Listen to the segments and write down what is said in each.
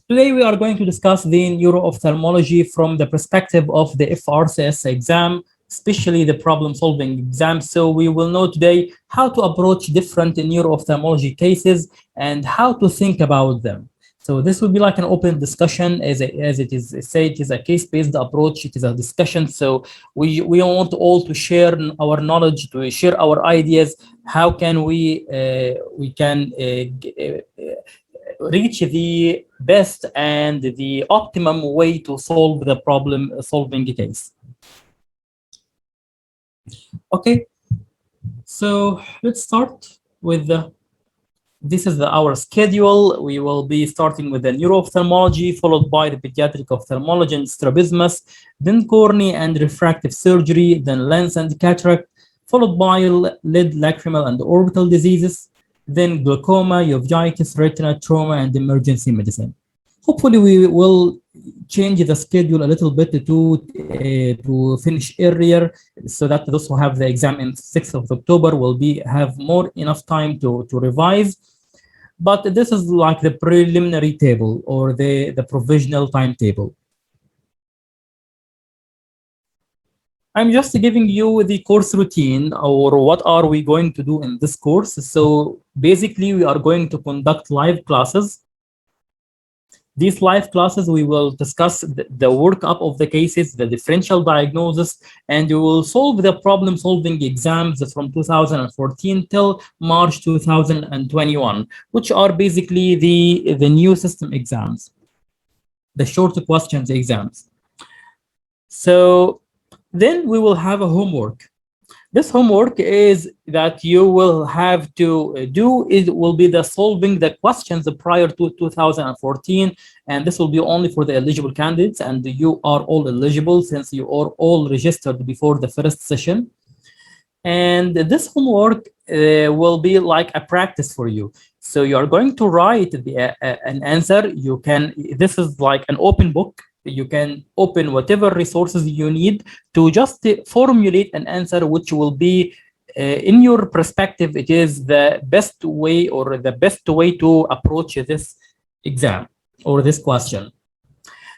Today we are going to discuss the neuro-ophthalmology from the perspective of the FRCS exam, especially the problem-solving exam. So we will know today how to approach different neuro-ophthalmology cases and how to think about them. So this will be like an open discussion, as it is said, it is a case-based approach, it is a discussion. So we want all to share our knowledge, to share our ideas. How can we can reach the best and the optimum way to solve the problem solving case. Okay, so let's start with this is our schedule. We will be starting with the neuro-ophthalmology, followed by the pediatric ophthalmology and strabismus, then cornea and refractive surgery, then lens and cataract, followed by lid, lacrimal, and orbital diseases, then glaucoma, uveitis, retina, trauma, and emergency medicine. Hopefully, we will change the schedule a little bit to finish earlier, so that those who have the exam in 6th of October will have more enough time to revise. But this is like the preliminary table or the provisional timetable. I'm just giving you the course routine, or what are we going to do in this course. So basically, we are going to conduct live classes. These live classes, we will discuss the workup of the cases, the differential diagnosis, and we will solve the problem-solving exams from 2014 till March 2021, which are basically the new system exams, the short questions exams. So then we will have a homework. This homework is that you will have to do, it will be the solving the questions prior to 2014, and this will be only for the eligible candidates, and you are all eligible since you are all registered before the first session. And this homework will be like a practice for you. So you are going to write an answer. You can, this is like an open book. You can open whatever resources you need to just formulate an answer which will be in your perspective, it is the best way or the best way to approach this exam or this question.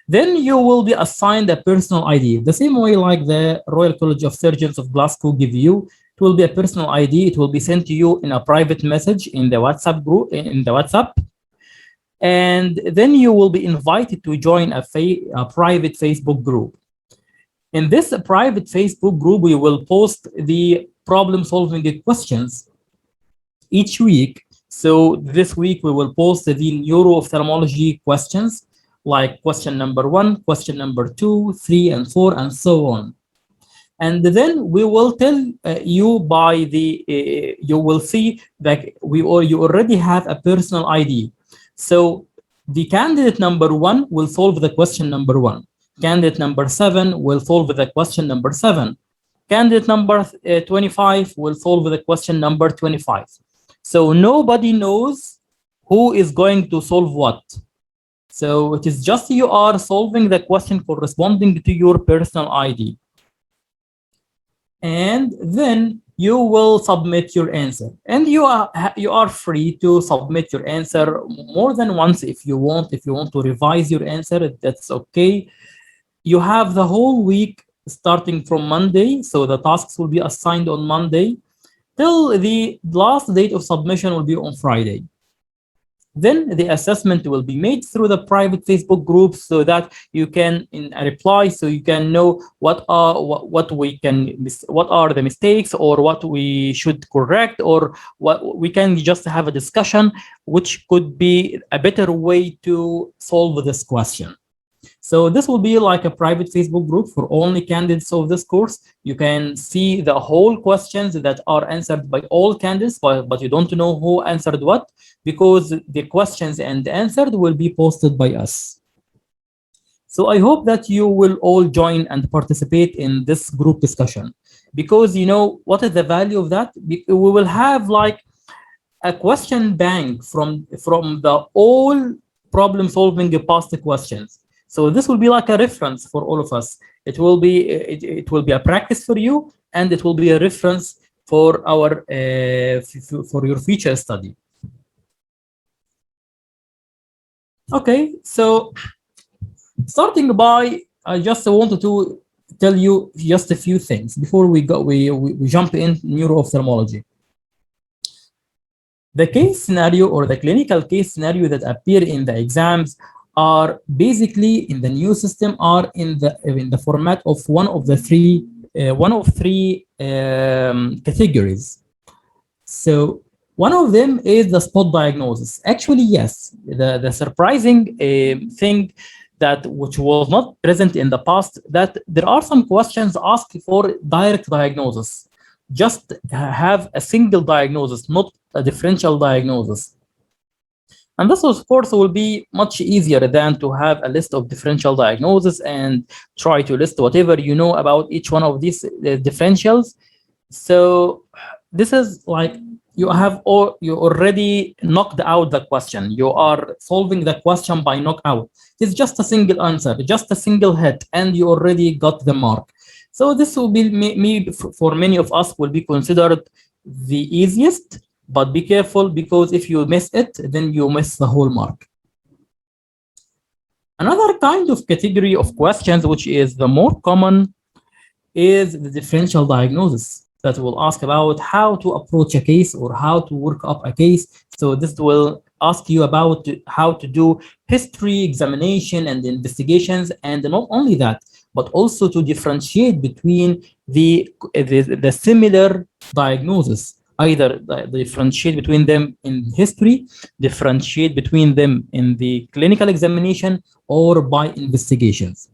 Then you will be assigned a personal ID, the same way like the Royal College of Surgeons of Glasgow give you. It will be a personal ID. It will be sent to you in a private message in the WhatsApp group, in the WhatsApp. And then you will be invited to join a private Facebook group. In this private Facebook group, we will post the problem-solving questions each week. So this week, we will post the neuro-ophthalmology questions, like question number 1, question number 2, 3, and 4, and so on. And then we will tell you by the, you will see that you already have a personal ID. So the candidate number 1 will solve the question number 1. Candidate number 7 will solve the question number 7. Candidate number 25 will solve the question number 25. So nobody knows who is going to solve what. So it is just you are solving the question corresponding to your personal ID. And then you will submit your answer, and you are free to submit your answer more than once if you want. If you want to revise your answer, that's okay. You have the whole week starting from Monday, so the tasks will be assigned on Monday till the last date of submission will be on Friday. Then the assessment will be made through the private Facebook group, so that you can in a reply, so you can know what are the mistakes, or what we should correct, or what we can just have a discussion, which could be a better way to solve this question. So this will be like a private Facebook group for only candidates of this course. You can see the whole questions that are answered by all candidates, but you don't know who answered what, because the questions and the answered will be posted by us. So I hope that you will all join and participate in this group discussion, because you know what is the value of that? We will have like a question bank from the all problem solving past questions. So this will be like a reference for all of us. It will be a practice for you, and it will be a reference for our for your future study. Okay, so starting by, I just wanted to tell you just a few things before we jump in neuro-ophthalmology. The case scenario or the clinical case scenario that appear in the exams are basically in the new system are in the format of one of three categories. So one of them is the spot diagnosis. Actually, yes, the surprising thing that which was not present in the past, that there are some questions asked for direct diagnosis. Just have a single diagnosis, not a differential diagnosis. And this, of course, will be much easier than to have a list of differential diagnoses and try to list whatever you know about each one of these differentials. So this is like you already knocked out the question. You are solving the question by knockout. It's just a single answer, just a single hit, and you already got the mark. So this will be for many of us will be considered the easiest, but be careful because if you miss it, then you miss the whole mark. Another kind of category of questions, which is the more common, is the differential diagnosis that will ask about how to approach a case or how to work up a case. So this will ask you about how to do history examination and investigations, and not only that, but also to differentiate between the similar diagnosis. Either differentiate between them in history, differentiate between them in the clinical examination, or by investigations.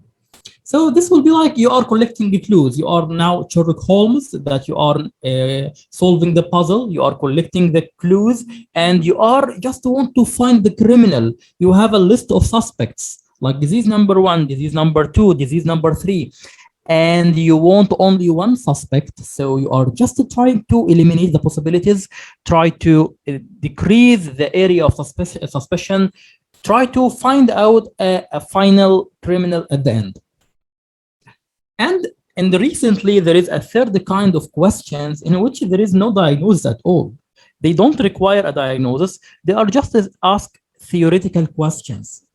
So this will be like you are collecting the clues. You are now Sherlock Holmes, that you are solving the puzzle. You are collecting the clues, and you are just want to find the criminal. You have a list of suspects, like disease number 1, disease number 2, disease number 3, and you want only one suspect. So you are just trying to eliminate the possibilities, try to decrease the area of suspicion, try to find out a final criminal at the end. And recently, there is a third kind of questions in which there is no diagnosis at all. They don't require a diagnosis. They are just ask theoretical questions,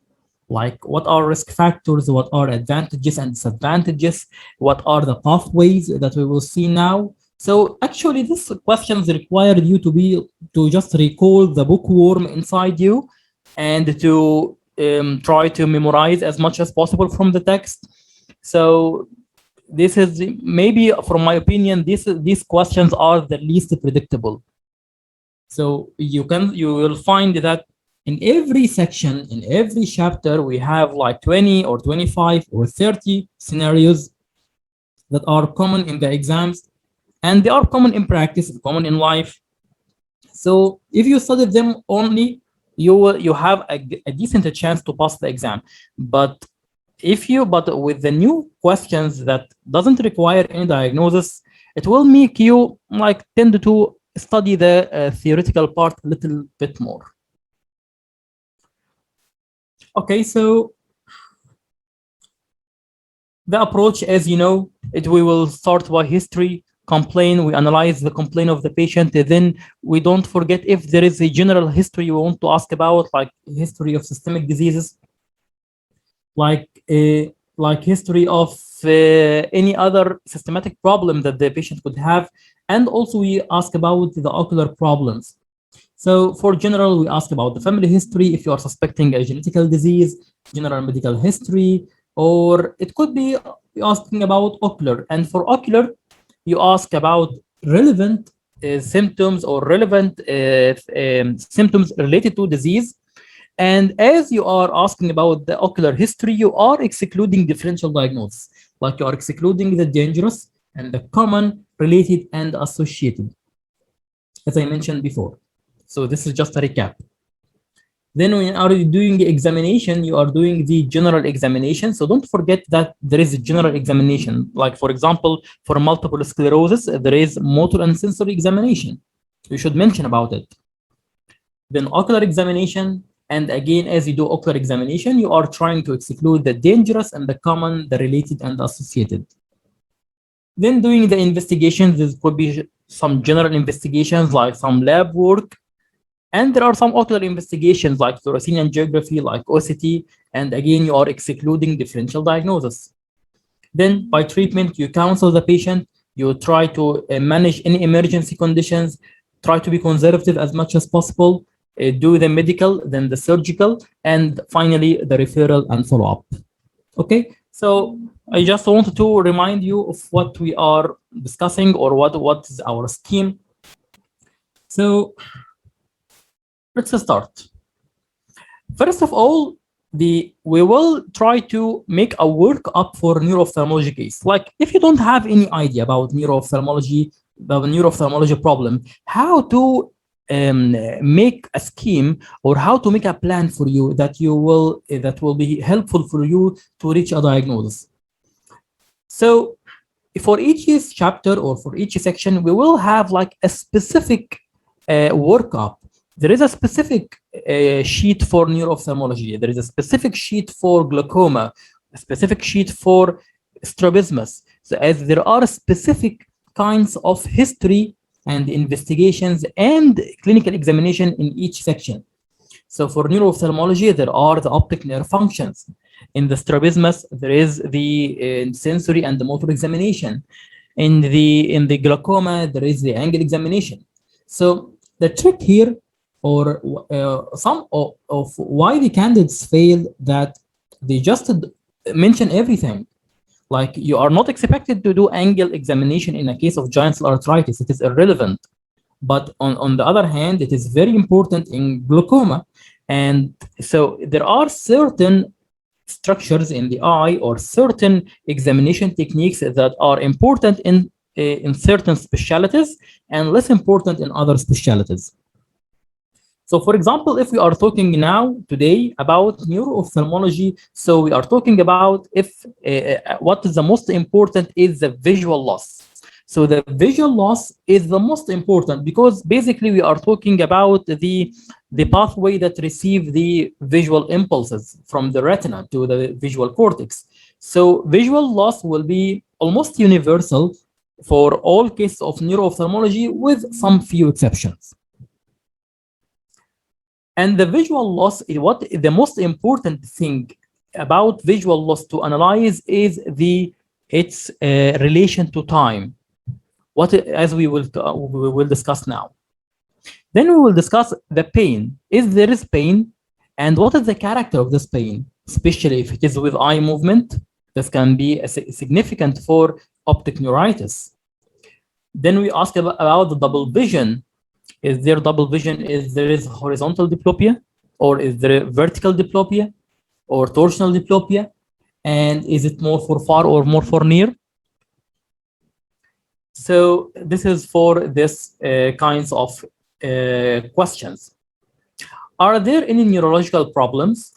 like what are risk factors, what are advantages and disadvantages, what are the pathways that we will see now. So actually, these questions require you to just recall the bookworm inside you and to try to memorize as much as possible from the text. So this is maybe, from my opinion, these questions are the least predictable. So you will find that in every section, in every chapter, we have like 20 or 25 or 30 scenarios that are common in the exams, and they are common in practice, common in life. So if you study them only, you have a decent chance to pass the exam. But with the new questions that doesn't require any diagnosis, it will make you like tend to study the theoretical part a little bit more. Okay, so the approach, as you know, we will start by history, complaint, we analyze the complaint of the patient, then we don't forget if there is a general history we want to ask about, like history of systemic diseases, like history of any other systematic problem that the patient could have. And also we ask about the ocular problems. So for general, we ask about the family history, if you are suspecting a genetical disease, general medical history, or it could be asking about ocular. And for ocular, you ask about relevant symptoms or relevant symptoms related to disease. And as you are asking about the ocular history, you are excluding differential diagnosis, like you are excluding the dangerous and the common, related, and associated, as I mentioned before. So this is just a recap. Then when you are doing the examination, you are doing the general examination. So don't forget that there is a general examination. Like for example, for multiple sclerosis, there is motor and sensory examination. You should mention about it. Then ocular examination. And again, as you do ocular examination, you are trying to exclude the dangerous and the common, the related and associated. Then doing the investigations, there could be some general investigations like some lab work. And there are some ocular investigations like fluorescein angiography, like OCT, and again, you are excluding differential diagnosis. Then by treatment, you counsel the patient, you try to manage any emergency conditions, try to be conservative as much as possible, do the medical, then the surgical, and finally the referral and follow-up. Okay, so I just wanted to remind you of what we are discussing or what is our scheme. So let's start. First of all, we will try to make a workup for neuro-ophthalmology case. Like if you don't have any idea about neuro-ophthalmology, the neuro-ophthalmology problem, how to make a scheme or how to make a plan for you that will be helpful for you to reach a diagnosis. So for each chapter or for each section, we will have like a specific workup. There is a specific sheet for neuro-ophthalmology. There is a specific sheet for glaucoma, a specific sheet for strabismus. So as there are specific kinds of history and investigations and clinical examination in each section. So for neuro-ophthalmology, there are the optic nerve functions. In the strabismus, there is the sensory and the motor examination. In the glaucoma, there is the angle examination. So the trick here, or some of why the candidates fail, that they just mention everything. Like you are not expected to do angle examination in a case of giant cell arthritis. It is irrelevant. But on the other hand, it is very important in glaucoma. And so there are certain structures in the eye or certain examination techniques that are important in certain specialties and less important in other specialties. So for example, if we are talking now today about neuro-ophthalmology, so we are talking about if what is the most important is the visual loss. So the visual loss is the most important because basically we are talking about the pathway that receive the visual impulses from the retina to the visual cortex. So visual loss will be almost universal for all cases of neuro-ophthalmology with some few exceptions. And the visual loss is what the most important thing about visual loss to analyze is its relation to time. What as we will discuss now. Then we will discuss the pain. Is there is pain, and what is the character of this pain, especially if it is with eye movement. This can be significant for optic neuritis. Then we ask about the double vision. Is there double vision? Is there is horizontal diplopia, or is there vertical diplopia, or torsional diplopia? And is it more for far or more for near? So this is for this kinds of questions. Are there any neurological problems?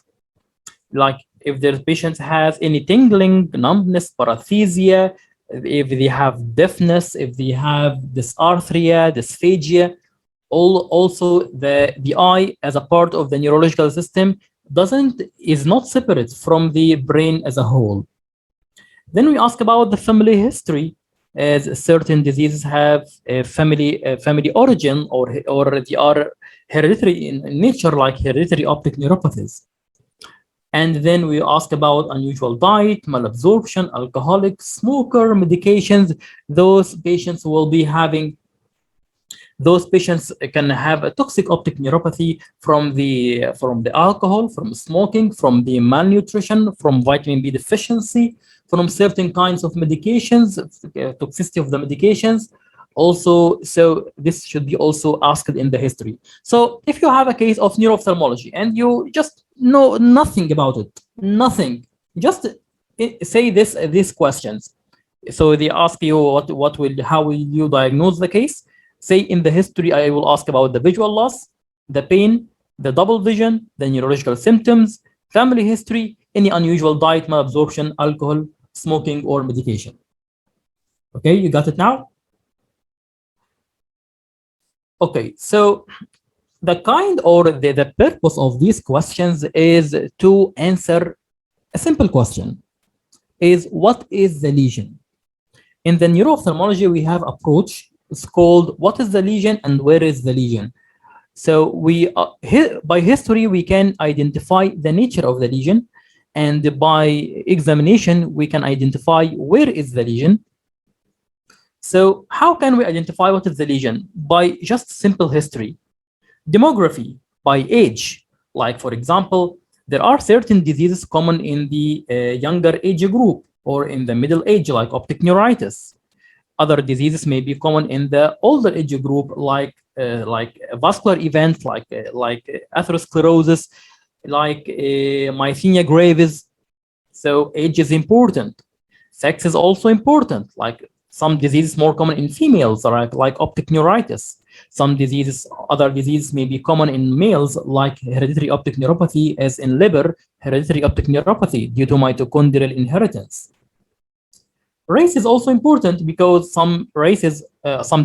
Like if the patient has any tingling, numbness, paresthesia, if they have deafness, if they have dysarthria, dysphagia, also the eye as a part of the neurological system is not separate from the brain as a whole. Then we ask about the family history, as certain diseases have a family origin or they are hereditary in nature, like hereditary optic neuropathies. And then we ask about unusual diet, malabsorption, alcoholic, smoker, medications. Those patients can have a toxic optic neuropathy from the alcohol, from smoking, from the malnutrition, from vitamin B deficiency, from certain kinds of medications, toxicity of the medications. Also, so this should be also asked in the history. So if you have a case of neuro-ophthalmology and you just know nothing about it, nothing, just say these questions. So they ask you how will you diagnose the case? Say in the history, I will ask about the visual loss, the pain, the double vision, the neurological symptoms, family history, any unusual diet, malabsorption, alcohol, smoking, or medication. Okay, you got it now? Okay, so the kind or the purpose of these questions is to answer a simple question, is what is the lesion? In the neuro-ophthalmology, we have approach. It's called what is the lesion and where is the lesion? So by history, we can identify the nature of the lesion, and by examination, we can identify where is the lesion. So how can we identify what is the lesion? By just simple history. Demography, by age. Like, for example, there are certain diseases common in the younger age group or in the middle age, like optic neuritis. Other diseases may be common in the older age group, like vascular events, like atherosclerosis, like myasthenia gravis. So age is important. Sex is also important. Like some diseases more common in females, like optic neuritis. Some diseases, other diseases may be common in males, like hereditary optic neuropathy, as in liver hereditary optic neuropathy due to mitochondrial inheritance. Race is also important because some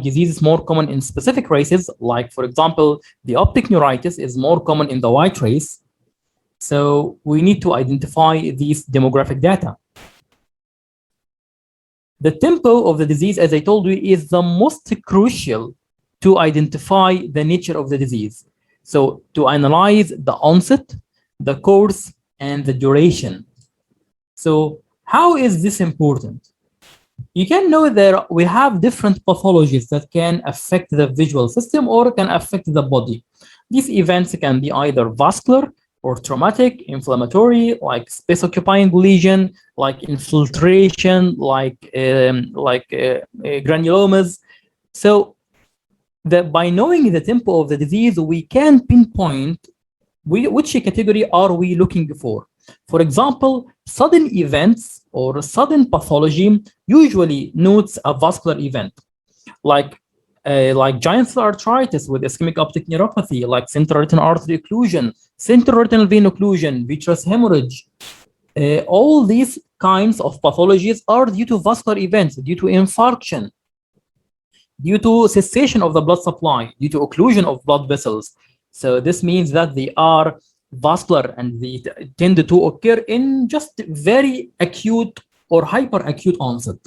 diseases more common in specific races, like, for example, the optic neuritis is more common in the white race. So we need to identify these demographic data. The tempo of the disease, as I told you, is the most crucial to identify the nature of the disease. So to analyze the onset, the course, and the duration. So how is this important? You can know that we have different pathologies that can affect the visual system or can affect the body. These events can be either vascular or traumatic, inflammatory, like space-occupying lesion, like infiltration, like granulomas. So by knowing the tempo of the disease, we can pinpoint which category are we looking for. For example, sudden events or sudden pathology usually notes a vascular event, like giant cell arteritis with ischemic optic neuropathy, like central retinal artery occlusion, central retinal vein occlusion, vitreous hemorrhage. All these kinds of pathologies are due to vascular events, due to infarction, due to cessation of the blood supply, due to occlusion of blood vessels. So this means that they are vascular and they tend to occur in just very acute or hyperacute onset.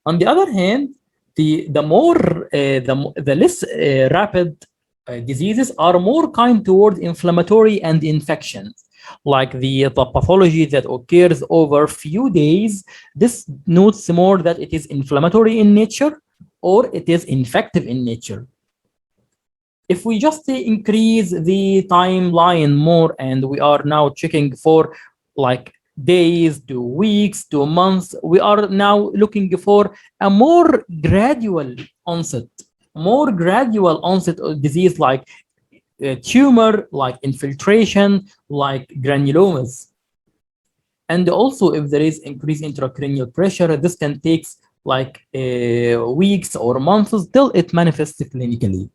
On the other hand, the less rapid diseases are more kind toward inflammatory and infections, like the pathology that occurs over few days. This notes more that it is inflammatory in nature or it is infective in nature. If we just increase the timeline more and we are now checking for like days to weeks to months, we are now looking for a more gradual onset of disease, like tumor, like infiltration, like granulomas. And also, if there is increased intracranial pressure, this can take like weeks or months till it manifests clinically.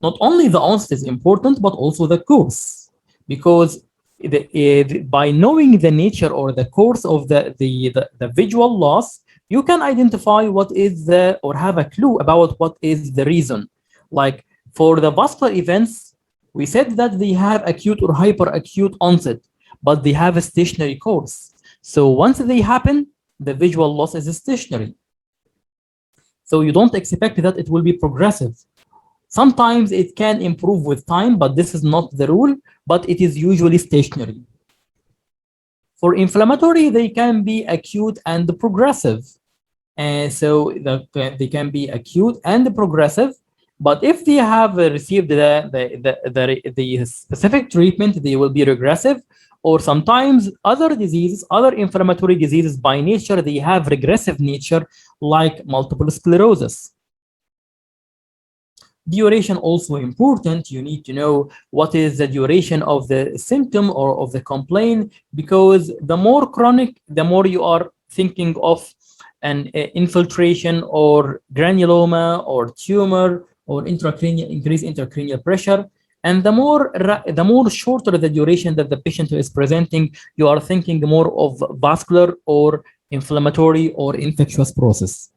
Not only the onset is important, but also the course, because by knowing the nature or the course of the visual loss, you can identify what is or have a clue about what is the reason. Like for the vascular events, we said that they have acute or hyperacute onset, but they have a stationary course. So once they happen, the visual loss is stationary. So you don't expect that it will be progressive. Sometimes it can improve with time, but this is not the rule, but it is usually stationary. For inflammatory, they can be acute and progressive. And so they can be acute and progressive, but if they have received the specific treatment, they will be regressive. Or sometimes other diseases, other inflammatory diseases by nature, they have regressive nature, like multiple sclerosis. Duration also important. You need to know what is the duration of the symptom or of the complaint, because the more chronic, the more you are thinking of an infiltration or granuloma or tumor or increased intracranial pressure. And the more shorter the duration that the patient is presenting, you are thinking more of vascular or inflammatory or infectious process.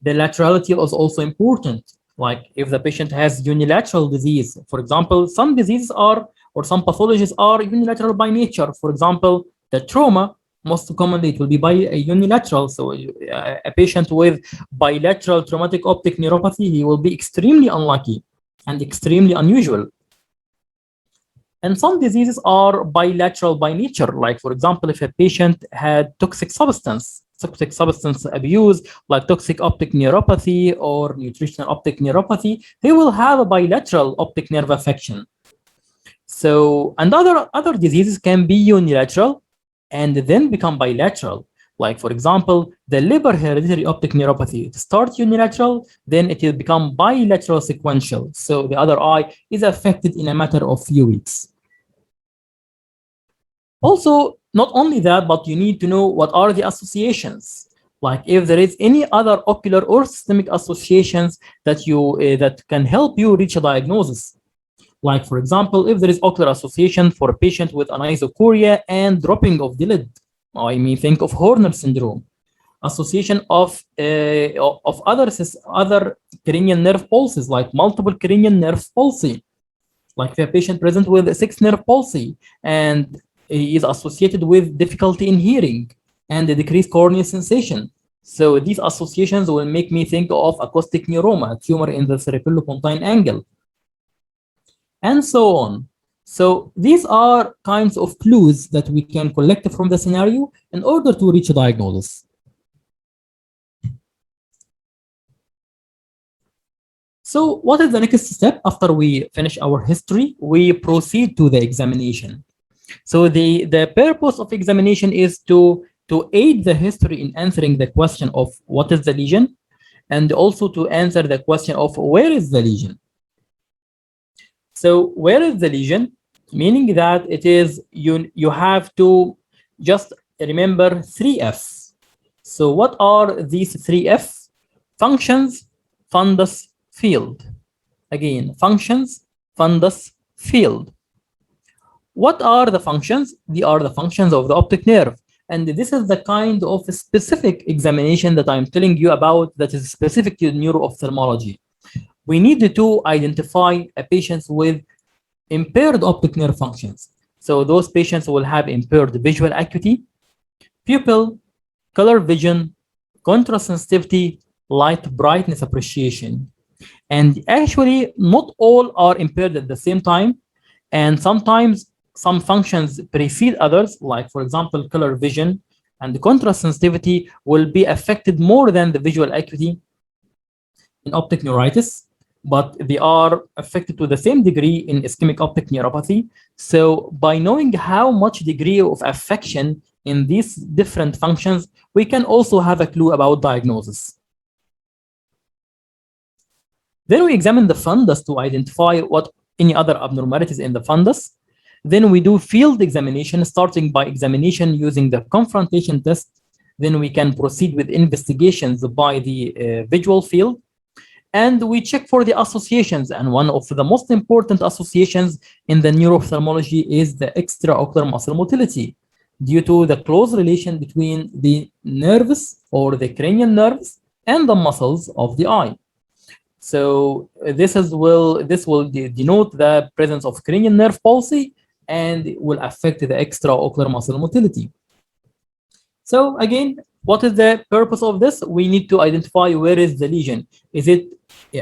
The laterality is also important. Like if the patient has unilateral disease, for example, some diseases are, or some pathologies are unilateral by nature. For example, the trauma Most commonly, it will be unilateral. So a patient with bilateral traumatic optic neuropathy, he will be extremely unlucky and extremely unusual. And some diseases are bilateral by nature. Like, for example, if a patient had toxic substance abuse, like toxic optic neuropathy or nutritional optic neuropathy, he will have a bilateral optic nerve affection. So, and other diseases can be unilateral and then become bilateral. Like, for example, the liver hereditary optic neuropathy. It starts unilateral, then it will become bilateral sequential. So the other eye is affected in a matter of few weeks. Also, not only that, but you need to know what are the associations. Like if there is any other ocular or systemic associations that that can help you reach a diagnosis. Like, for example, if there is ocular association for a patient with anisocoria and dropping of the lid, I may think of Horner syndrome. Association of other cranial nerve pulses, like multiple cranial nerve palsy. Like if a patient present with a sixth nerve palsy and he is associated with difficulty in hearing and a decreased corneal sensation. So these associations will make me think of acoustic neuroma, a tumor in the cerebellopontine angle, and so on. So these are kinds of clues that we can collect from the scenario in order to reach a diagnosis. So what is the next step after we finish our history? We proceed to the examination. So the purpose of examination is to aid the history in answering the question of what is the lesion, and also to answer the question of where is the lesion. So where is the lesion? Meaning that it is you have to just remember 3Fs. So what are these 3Fs? Functions, fundus, field. Again, functions, fundus, field. What are the functions? They are the functions of the optic nerve. And this is the kind of specific examination that I'm telling you about that is specific to neuro-ophthalmology. We need to identify a patient with impaired optic nerve functions. So those patients will have impaired visual acuity, pupil, color vision, contrast sensitivity, light brightness appreciation. And actually, not all are impaired at the same time. And sometimes some functions precede others, like, for example, color vision and the contrast sensitivity will be affected more than the visual acuity in optic neuritis, but they are affected to the same degree in ischemic optic neuropathy. So by knowing how much degree of affection in these different functions, we can also have a clue about diagnosis. Then we examine the fundus to identify what any other abnormalities in the fundus. Then we do field examination, starting by examination using the confrontation test. Then we can proceed with investigations by the visual field. And we check for the associations. And one of the most important associations in the neuro-ophthalmology is the extraocular muscle motility, due to the close relation between the nerves or the cranial nerves and the muscles of the eye. So this will denote the presence of cranial nerve palsy and will affect the extraocular muscle motility. So again, what is the purpose of this? We need to identify where is the lesion. Is it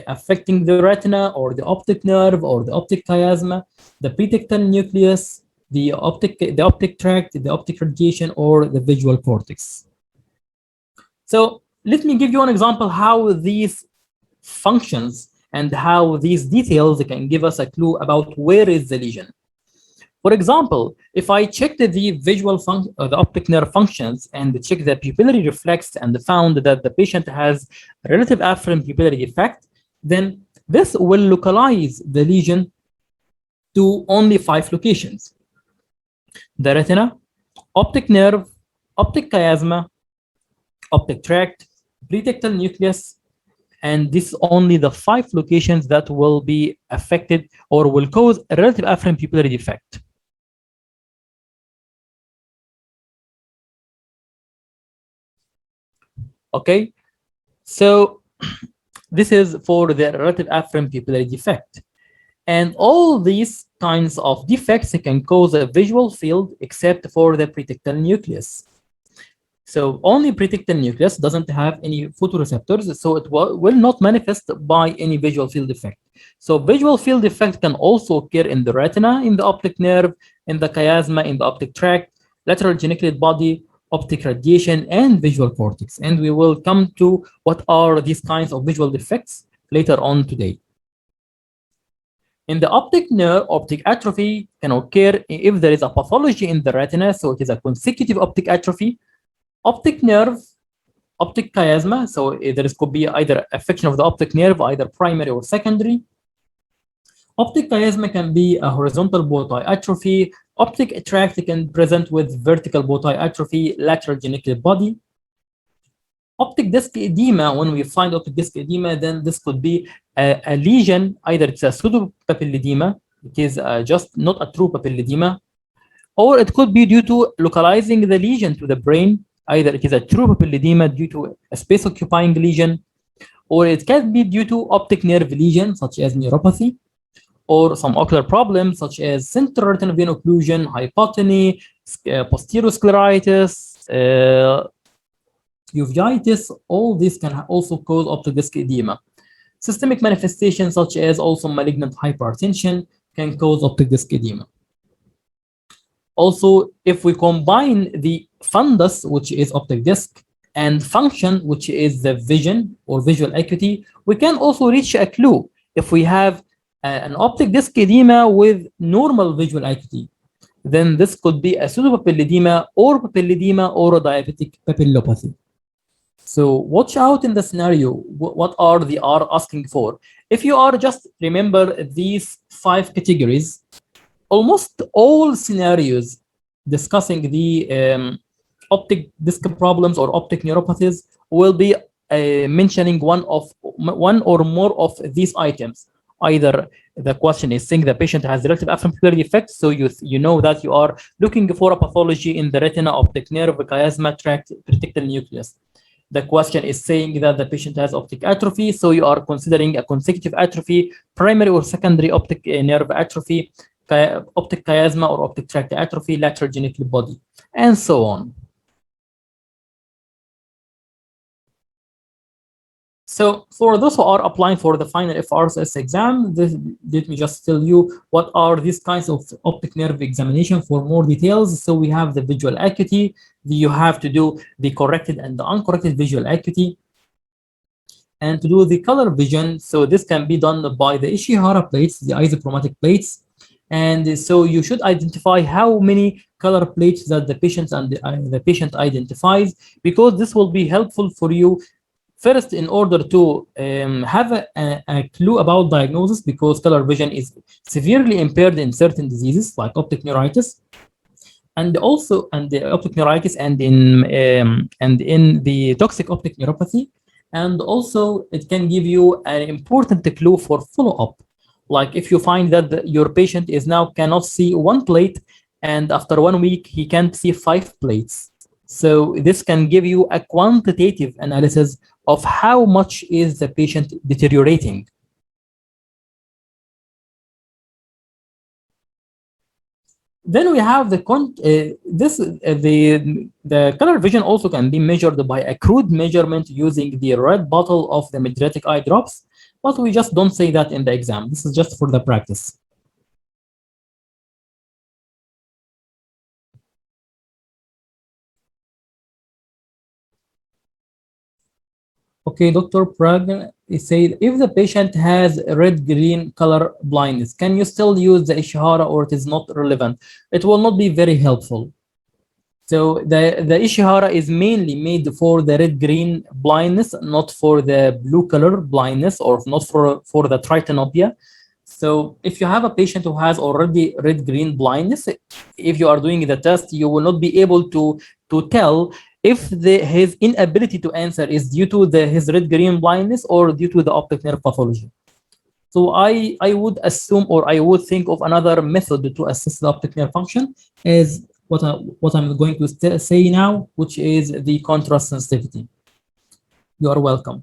affecting the retina or the optic nerve or the optic chiasma, the pretectal nucleus, the optic tract, the optic radiation, or the visual cortex? So let me give you an example how these functions and how these details can give us a clue about where is the lesion. For example, if I checked the visual the optic nerve functions and check the pupillary reflex and found that the patient has relative afferent pupillary defect, then this will localize the lesion to only 5 locations: the retina, optic nerve, optic chiasma, optic tract, pretectal nucleus, and this is only the 5 locations that will be affected or will cause a relative afferent pupillary defect. Okay, so this is for the relative afferent pupillary defect. And all these kinds of defects can cause a visual field except for the pretectal nucleus. So only pretectal nucleus doesn't have any photoreceptors, so it will not manifest by any visual field effect. So visual field effect can also occur in the retina, in the optic nerve, in the chiasma, in the optic tract, lateral geniculate body, optic radiation, and visual cortex. And we will come to what are these kinds of visual defects later on today. In the optic nerve, optic atrophy can occur if there is a pathology in the retina, so it is a consecutive optic atrophy. Optic nerve, optic chiasma, so there could be either affection of the optic nerve, either primary or secondary. Optic chiasma can be a horizontal bow tie atrophy. Optic tract can present with vertical bow tie atrophy, lateral geniculate body. Optic disc edema, when we find optic disc edema, then this could be a lesion, either it's a pseudo papilledema, it is just not a true papilledema, or it could be due to localizing the lesion to the brain. Either it is a true papilledema due to a space occupying lesion, or it can be due to optic nerve lesion, such as neuropathy, or some ocular problems, such as central retinal vein occlusion, hypotony, posterior scleritis, uveitis. All this can also cause optic disc edema. Systemic manifestations, such as also malignant hypertension, can cause optic disc edema. Also, if we combine the fundus, which is optic disc, and function, which is the vision or visual acuity, we can also reach a clue. If we have an optic disc edema with normal visual acuity, then this could be a pseudopapilledema or papilledema or a diabetic papillopathy. So watch out in the scenario. What are they are asking for? If you are just remember these 5 categories, almost all scenarios discussing the optic disc problems or optic neuropathies will be mentioning one or more of these items. Either the question is saying the patient has relative absent pupillary defect, so you know that you are looking for a pathology in the retina, optic nerve, chiasma, tract, pretectal nucleus. The question is saying that the patient has optic atrophy, so you are considering a consecutive atrophy, primary or secondary optic nerve atrophy, optic chiasma or optic tract atrophy, lateral geniculate body, and so on. So for those who are applying for the final FRCS exam, let me just tell you what are these kinds of optic nerve examination for more details. So we have the visual acuity. You have to do the corrected and the uncorrected visual acuity. And to do the color vision, so this can be done by the Ishihara plates, the isochromatic plates. And so you should identify how many color plates that the patient identifies, because this will be helpful for you first in order to have a clue about diagnosis, because color vision is severely impaired in certain diseases like optic neuritis, and also the optic neuritis, and in the toxic optic neuropathy. And also it can give you an important clue for follow-up. Like if you find that your patient is now cannot see 1 plate, and after 1 week he can't see 5 plates. So this can give you a quantitative analysis of how much is the patient deteriorating. Then we have the color vision also can be measured by a crude measurement using the red bottle of the mydriatic eye drops, but we just don't say that in the exam. This is just for the practice. Okay, Dr. Praga said, if the patient has red-green color blindness, can you still use the Ishihara or it is not relevant? It will not be very helpful. So the Ishihara is mainly made for the red-green blindness, not for the blue color blindness, or not for the tritanopia. So if you have a patient who has already red-green blindness, if you are doing the test, you will not be able to tell if his inability to answer is due to his red-green blindness or due to the optic nerve pathology. So I would assume, or I would think of another method to assess the optic nerve function is what I'm going to say now, which is the contrast sensitivity. You are welcome.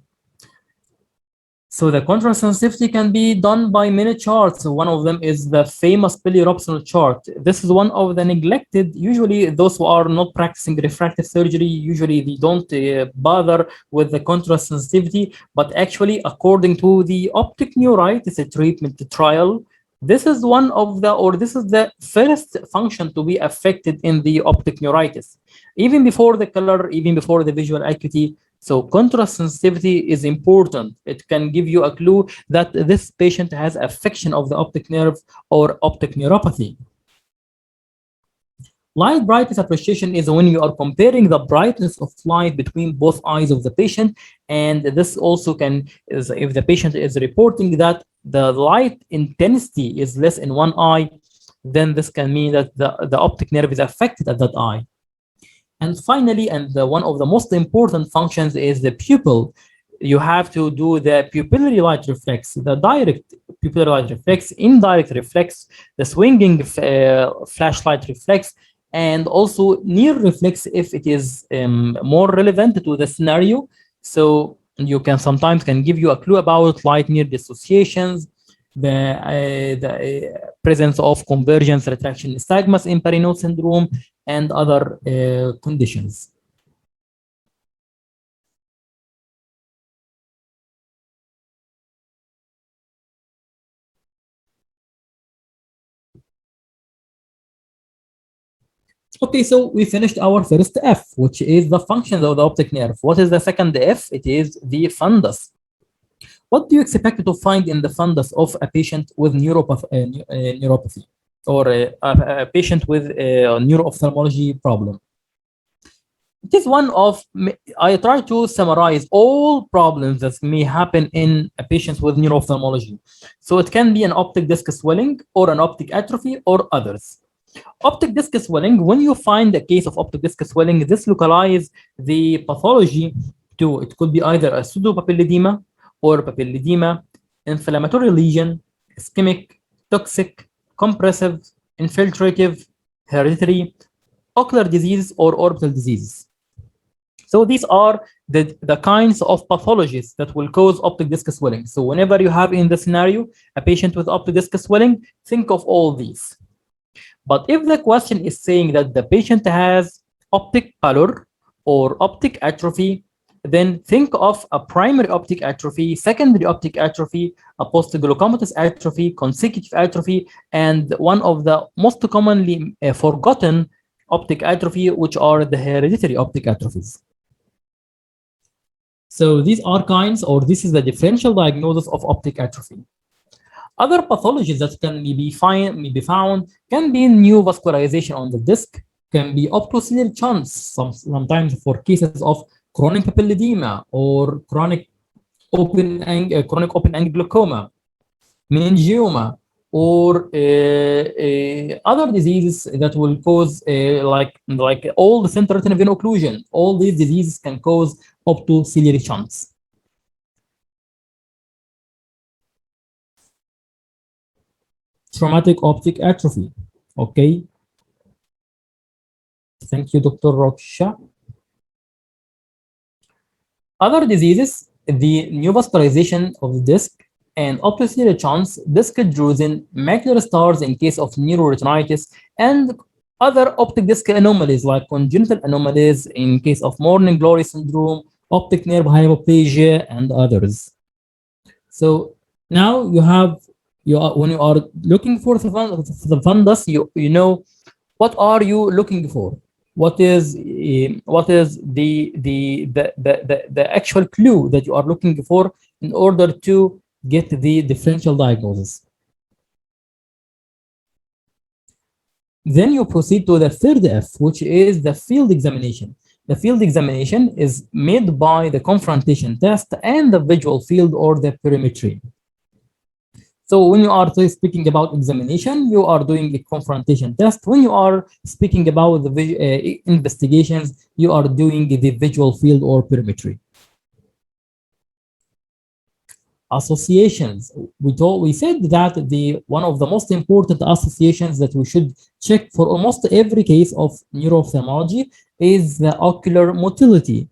So the contrast sensitivity can be done by many charts. One of them is the famous Billy-Robson chart. This is one of the neglected. Usually those who are not practicing refractive surgery, usually they don't bother with the contrast sensitivity, but actually according to the optic neuritis treatment trial, this is one of the, or this is the first function to be affected in the optic neuritis. Even before the color, even before the visual acuity, so contrast sensitivity is important. It can give you a clue that this patient has affection of the optic nerve or optic neuropathy. Light brightness appreciation is when you are comparing the brightness of light between both eyes of the patient. And this also can, is if the patient is reporting that the light intensity is less in one eye, then this can mean that the optic nerve is affected at that eye. And finally, and one of the most important functions is the pupil. You have to do the pupillary light reflex, the direct pupillary light reflex, indirect reflex, the swinging flashlight reflex, and also near reflex if it is more relevant to the scenario. So you can sometimes can give you a clue about light near dissociations, the presence of convergence retraction nystagmus in Parinot syndrome, and other conditions. Okay, so we finished our first F, which is the functions of the optic nerve. What is the second F? It is the fundus. What do you expect to find in the fundus of a patient with neuropathy or a patient with a neuro-ophthalmology problem? It is one of, I try to summarize all problems that may happen in a patient with neuro-ophthalmology. So it can be an optic disc swelling or an optic atrophy or others. Optic disc swelling, when you find a case of optic disc swelling, this localize the pathology to, it could be either a pseudopapilledema or papilledema, inflammatory lesion, ischemic, toxic, compressive, infiltrative, hereditary, ocular disease, or orbital diseases. So these are the kinds of pathologies that will cause optic disc swelling. So whenever you have in the scenario a patient with optic disc swelling, think of all these. But if the question is saying that the patient has optic pallor or optic atrophy, then think of a primary optic atrophy, secondary optic atrophy, a post-glaucomatous atrophy, consecutive atrophy, and one of the most commonly forgotten optic atrophy, which are the hereditary optic atrophies. So these are kinds, or this is the differential diagnosis of optic atrophy. Other pathologies that can be found can be new vascularization on the disc, can be optociliary shunts, sometimes for cases of chronic papilledema or chronic open angle glaucoma, meningioma, or other diseases that will cause like all the central retinal vein occlusion. All these diseases can cause optociliary shunts. Traumatic optic atrophy. Okay. Thank you, Dr. Roksha. Other diseases, the neovascularization of the disc and optociliary shunts, disc drusen, macular stars in case of neuroretinitis, and other optic disc anomalies like congenital anomalies in case of morning glory syndrome, optic nerve hypoplasia, and others. So now you have, when you are looking for the fundus, you know what are you looking for. What is the actual clue that you are looking for in order to get the differential diagnosis. Then you proceed to the third F, which is the field examination. The field examination is made by the confrontation test and the visual field or the perimetry. So when you are speaking about examination, you are doing a confrontation test. When you are speaking about the investigations, you are doing the visual field or perimetry. Associations. We said that one of the most important associations that we should check for almost every case of neuro-ophthalmology is the ocular motility.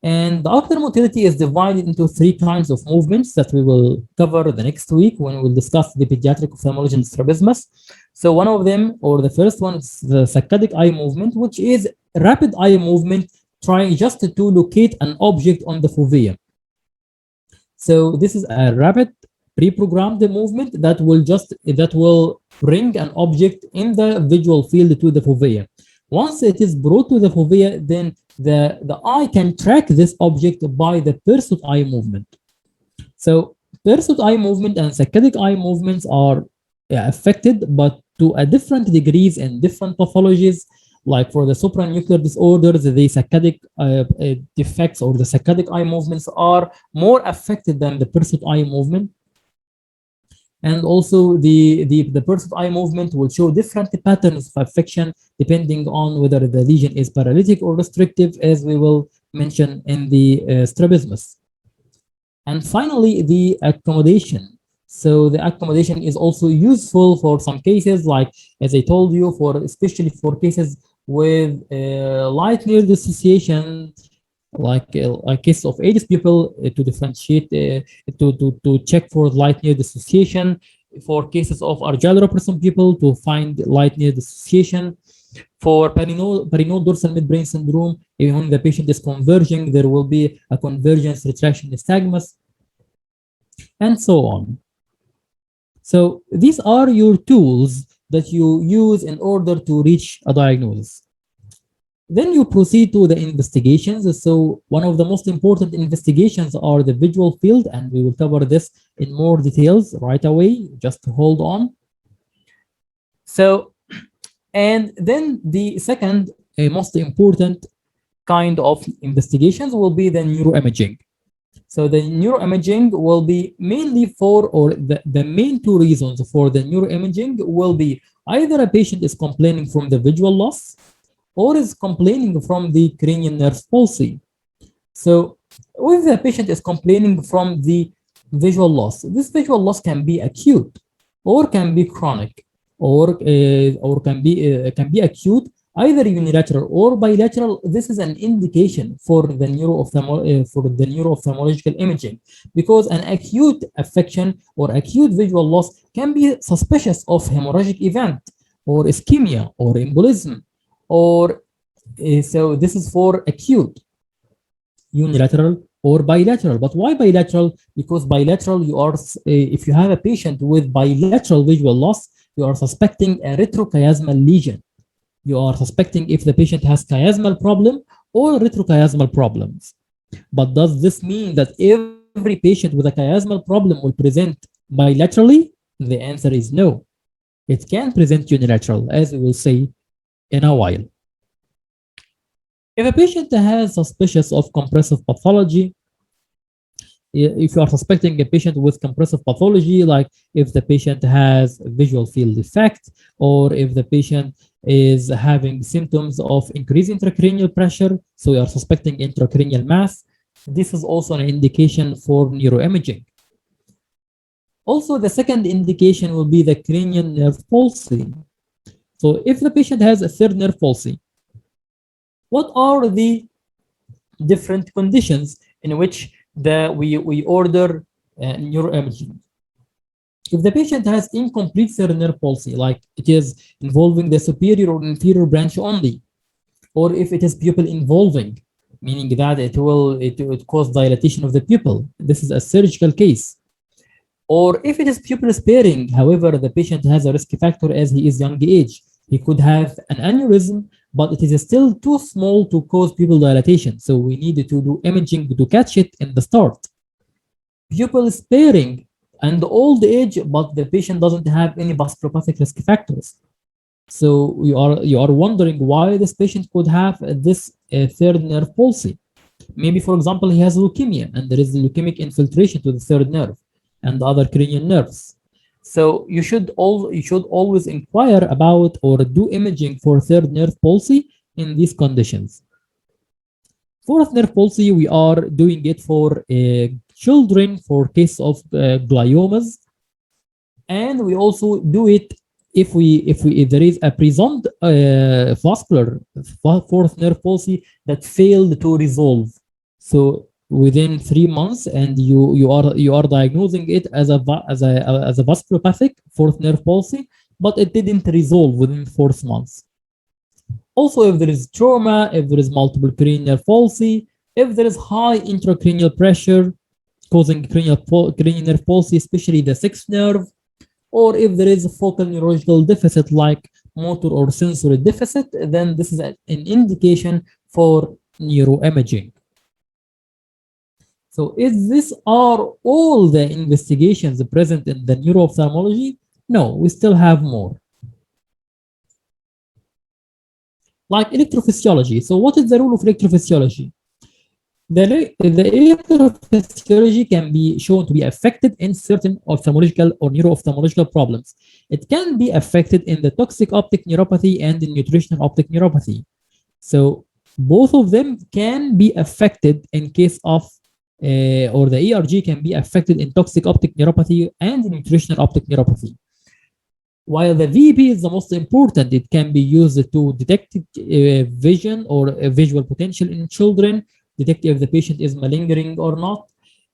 And the ocular motility is divided into three kinds of movements that we will cover the next week when we'll discuss the pediatric ophthalmology and strabismus. So one of them, or the first one, is the saccadic eye movement, which is rapid eye movement trying just to locate an object on the fovea. So this is a rapid pre-programmed movement that will bring an object in the visual field to the fovea. Once it is brought to the fovea, then the eye can track this object by the pursuit eye movement. So pursuit eye movement and saccadic eye movements are affected, but to a different degrees and different pathologies. Like for the supranuclear disorders, the saccadic defects or the saccadic eye movements are more affected than the pursuit eye movement. And also the pursuit eye movement will show different patterns of affection depending on whether the lesion is paralytic or restrictive, as we will mention in the strabismus. And finally, the accommodation. So the accommodation is also useful for some cases, like as I told you, especially for cases with light near dissociation, like a case of AIDS people, to differentiate, to check for light near dissociation, for cases of argyropersum people to find light near dissociation, for parinode dorsal midbrain syndrome, when the patient is converging, there will be a convergence retraction nystagmus, and so on. So these are your tools that you use in order to reach a diagnosis. Then you proceed to the investigations. So one of the most important investigations are the visual field, and we will cover this in more details right away. Just hold on. So, and then the second most important kind of investigations will be the neuroimaging. So the neuroimaging will be mainly the main two reasons for the neuroimaging will be either a patient is complaining from the visual loss or is complaining from the cranial nerve palsy. So if the patient is complaining from the visual loss, this visual loss can be acute or can be chronic or can be acute, either unilateral or bilateral. This is an indication for the neuro-ophthalmological imaging, because an acute affection or acute visual loss can be suspicious of hemorrhagic event or ischemia or embolism, or so this is for acute, unilateral or bilateral. But why bilateral? Because bilateral, you are if you have a patient with bilateral visual loss, you are suspecting a retrochiasmal lesion. You are suspecting if the patient has chiasmal problem or retrochiasmal problems. But does this mean that every patient with a chiasmal problem will present bilaterally? The answer is no. It can present unilateral, as we will say in a while. If a patient has suspicious of compressive pathology, if you are suspecting a patient with compressive pathology, like if the patient has visual field defect, or if the patient is having symptoms of increased intracranial pressure, so you are suspecting intracranial mass, this is also an indication for neuroimaging. Also, the second indication will be the cranial nerve palsy. So if the patient has a third nerve palsy, what are the different conditions in which we order neuroimaging? If the patient has incomplete third nerve palsy, like it is involving the superior or inferior branch only, or if it is pupil involving, meaning that it cause dilatation of the pupil, this is a surgical case. Or if it is pupil sparing, however, the patient has a risk factor as he is young age. He could have an aneurysm, but it is still too small to cause pupil dilatation. So we need to do imaging to catch it in the start. Pupil sparing and old age, but the patient doesn't have any vasculopathic risk factors. So you are wondering why this patient could have this third nerve palsy. Maybe, for example, he has leukemia and there is leukemic infiltration to the third nerve and other cranial nerves. So you should always inquire about or do imaging for third nerve palsy in these conditions. Fourth nerve palsy, we are doing it for children for case of gliomas, and we also do it if there is a presumed vascular fourth nerve palsy that failed to resolve. So within 3 months, and you are diagnosing it as a vasculopathic fourth nerve palsy, but it didn't resolve within 4 months. Also, if there is trauma, if there is multiple cranial palsy, if there is high intracranial pressure causing cranial nerve palsy, especially the sixth nerve, or if there is a focal neurological deficit like motor or sensory deficit, then this is an indication for neuroimaging. So, is this are all the investigations present in the neuro-ophthalmology? No, we still have more. Like electrophysiology. So, what is the role of electrophysiology? The electrophysiology can be shown to be affected in certain ophthalmological or neuro-ophthalmological problems. It can be affected in the toxic optic neuropathy and the nutritional optic neuropathy. So both of them can be affected in case of, or the ERG can be affected in toxic optic neuropathy and nutritional optic neuropathy. While the VEP is the most important, it can be used to detect vision or visual potential in children, detect if the patient is malingering or not.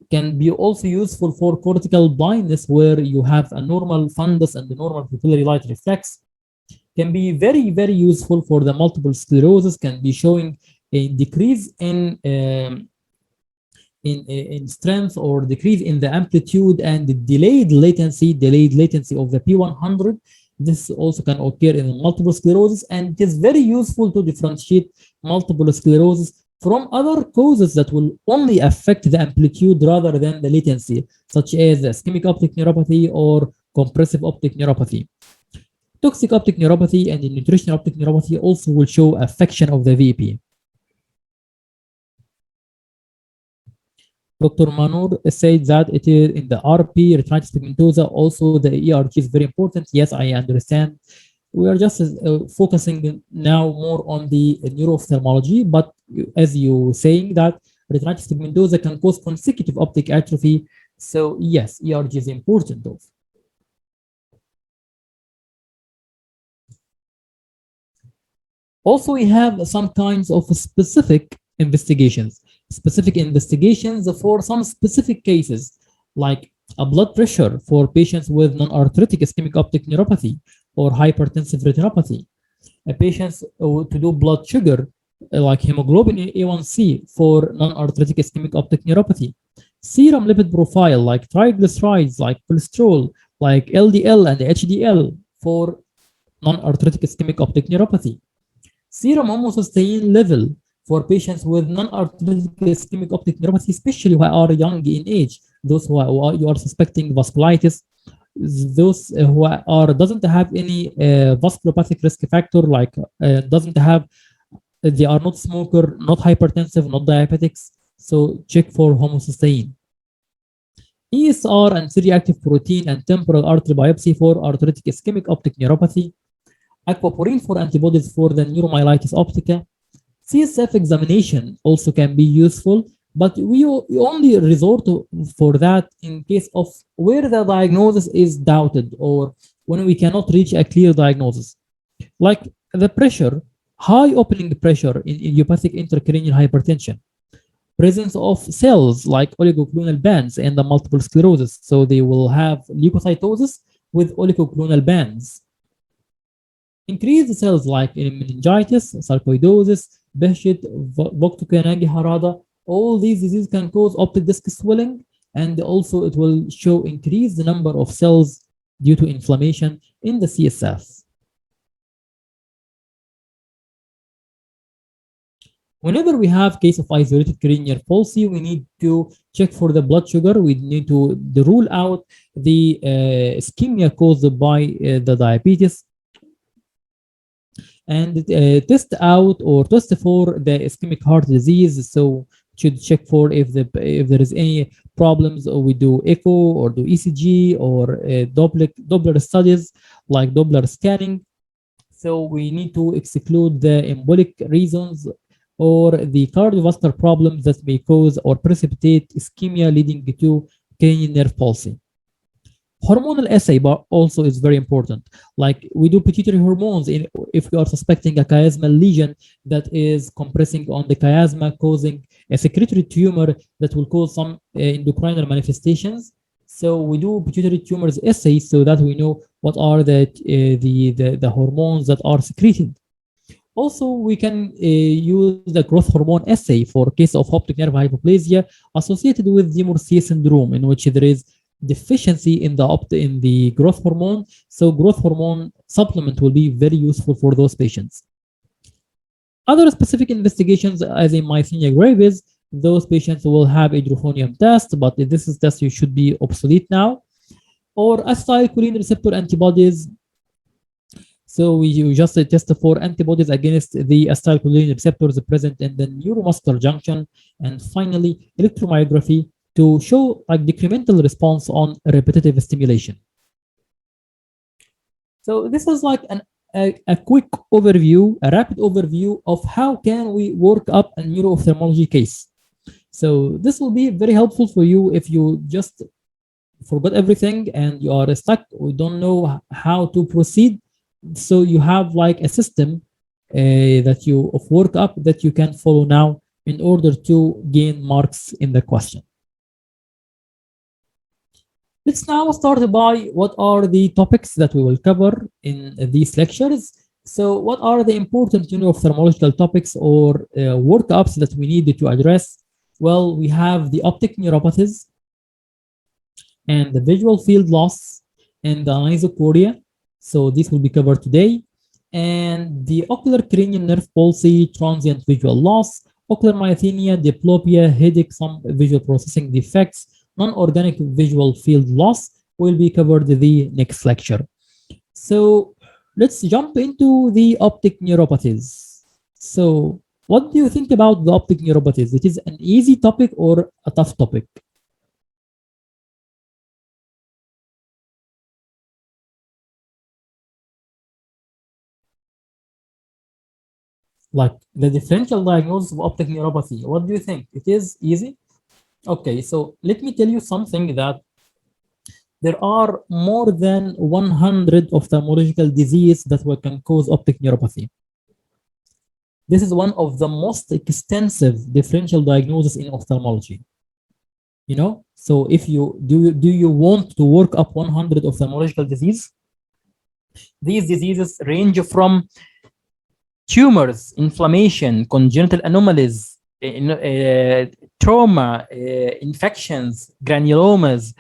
Can be also useful for cortical blindness, where you have a normal fundus and the normal pupillary light reflex. Can be very, very useful for the multiple sclerosis, can be showing a decrease in strength or decrease in the amplitude and the delayed latency of the P100. This also can occur in multiple sclerosis, and it is very useful to differentiate multiple sclerosis from other causes that will only affect the amplitude rather than the latency, such as ischemic optic neuropathy or compressive optic neuropathy. Toxic optic neuropathy and the nutritional optic neuropathy also will show affection of the VP. Dr. Manur said that it is in the RP, retinitis pigmentosa, also the ERG is very important. Yes, I understand. We are just focusing now more on the neuro-ophthalmology, but as you saying that retinitis pigmentosa can cause consecutive optic atrophy. So yes, ERG is important though. Also, we have some kinds of specific investigations for some specific cases, like a blood pressure for patients with non-arthritic ischemic optic neuropathy or hypertensive retinopathy. A patients to do blood sugar, like hemoglobin A1C for non-arthritic ischemic optic neuropathy. Serum lipid profile, like triglycerides, like cholesterol, like LDL and HDL for non-arthritic ischemic optic neuropathy. Serum homocysteine level for patients with non-arthritic ischemic optic neuropathy, especially who are young in age, those you are suspecting vasculitis, those who are doesn't have any vasculopathic risk factor, like doesn't have, they are not smoker, not hypertensive, not diabetics, so check for homocysteine. ESR and C-reactive protein and temporal artery biopsy for arthritic ischemic optic neuropathy. Aquaporin for antibodies for the neuromyelitis optica. CSF examination also can be useful, but we only resort for that in case of where the diagnosis is doubted or when we cannot reach a clear diagnosis. Like the pressure, high opening pressure in idiopathic intracranial hypertension, presence of cells like oligoclonal bands and the multiple sclerosis, so they will have leukocytosis with oligoclonal bands. Increased cells like in meningitis, sarcoidosis, Behçet, Vogt-Koyanagi-Harada, all these diseases can cause optic disc swelling, and also it will show increased number of cells due to inflammation in the CSF. Whenever we have case of isolated cranial palsy, we need to check for the blood sugar. We need to rule out the ischemia caused by the diabetes, and test out or test for the ischemic heart disease. So should check for if there is any problems, or we do echo or do ECG or Doppler studies like Doppler scanning. So we need to exclude the embolic reasons or the cardiovascular problems that may cause or precipitate ischemia leading to cranial nerve palsy. Hormonal assay also is very important. Like we do pituitary hormones if we are suspecting a chiasmal lesion that is compressing on the chiasma, causing a secretory tumor that will cause some endocrinal manifestations. So we do pituitary tumors assay so that we know what are the hormones that are secreted. Also, we can use the growth hormone assay for case of optic nerve hypoplasia associated with Demore syndrome, in which there is deficiency in the growth hormone. So growth hormone supplement will be very useful for those patients. Other specific investigations, as in myasthenia gravis, those patients will have a hydrophonium test, but this is test you should be obsolete now, or acetylcholine receptor antibodies. So we just test for antibodies against the acetylcholine receptors present in the neuromuscular junction, and finally electromyography to show a decremental response on repetitive stimulation. So this is like a quick overview, a rapid overview of how can we work up a neuro-ophthalmology case. So this will be very helpful for you if you just forgot everything and you are stuck or don't know how to proceed. So you have like a system that you of workup that you can follow now in order to gain marks in the question. Let's now start by what are the topics that we will cover in these lectures. So what are the important ophthalmological topics or workups that we need to address? Well, we have the optic neuropathies and the visual field loss and the anisocoria. So this will be covered today. And the ocular cranial nerve palsy, transient visual loss, ocular myasthenia, diplopia, headache, some visual processing defects, non-organic visual field loss will be covered in the next lecture. So let's jump into the optic neuropathies. So what do you think about the optic neuropathies? It is an easy topic or a tough topic? Like the differential diagnosis of optic neuropathy, what do you think? It is easy? Okay, so let me tell you something, that there are more than 100 ophthalmological diseases that can cause optic neuropathy. This is one of the most extensive differential diagnosis in ophthalmology. You know, so if you do you want to work up 100 ophthalmological disease? These diseases range from tumors, inflammation, congenital anomalies, trauma, infections, granulomas,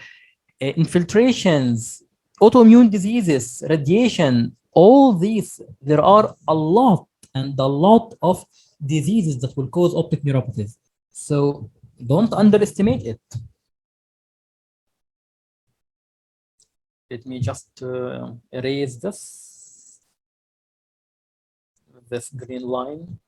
infiltrations, autoimmune diseases, radiation, all these, there are a lot and a lot of diseases that will cause optic neuropathies. So don't underestimate it. Let me just erase this green line.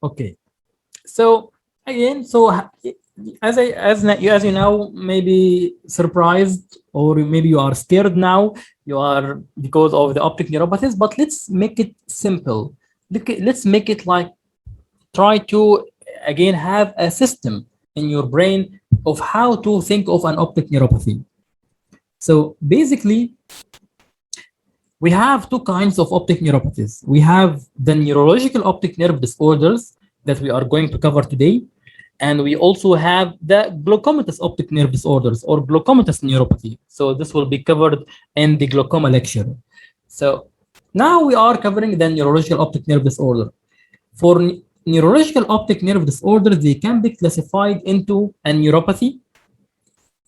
Okay, so again, so as you now maybe surprised, or maybe you are scared now, you are because of the optic neuropathies, but let's make it simple. Let's make it like, try to again have a system in your brain of how to think of an optic neuropathy. So basically, we have two kinds of optic neuropathies. We have the neurological optic nerve disorders that we are going to cover today, and we also have the glaucomatous optic nerve disorders or glaucomatous neuropathy. So this will be covered in the glaucoma lecture. So now we are covering the neurological optic nerve disorder. For neurological optic nerve disorders, they can be classified into a neuropathy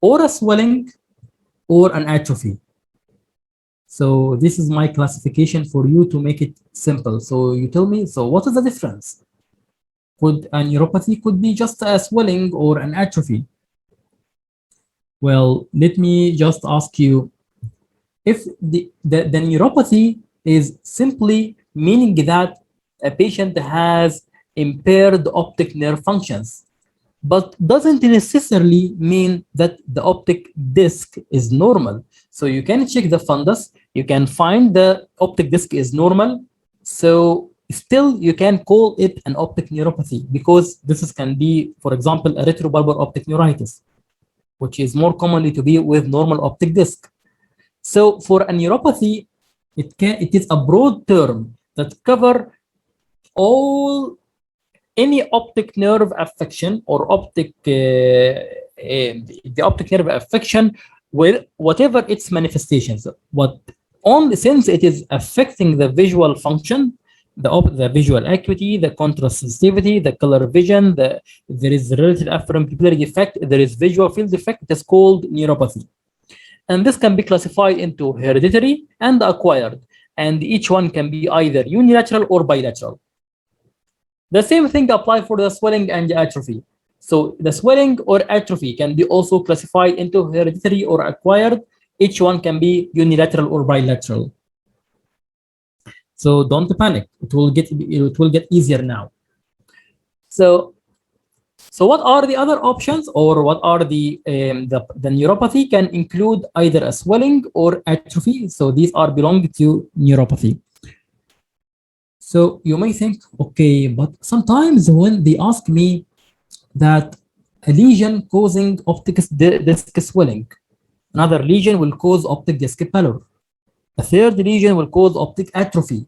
or a swelling or an atrophy. So this is my classification for you to make it simple. So you tell me, so what is the difference? Could a neuropathy could be just a swelling or an atrophy? Well, let me just ask you, if the neuropathy is simply meaning that a patient has impaired optic nerve functions, but doesn't necessarily mean that the optic disc is normal. So you can check the fundus, you can find the optic disc is normal. So still you can call it an optic neuropathy because can be, for example, a retrobulbar optic neuritis, which is more commonly to be with normal optic disc. So for a neuropathy, it is a broad term that cover all any optic nerve affection or the optic nerve affection with whatever its manifestations. What only since it is affecting the visual function, the visual acuity, the contrast sensitivity, the color vision, there is relative afferent pupillary defect, there is visual field defect. It is called neuropathy, and this can be classified into hereditary and acquired, and each one can be either unilateral or bilateral. The same thing applies for the swelling and the atrophy. So the swelling or atrophy can be also classified into hereditary or acquired. Each one can be unilateral or bilateral. So don't panic. It will get easier now. So what are the other options, or what are the neuropathy can include either a swelling or atrophy. So these are belong to neuropathy. So you may think, okay, but sometimes when they ask me that a lesion causing optic disc swelling, another lesion will cause optic disc pallor, a third lesion will cause optic atrophy.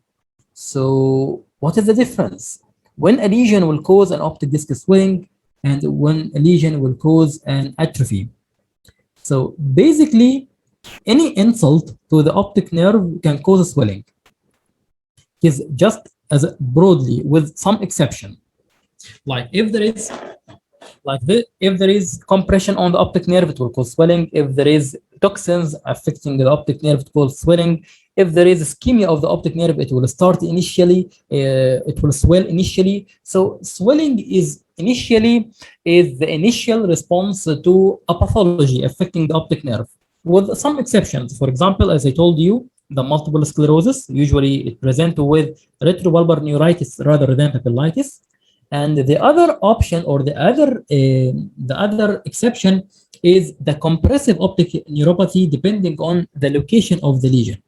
So what is the difference? When a lesion will cause an optic disc swelling and when a lesion will cause an atrophy. So basically, any insult to the optic nerve can cause a swelling. It is just as broadly with some exception. Like if there is if there is compression on the optic nerve, it will cause swelling. If there is toxins affecting the optic nerve, it will swelling. If there is ischemia of the optic nerve, it will start initially, it will swell initially. So swelling is the initial response to a pathology affecting the optic nerve, with some exceptions. For example, as I told you, the multiple sclerosis, usually it presents with retrobulbar neuritis rather than papillitis. And the other option, or the other exception, is the compressive optic neuropathy depending on the location of the lesion.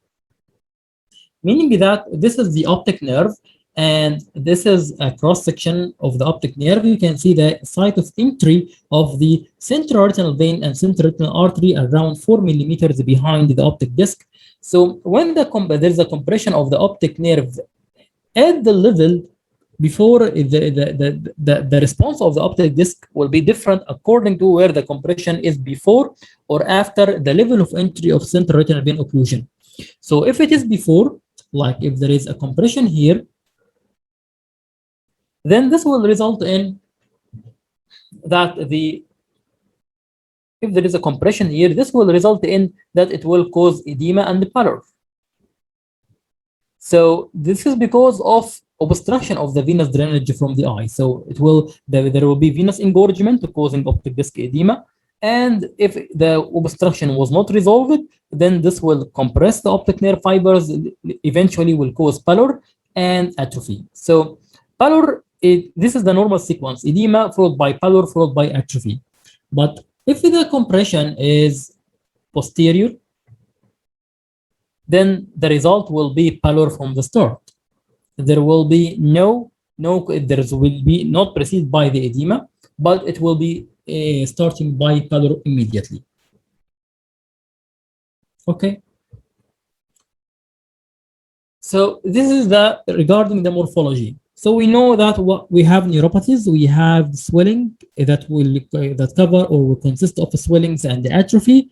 Meaning that this is the optic nerve, and this is a cross section of the optic nerve. You can see the site of entry of the central retinal vein and central retinal artery around 4 millimeters behind the optic disc. So when there's a compression of the optic nerve at the level before, the response of the optic disc will be different according to where the compression is before or after the level of entry of central retinal vein occlusion. So if it is before, like if there is a compression here, then this will result in that if there is a compression here, this will result in that it will cause edema and pallor. So this is because of obstruction of the venous drainage from the eye. So there will be venous engorgement causing optic disc edema. And if the obstruction was not resolved, then this will compress the optic nerve fibers, eventually will cause pallor and atrophy. So pallor, this is the normal sequence: edema followed by pallor followed by atrophy. But if the compression is posterior, then the result will be pallor from the start. There will be there will be not preceded by the edema, but it will be starting by pallor immediately. Okay. So this is regarding the morphology. So we know that what we have neuropathies, we have swelling that cover or will consist of swellings and the atrophy.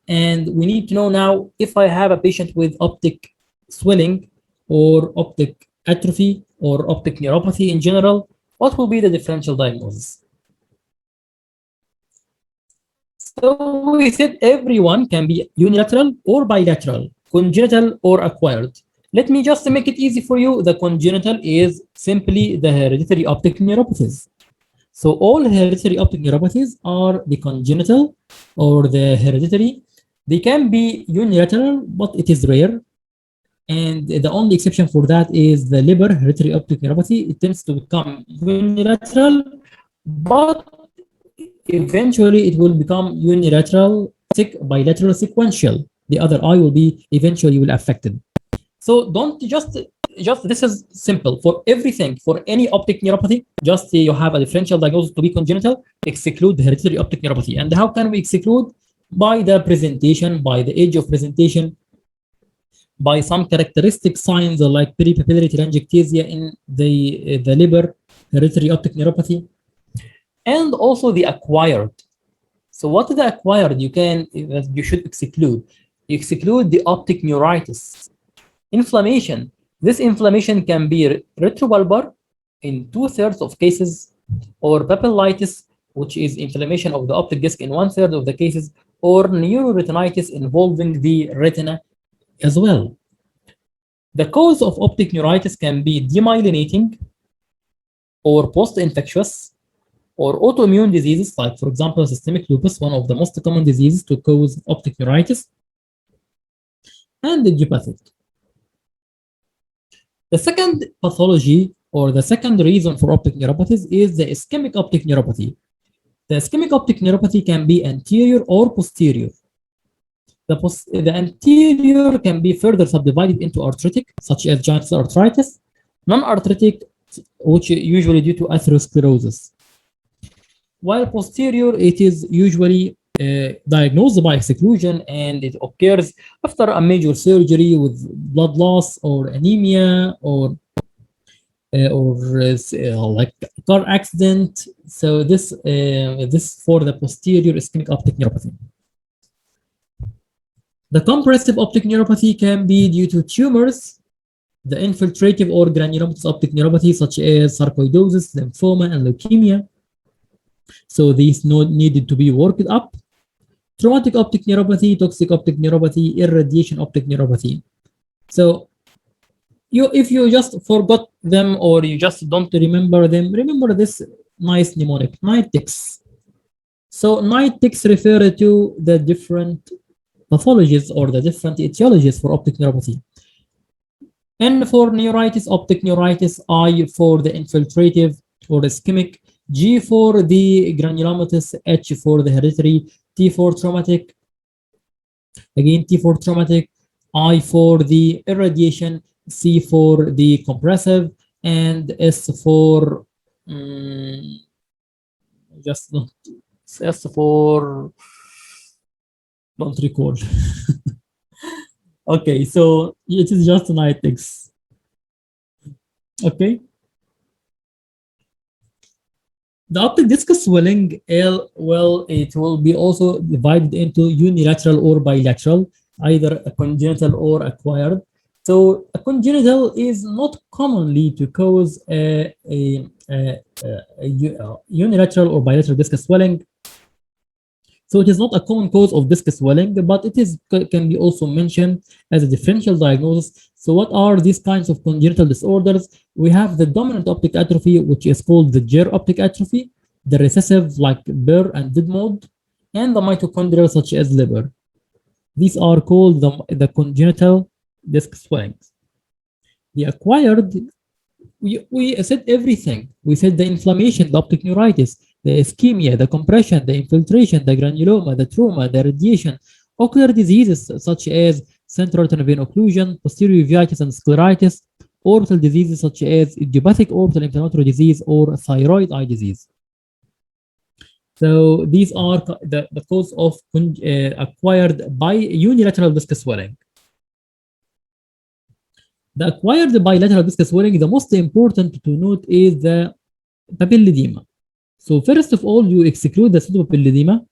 And we need to know now, if I have a patient with optic swelling or optic atrophy or optic neuropathy in general, what will be the differential diagnosis? So we said everyone can be unilateral or bilateral, congenital or acquired. Let me just make it easy for you. The congenital is simply the hereditary optic neuropathies. So all hereditary optic neuropathies are the congenital or the hereditary. They can be unilateral, but it is rare. And the only exception for that is the Leber hereditary optic neuropathy. It tends to become unilateral, but eventually it will become unilateral, bilateral sequential. The other eye will be eventually affected. So don't just just this is simple for everything. For any optic neuropathy, just you have a differential diagnosis to be congenital, exclude the hereditary optic neuropathy. And how can we exclude? By the presentation, by the age of presentation, by some characteristic signs like peripapillary telangiectasia in the liver, hereditary optic neuropathy, and also the acquired. So what is the acquired? You should exclude. You exclude the optic neuritis, inflammation. This inflammation can be retrobulbar in 2/3 of cases, or papillitis, which is inflammation of the optic disc in 1/3 of the cases, or neuroretinitis involving the retina as well. The cause of optic neuritis can be demyelinating, or post-infectious, or autoimmune diseases, like, for example, systemic lupus, one of the most common diseases to cause optic neuritis, and idiopathic. The second pathology, or the second reason for optic neuropathies, is the ischemic optic neuropathy. The ischemic optic neuropathy can be anterior or posterior. The anterior can be further subdivided into arthritic, such as giant cell arthritis, non-arthritic, which is usually due to atherosclerosis. While posterior, it is usually diagnosed by exclusion, and it occurs after a major surgery with blood loss or anemia, or like car accident. So this for the posterior ischemic optic neuropathy. The compressive optic neuropathy can be due to tumors, the infiltrative or granulomatous optic neuropathy, such as sarcoidosis, lymphoma, and leukemia. So these needed to be worked up. Traumatic optic neuropathy, toxic optic neuropathy, irradiation optic neuropathy. So if you just forgot them, or you just don't remember them, remember this nice mnemonic: night ticks. So night ticks refer to the different pathologies or the different etiologies for optic neuropathy. N for neuritis, optic neuritis; I for the infiltrative or ischemic; G for the granulomatous; H for the hereditary; T for traumatic; again T for traumatic; I for the irradiation; C for the compressive; and S for just not S for don't recall. Okay, so it is just night ticks. Okay. The optic disc swelling, well, it will be also divided into unilateral or bilateral, either a congenital or acquired. So a congenital is not commonly to cause a unilateral or bilateral disc swelling. So it is not a common cause of disc swelling, but it can be also mentioned as a differential diagnosis. So what are these kinds of congenital disorders? We have the dominant optic atrophy, which is called the GER optic atrophy, the recessive, like Burr and Didmode, and the mitochondrial, such as liver. These are called the congenital disc swellings. The acquired, we said everything. We said the inflammation, the optic neuritis, the ischemia, the compression, the infiltration, the granuloma, the trauma, the radiation, ocular diseases such as central retinal vein occlusion, posterior uveitis and scleritis, orbital diseases such as idiopathic orbital inflammatory disease or thyroid eye disease. So these are the cause of acquired by unilateral disc swelling. The acquired bilateral disc swelling, the most important to note is the papilledema. So first of all, you exclude the pseudopapilledema.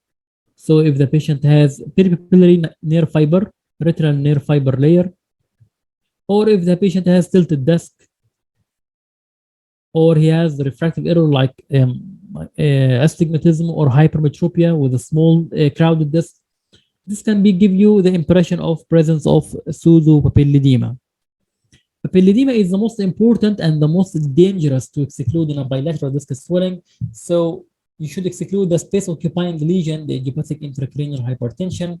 So if the patient has peripapillary nerve fiber, retinal nerve fiber layer, or if the patient has tilted disc, or he has refractive error like astigmatism or hypermetropia with a small crowded disc, this can give you the impression of presence of pseudopapilledema. Papilledema is the most important and the most dangerous to exclude in a bilateral disc swelling. So you should exclude the space-occupying lesion, the idiopathic intracranial hypertension,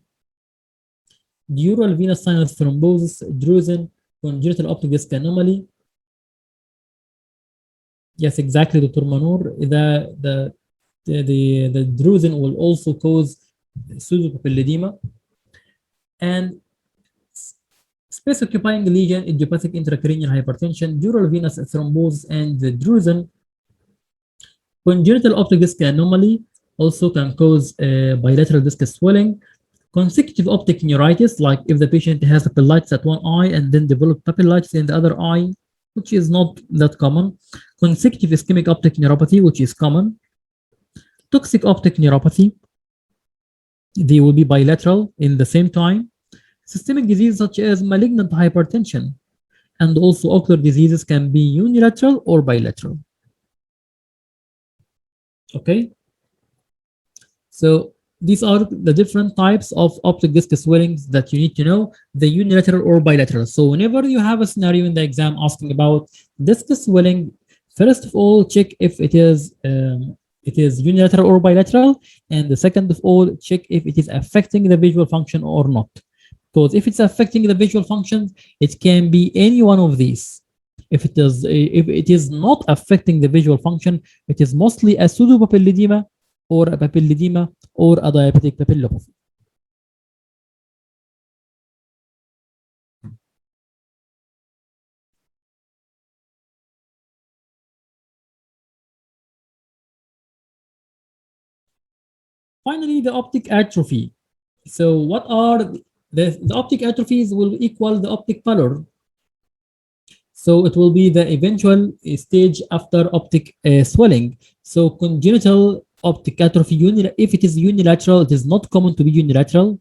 dural venous sinus thrombosis, drusen, congenital optic disc anomaly. Yes, exactly, Dr. Manur. The drusen will also cause pseudopapilledema. And Space occupying lesion, idiopathic intracranial hypertension, dural venous thrombosis, and the drusen. Congenital optic disc anomaly also can cause bilateral disc swelling. Consecutive optic neuritis, like if the patient has papillitis at one eye and then develop papillitis in the other eye, which is not that common. Consecutive ischemic optic neuropathy, which is common. Toxic optic neuropathy, they will be bilateral in the same time. Systemic diseases such as malignant hypertension and also ocular diseases can be unilateral or bilateral. Okay, so these are the different types of optic disc swellings that you need to know, the unilateral or bilateral. So whenever you have a scenario in the exam asking about disc swelling, first of all, check if it is unilateral or bilateral, and the second of all, check if it is affecting the visual function or not. Because if it's affecting the visual functions, it can be any one of these. If it is not affecting the visual function, it is mostly a pseudopapilledema or a papilledema or a diabetic papillopathy. Finally, the optic atrophy. So what are the optic atrophies will equal the optic pallor. So it will be the eventual stage after optic swelling. So congenital optic atrophy, if it is unilateral, it is not common to be unilateral,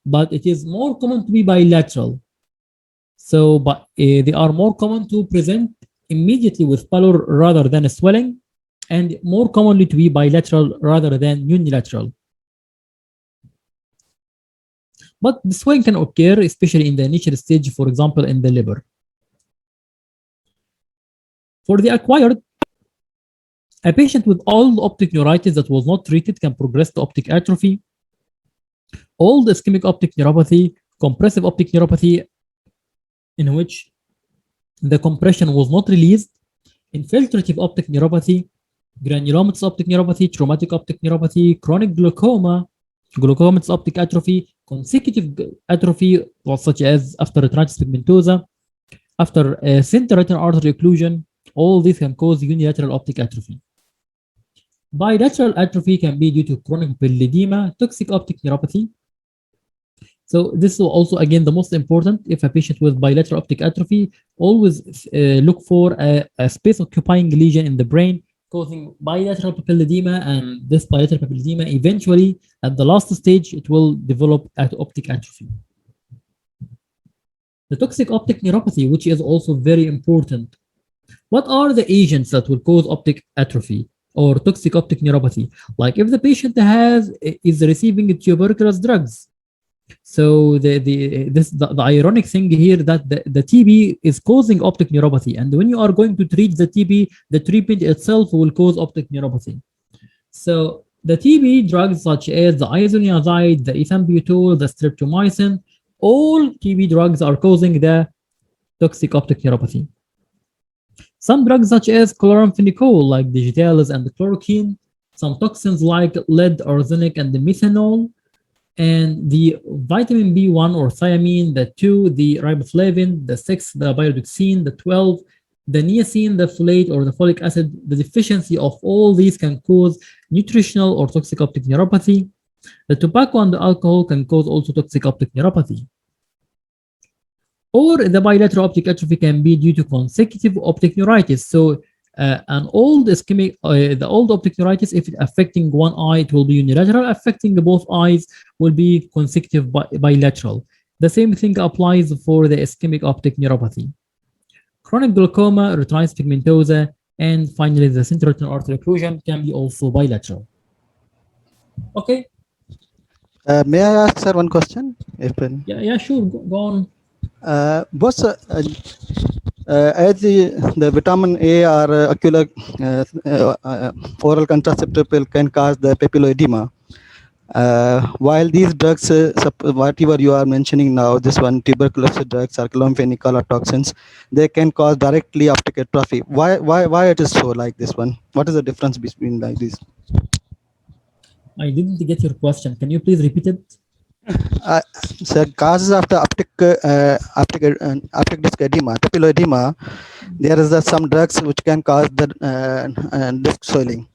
but it is more common to be bilateral. So, but they are more common to present immediately with pallor rather than a swelling, and more commonly to be bilateral rather than unilateral. But the swelling can occur, especially in the initial stage, for example, in the liver. For the acquired, a patient with old optic neuritis that was not treated can progress to optic atrophy. Old ischemic optic neuropathy, compressive optic neuropathy, in which the compression was not released, infiltrative optic neuropathy, granulomatous optic neuropathy, traumatic optic neuropathy, chronic glaucoma, glaucomatous optic atrophy, consecutive atrophy, such as after retinitis pigmentosa, after central retinal artery occlusion. All this can cause unilateral optic atrophy. Bilateral atrophy can be due to chronic papilledema, toxic optic neuropathy. So this is also, again, the most important. If a patient with bilateral optic atrophy, always look for a space-occupying lesion in the brain causing bilateral papilledema, and this bilateral papilledema eventually, at the last stage, it will develop at optic atrophy. The toxic optic neuropathy, which is also very important. What are the agents that will cause optic atrophy or toxic optic neuropathy? Like if the patient is receiving tuberculous drugs. So the ironic thing here that the TB is causing optic neuropathy, and when you are going to treat the TB, the treatment itself will cause optic neuropathy. So the TB drugs such as the isoniazid, the ethambutol, the streptomycin, all TB drugs are causing the toxic optic neuropathy. Some drugs such as chloramphenicol, like digitalis and chloroquine, some toxins like lead, arsenic, and the methanol, and the vitamin B1 or thiamine, the 2, the riboflavin, the 6, the pyridoxine, the 12, the niacin, the folate or the folic acid. The deficiency of all these can cause nutritional or toxic optic neuropathy. The tobacco and the alcohol can cause also toxic optic neuropathy. Or the bilateral optic atrophy can be due to consecutive optic neuritis. So an old ischemic, the old optic neuritis, if it's affecting one eye, it will be unilateral. Affecting both eyes will be consecutive bilateral. The same thing applies for the ischemic optic neuropathy. Chronic glaucoma, retinitis pigmentosa, and finally the central retinal artery occlusion can be also bilateral. Okay. May I ask, sir, one question? Yeah, sure. Go on. Boss, as the vitamin A or ocular oral contraceptive pill can cause the papilloedema, while these drugs, whatever you are mentioning now, this one tuberculosis drugs or chloramphenicol or toxins, they can cause directly optic atrophy. Why it is so like this one? What is the difference between like this? I didn't get your question. Can you please repeat it? So causes of the optic disc edema, papilloedema, there is some drugs which can cause the disc swelling,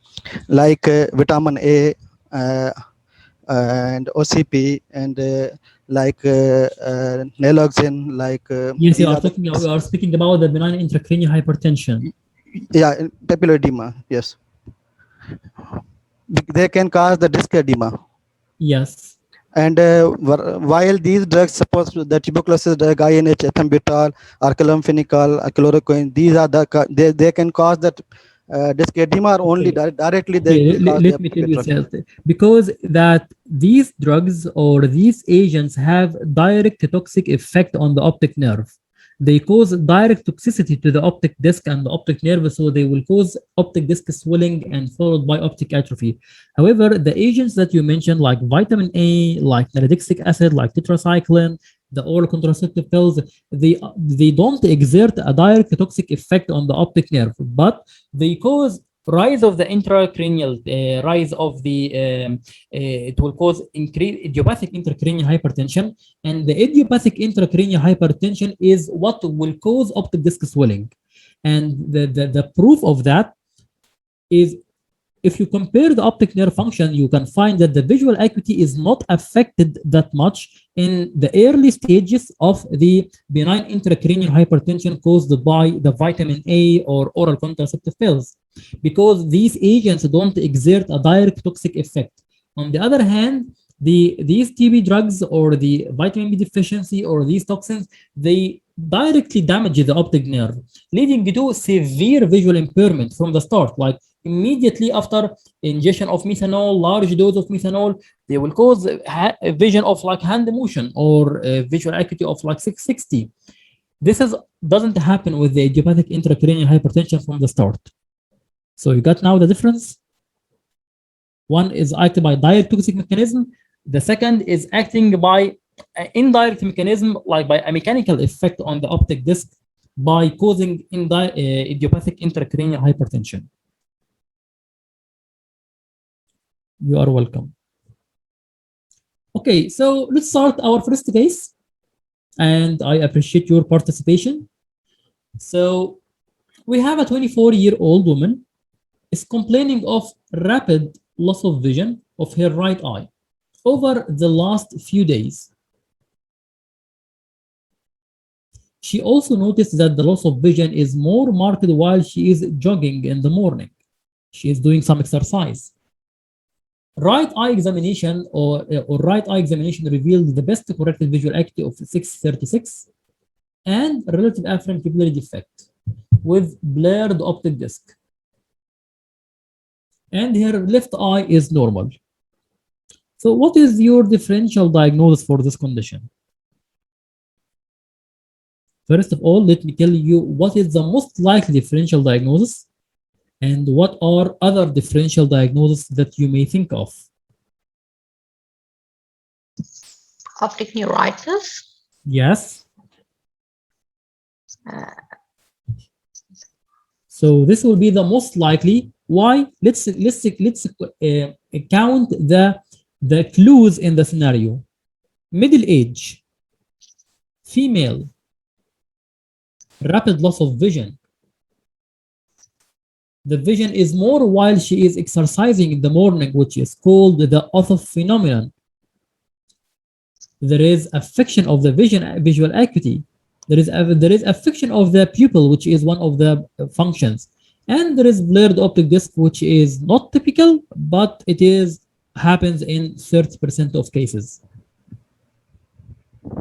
like vitamin A and OCP, and like naloxone, like Yes, you these are are the talking. You are speaking about the benign intracranial hypertension. yeah papilloedema. Yes, they can cause the disc edema. Yes. And while these drugs, suppose the tuberculosis drug, INH, ethambutol, or chlorphenical, chloroquine, these are they can cause that disc edema, or only Okay. directly Okay. they cause the Let me tell you hypertrophy. something. Because that these drugs or these agents have direct toxic effect on the optic nerve. They cause direct toxicity to the optic disc and the optic nerve, so they will cause optic disc swelling and followed by optic atrophy. However, the agents that you mentioned, like vitamin A, like nalidixic acid, like tetracycline, the oral contraceptive pills, they don't exert a direct toxic effect on the optic nerve, but they cause rise of the intracranial, rise of the, it will cause increase idiopathic intracranial hypertension, and the idiopathic intracranial hypertension is what will cause optic disc swelling. And the proof of that is, if you compare the optic nerve function, you can find that the visual acuity is not affected that much in the early stages of the benign intracranial hypertension caused by the vitamin A or oral contraceptive pills, because these agents don't exert a direct toxic effect. On the other hand, these TB drugs or the vitamin B deficiency or these toxins, they directly damage the optic nerve, leading to severe visual impairment from the start. Like immediately after ingestion of methanol, large dose of methanol, they will cause a vision of like hand motion or a visual acuity of like 660. This is doesn't happen with the idiopathic intracranial hypertension from the start. So you got now the difference. One is acted by direct toxic mechanism. The second is acting by an indirect mechanism, like by a mechanical effect on the optic disc by causing idiopathic intracranial hypertension. You are welcome. Okay, so let's start our first case, and I appreciate your participation. So we have a 24-year-old woman is complaining of rapid loss of vision of her right eye over the last few days. She also noticed that the loss of vision is more marked while she is jogging in the morning. She is doing some exercise. Right eye examination or right eye examination revealed the best corrected visual acuity of 636 and relative afferent pupillary defect with blurred optic disc. And her left eye is normal. So what is your differential diagnosis for this condition? First of all, let me tell you what is the most likely differential diagnosis and what are other differential diagnoses that you may think of. Optic neuritis. Yes. Uh, So this will be the most likely. Why? Let's count the clues in the scenario. Middle age, female, rapid loss of vision. The vision is more while she is exercising in the morning, which is called the Othov phenomenon. There is affection of the visual acuity. There is affection of the pupil, which is one of the functions. And there is blurred optic disc, which is not typical, but it happens in 30% of cases.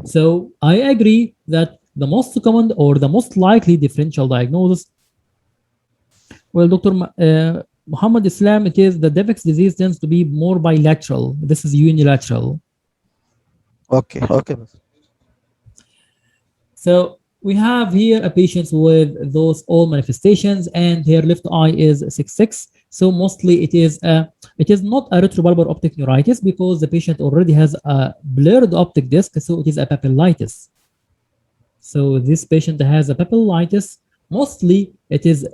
So I agree that the most common or the most likely differential diagnosis, well, Dr. Muhammad Islam, it is the Devex disease tends to be more bilateral. This is unilateral. Okay, okay. So we have here a patient with those all manifestations, and her left eye is 6.6. So mostly it is not a retrobulbar optic neuritis because the patient already has a blurred optic disc, so it is a papillitis. So this patient has a papillitis. Mostly it is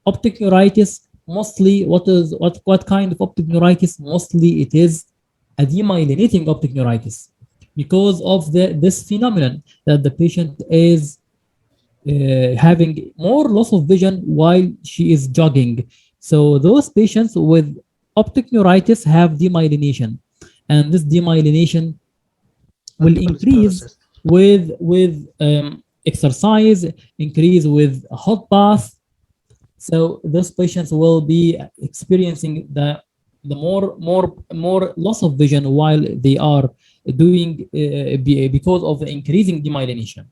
optic neuritis. Mostly what kind of optic neuritis? Mostly it is a demyelinating optic neuritis. because of this phenomenon that the patient is having more loss of vision while she is jogging. So those patients with optic neuritis have demyelination, and this demyelination will Multiple increase sclerosis. with exercise, increase with a hot bath. So those patients will be experiencing the more loss of vision while they are doing because of the increasing demyelination.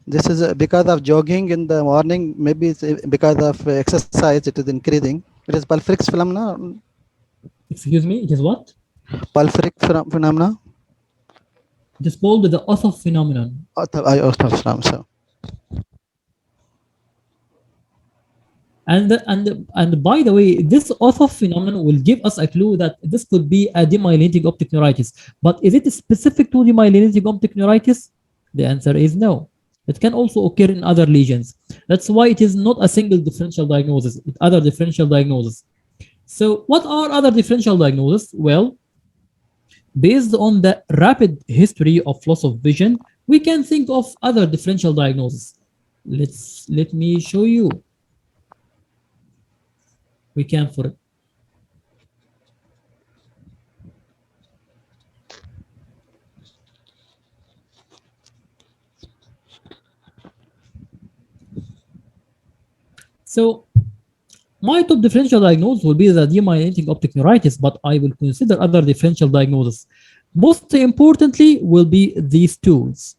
This is because of jogging in the morning. Maybe it's because of exercise. It is increasing. It is Pulfrix phenomena. Excuse me, it is what? Pulfric phenomena. It is called the Otho phenomenon. So And by the way, this Otho phenomenon will give us a clue that this could be a demyelinating optic neuritis. But is it specific to demyelinating optic neuritis? The answer is no. It can also occur in other lesions. That's why it is not a single differential diagnosis. It's other differential diagnosis. So what are other differential diagnoses? Well, based on the rapid history of loss of vision, we can think of other differential diagnoses. Let me show you. We can for it. So my top differential diagnosis will be the demyelinating optic neuritis, but I will consider other differential diagnoses. Most importantly will be these tools.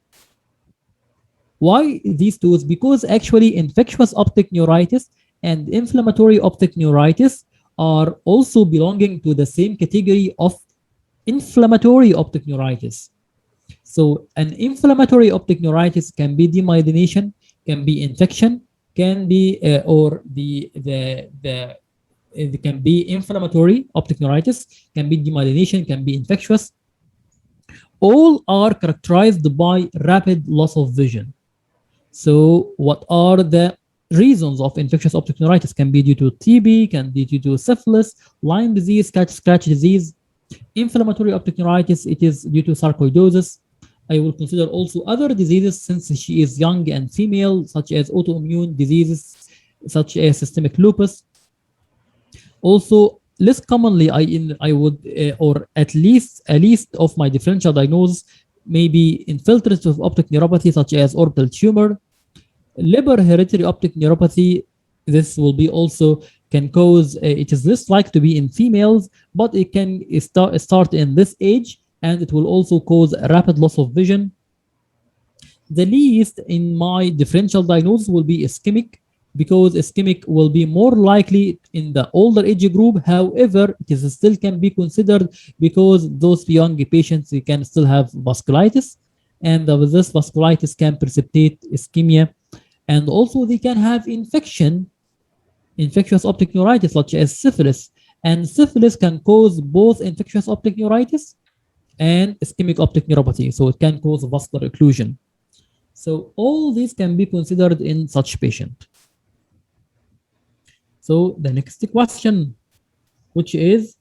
Why these tools? Because actually infectious optic neuritis and inflammatory optic neuritis are also belonging to the same category of inflammatory optic neuritis. So an inflammatory optic neuritis can be demyelination, can be infection, can be or it can be inflammatory optic neuritis, can be demyelination, can be infectious. All are characterized by rapid loss of vision. So what are the reasons of infectious optic neuritis? Can be due to TB, can be due to syphilis, Lyme disease, scratch disease. Inflammatory optic neuritis, it is due to sarcoidosis. I will consider also other diseases since she is young and female, such as autoimmune diseases, such as systemic lupus. Also, less commonly, I would, or at least a list of my differential diagnosis, maybe infiltrative optic neuropathy, such as orbital tumor, Leber hereditary optic neuropathy. This will be also can cause. It is less likely to be in females, but it can start in this age, and it will also cause a rapid loss of vision. The least in my differential diagnosis will be ischemic, because ischemic will be more likely in the older age group. However, it is still can be considered because those young patients can still have vasculitis, and this vasculitis can precipitate ischemia, and also they can have infectious optic neuritis such as syphilis, and syphilis can cause both infectious optic neuritis and ischemic optic neuropathy, so it can cause vascular occlusion. So all these can be considered in such patient. So the next question, which is,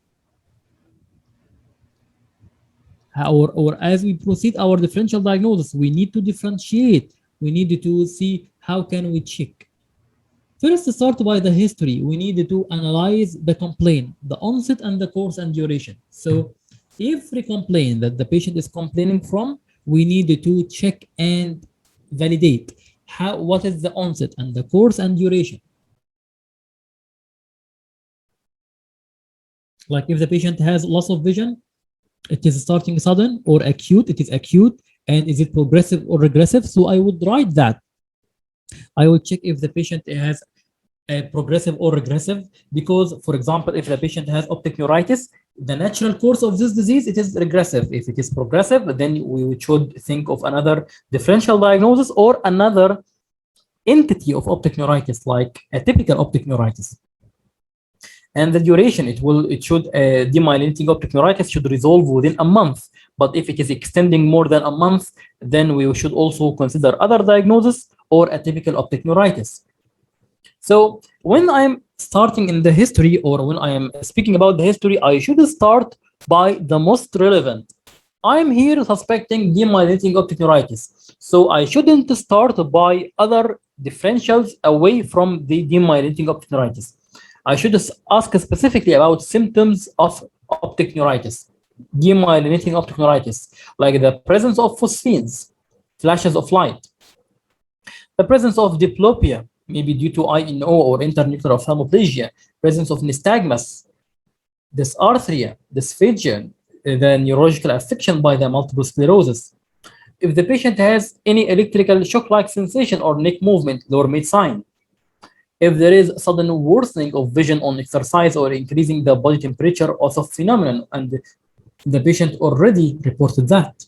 or as we proceed our differential diagnosis, we need to differentiate. We need to see how can we check. First, start by the history. We need to analyze the complaint, the onset and the course and duration. So every complaint that the patient is complaining from, we need to check and validate what is the onset and the course and duration. Like if the patient has loss of vision, it is starting sudden or acute, it is acute, and is it progressive or regressive? So I would write that. I would check if the patient has progressive or regressive, because, for example, if the patient has optic neuritis, the natural course of this disease, it is regressive. If it is progressive, then we should think of another differential diagnosis or another entity of optic neuritis, like atypical optic neuritis. And the duration, it should demyelinating optic neuritis should resolve within a month. But if it is extending more than a month, then we should also consider other diagnosis or atypical optic neuritis. So when I'm starting in the history, or when I am speaking about the history, I should start by the most relevant. I'm here suspecting demyelinating optic neuritis. So I shouldn't start by other differentials away from the demyelinating optic neuritis. I should ask specifically about symptoms of optic neuritis, demyelinating optic neuritis, like the presence of phosphines, flashes of light, the presence of diplopia, maybe due to INO or internuclear ophthalmoplegia, presence of nystagmus, dysarthria, dysphagia, the neurological affection by the multiple sclerosis. If the patient has any electrical shock-like sensation or neck movement, lower mid sign. If there is sudden worsening of vision on exercise or increasing the body temperature, also phenomenon, and the patient already reported that.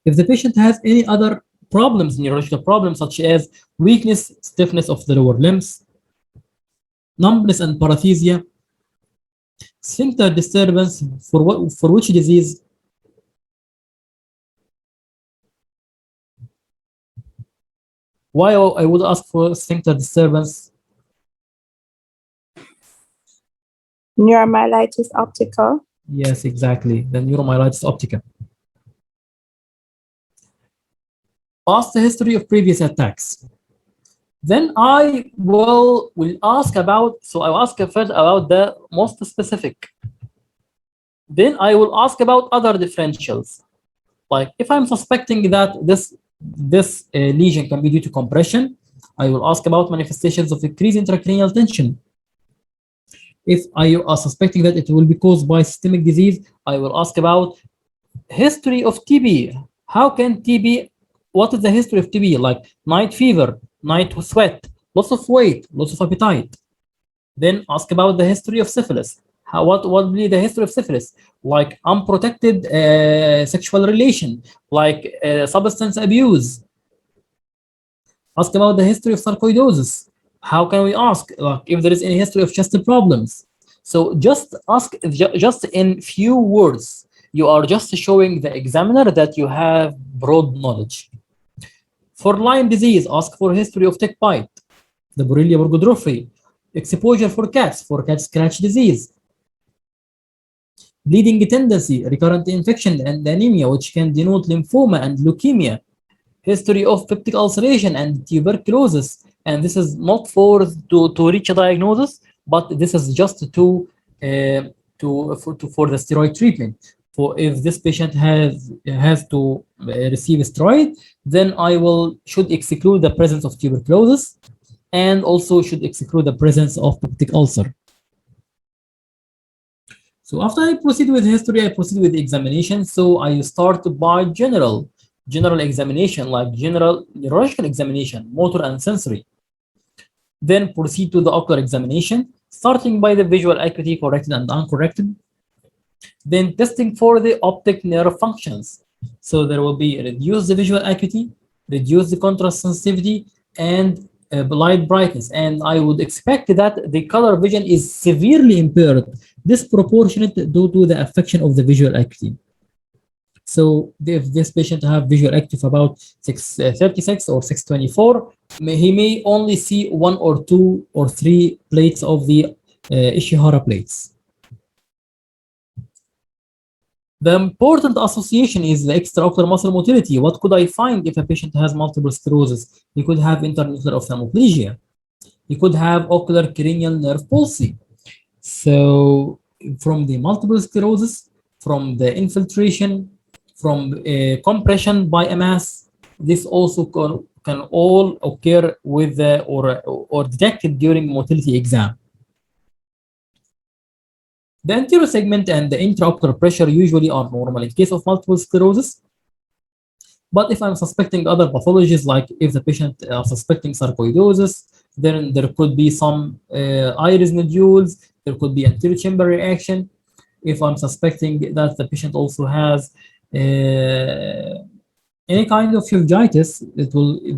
If the patient has any other problems, neurological problems such as weakness, stiffness of the lower limbs, numbness and paresthesia, sphincter disturbance, for which disease? Why I would ask for sphincter disturbance? Neuromyelitis optica. Yes, exactly, the neuromyelitis optica. Past history of previous attacks. Then I will ask about, so I will ask first about the most specific. Then I will ask about other differentials. Like if I'm suspecting that this lesion can be due to compression, I will ask about manifestations of increased intracranial tension. If I are suspecting that it will be caused by systemic disease, I will ask about history of TB. How can TB, what is the history of TB? Like night fever, night sweat, loss of weight, loss of appetite. Then ask about the history of syphilis. What will be the history of syphilis? Like unprotected sexual relation, like substance abuse. Ask about the history of sarcoidosis. How can we ask like, if there is any history of chest problems? So just ask just in few words. You are just showing the examiner that you have broad knowledge. For Lyme disease, ask for history of tick bite, the Borrelia burgdorferi, exposure for cat scratch disease, bleeding tendency, recurrent infection and anemia, which can denote lymphoma and leukemia, history of peptic ulceration and tuberculosis. And this is not for to reach a diagnosis, but this is just to for the steroid treatment. For if this patient has to receive a steroid, then I should exclude the presence of tuberculosis, and also should exclude the presence of peptic ulcer. So after I proceed with history, I proceed with examination. So I start by general examination, like general neurological examination, motor and sensory. Then proceed to the ocular examination, starting by the visual acuity, corrected and uncorrected. Then testing for the optic nerve functions. So there will be reduce the visual acuity, reduce the contrast sensitivity, and light brightness. And I would expect that the color vision is severely impaired, disproportionate due to the affection of the visual acuity. So if this patient have visual acuity of about 636 or 624, he may only see 1 or 2 or 3 plates of the Ishihara plates. The important association is the extraocular muscle motility. What could I find if a patient has multiple sclerosis? He could have internuclear ophthalmoplegia. He could have ocular cranial nerve palsy. So from the multiple sclerosis, from the infiltration, from compression by a mass, this also can all occur with the, or detected during motility exam. The anterior segment and the intraocular pressure usually are normal in case of multiple sclerosis. But if I'm suspecting other pathologies, like if the patient is suspecting sarcoidosis, then there could be some iris nodules, there could be anterior chamber reaction. If I'm suspecting that the patient also has any kind of uveitis,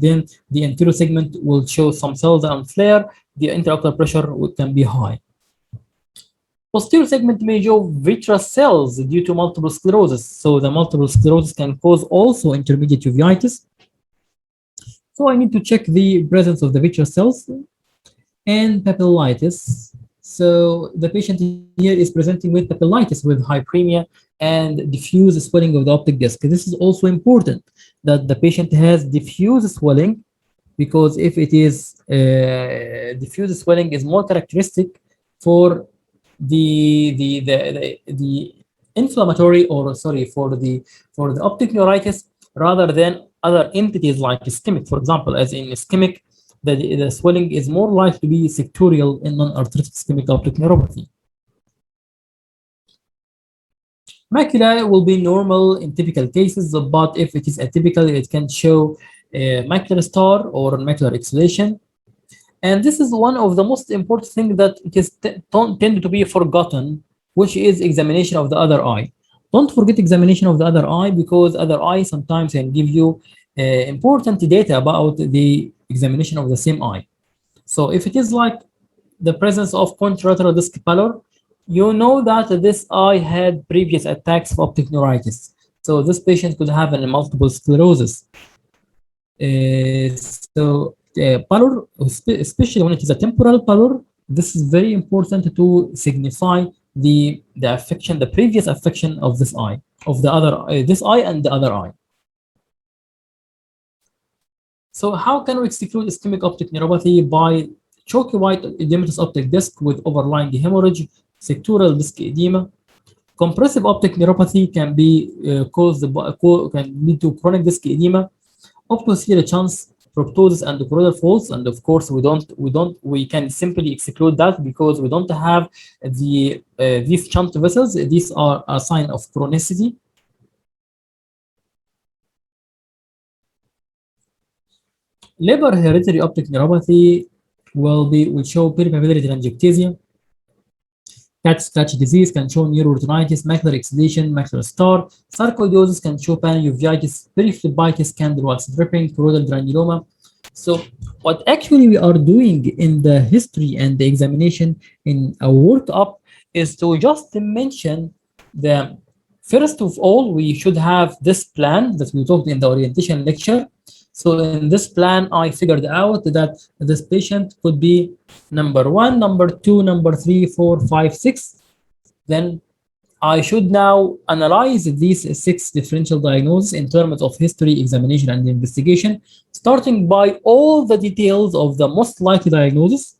then the anterior segment will show some cells and flare. The intraocular pressure can be high. Posterior segment may show vitreous cells due to multiple sclerosis. So the multiple sclerosis can cause also intermediate uveitis. So I need to check the presence of the vitreous cells. and papillitis. So the patient here is presenting with papillitis with hyperemia and diffuse swelling of the optic disc. This is also important that the patient has diffuse swelling, because if it is diffuse swelling is more characteristic for the inflammatory, or sorry, for the optic neuritis, rather than other entities like ischemic. For example, as in ischemic, the swelling is more likely to be sectorial in non-arthritic ischemic optic neuropathy. Macula will be normal in typical cases, but if it is atypical, it can show macular star or macular exudation. And this is one of the most important things that it is tend to be forgotten, which is examination of the other eye. Don't forget examination of the other eye, because other eye sometimes can give you important data about the examination of the same eye. So if it is like the presence of contralateral disc pallor, you know that this eye had previous attacks of optic neuritis. So this patient could have a multiple sclerosis. Pallor, especially when it is a temporal pallor, this is very important to signify the affection, the previous affection of this eye, of the other this eye and the other eye. So how can we exclude ischemic optic neuropathy? By chalky white edematous optic disc with overlying hemorrhage, sectoral disc edema. Compressive optic neuropathy can be can lead to chronic disc edema, optocerebral chance, proptosis, and choroidal faults. And of course, we can simply exclude that because we don't have these shunt vessels. These are a sign of chronicity. Labor hereditary optic neuropathy will show peripapillary telangiectasia. Cat scratch disease can show neuroretinitis, macular exudation, macular star. Sarcoidosis can show panuveitis, periphlebitis, candle wax dripping, choroidal granuloma. So what actually we are doing in the history and the examination in our workup is to just mention the first of all, we should have this plan that we talked in the orientation lecture. So in this plan, I figured out that this patient could be number 1, number 2, number 3, 4, 5, 6. Then I should now analyze these 6 differential diagnoses in terms of history, examination, and investigation, starting by all the details of the most likely diagnosis,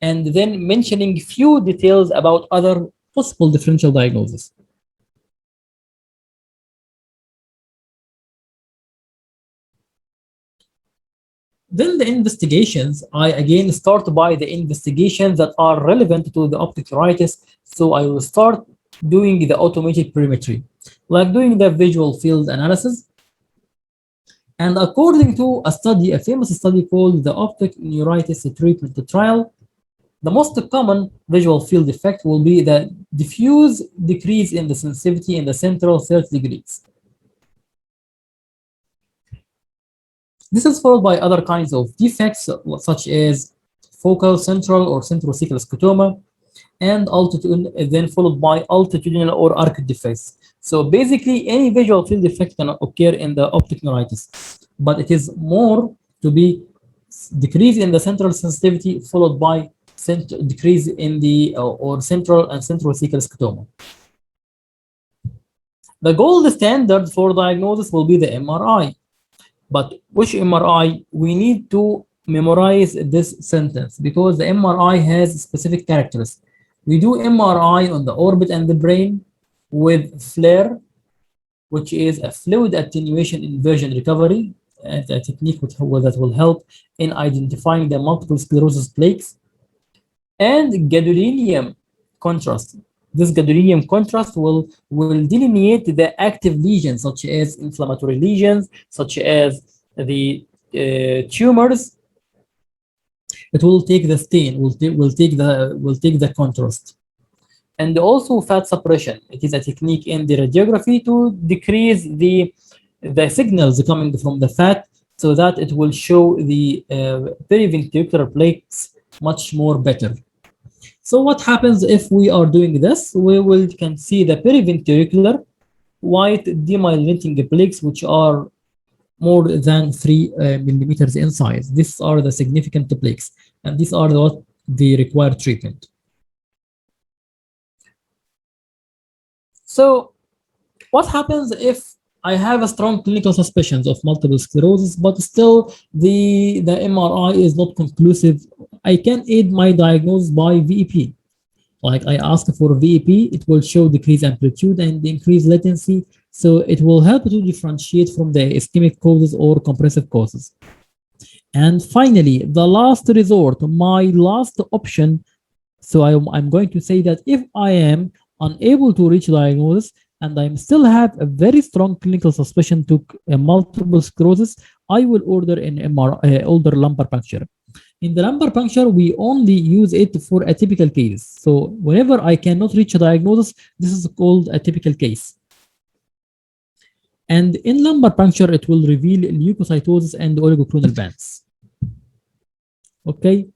and then mentioning few details about other possible differential diagnoses. Then the investigations, I again start by the investigations that are relevant to the optic neuritis. So I will start doing the automated perimetry, like doing the visual field analysis. And according to a study, a famous study called the Optic Neuritis Treatment Trial, the most common visual field effect will be the diffuse decrease in the sensitivity in the central 30 degrees. This is followed by other kinds of defects, such as focal, central, or centrocecal scotoma, and altitude, then followed by altitudinal or arc defects. So basically, any visual field defect can occur in the optic neuritis, but it is more to be decrease in the central sensitivity, followed by decrease in the or central and centrocecal scotoma. The gold standard for diagnosis will be the MRI. But which MRI? We need to memorize this sentence because the MRI has specific characteristics. We do MRI on the orbit and the brain with FLAIR, which is a fluid attenuation inversion recovery, and a technique that will help in identifying the multiple sclerosis plaques, and gadolinium contrast. This gadolinium contrast will delineate the active lesions, such as inflammatory lesions, such as the tumors. It will take the stain, will take the contrast, and also fat suppression. It is a technique in the radiography to decrease the signals coming from the fat, so that it will show the periventricular plaques much more better. So what happens if we are doing this? We can see the periventricular white demyelinating plaques, which are more than 3 millimeters in size. These are the significant plaques, and these are what they require treatment. So, what happens if I have a strong clinical suspicions of multiple sclerosis, but still the MRI is not conclusive? I can aid my diagnosis by VEP. Like I ask for VEP, it will show decreased amplitude and increased latency. So it will help to differentiate from the ischemic causes or compressive causes. And finally, the last resort, my last option. So I'm going to say that if I am unable to reach diagnosis and I still have a very strong clinical suspicion to multiple sclerosis, I will order an order lumbar puncture. In the lumbar puncture, we only use it for a typical case. So whenever I cannot reach a diagnosis, this is called a typical case. And in lumbar puncture, it will reveal leukocytosis and oligoclonal bands. Okay.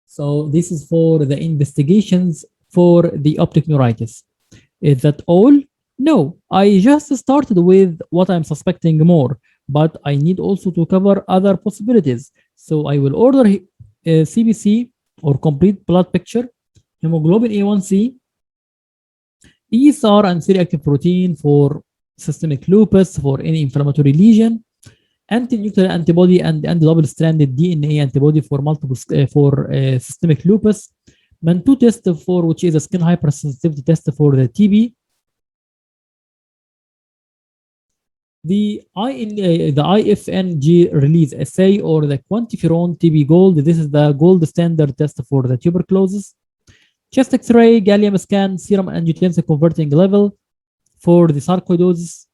So this is for the investigations for the optic neuritis. Is that all? No, I just started with what I'm suspecting more, but I need also to cover other possibilities. So I will order CBC or complete blood picture, hemoglobin A1C, ESR and C-reactive protein for systemic lupus, for any inflammatory lesion, anti-nuclear antibody and double-stranded DNA antibody for systemic lupus, MAN2 test for which is a skin hypersensitivity test for the TB, the IFNG release assay or the quantiferon TB gold. This is the gold standard test for the tuberculosis. Chest X-ray, gallium scan, serum angiotensin converting level for the sarcoidosis,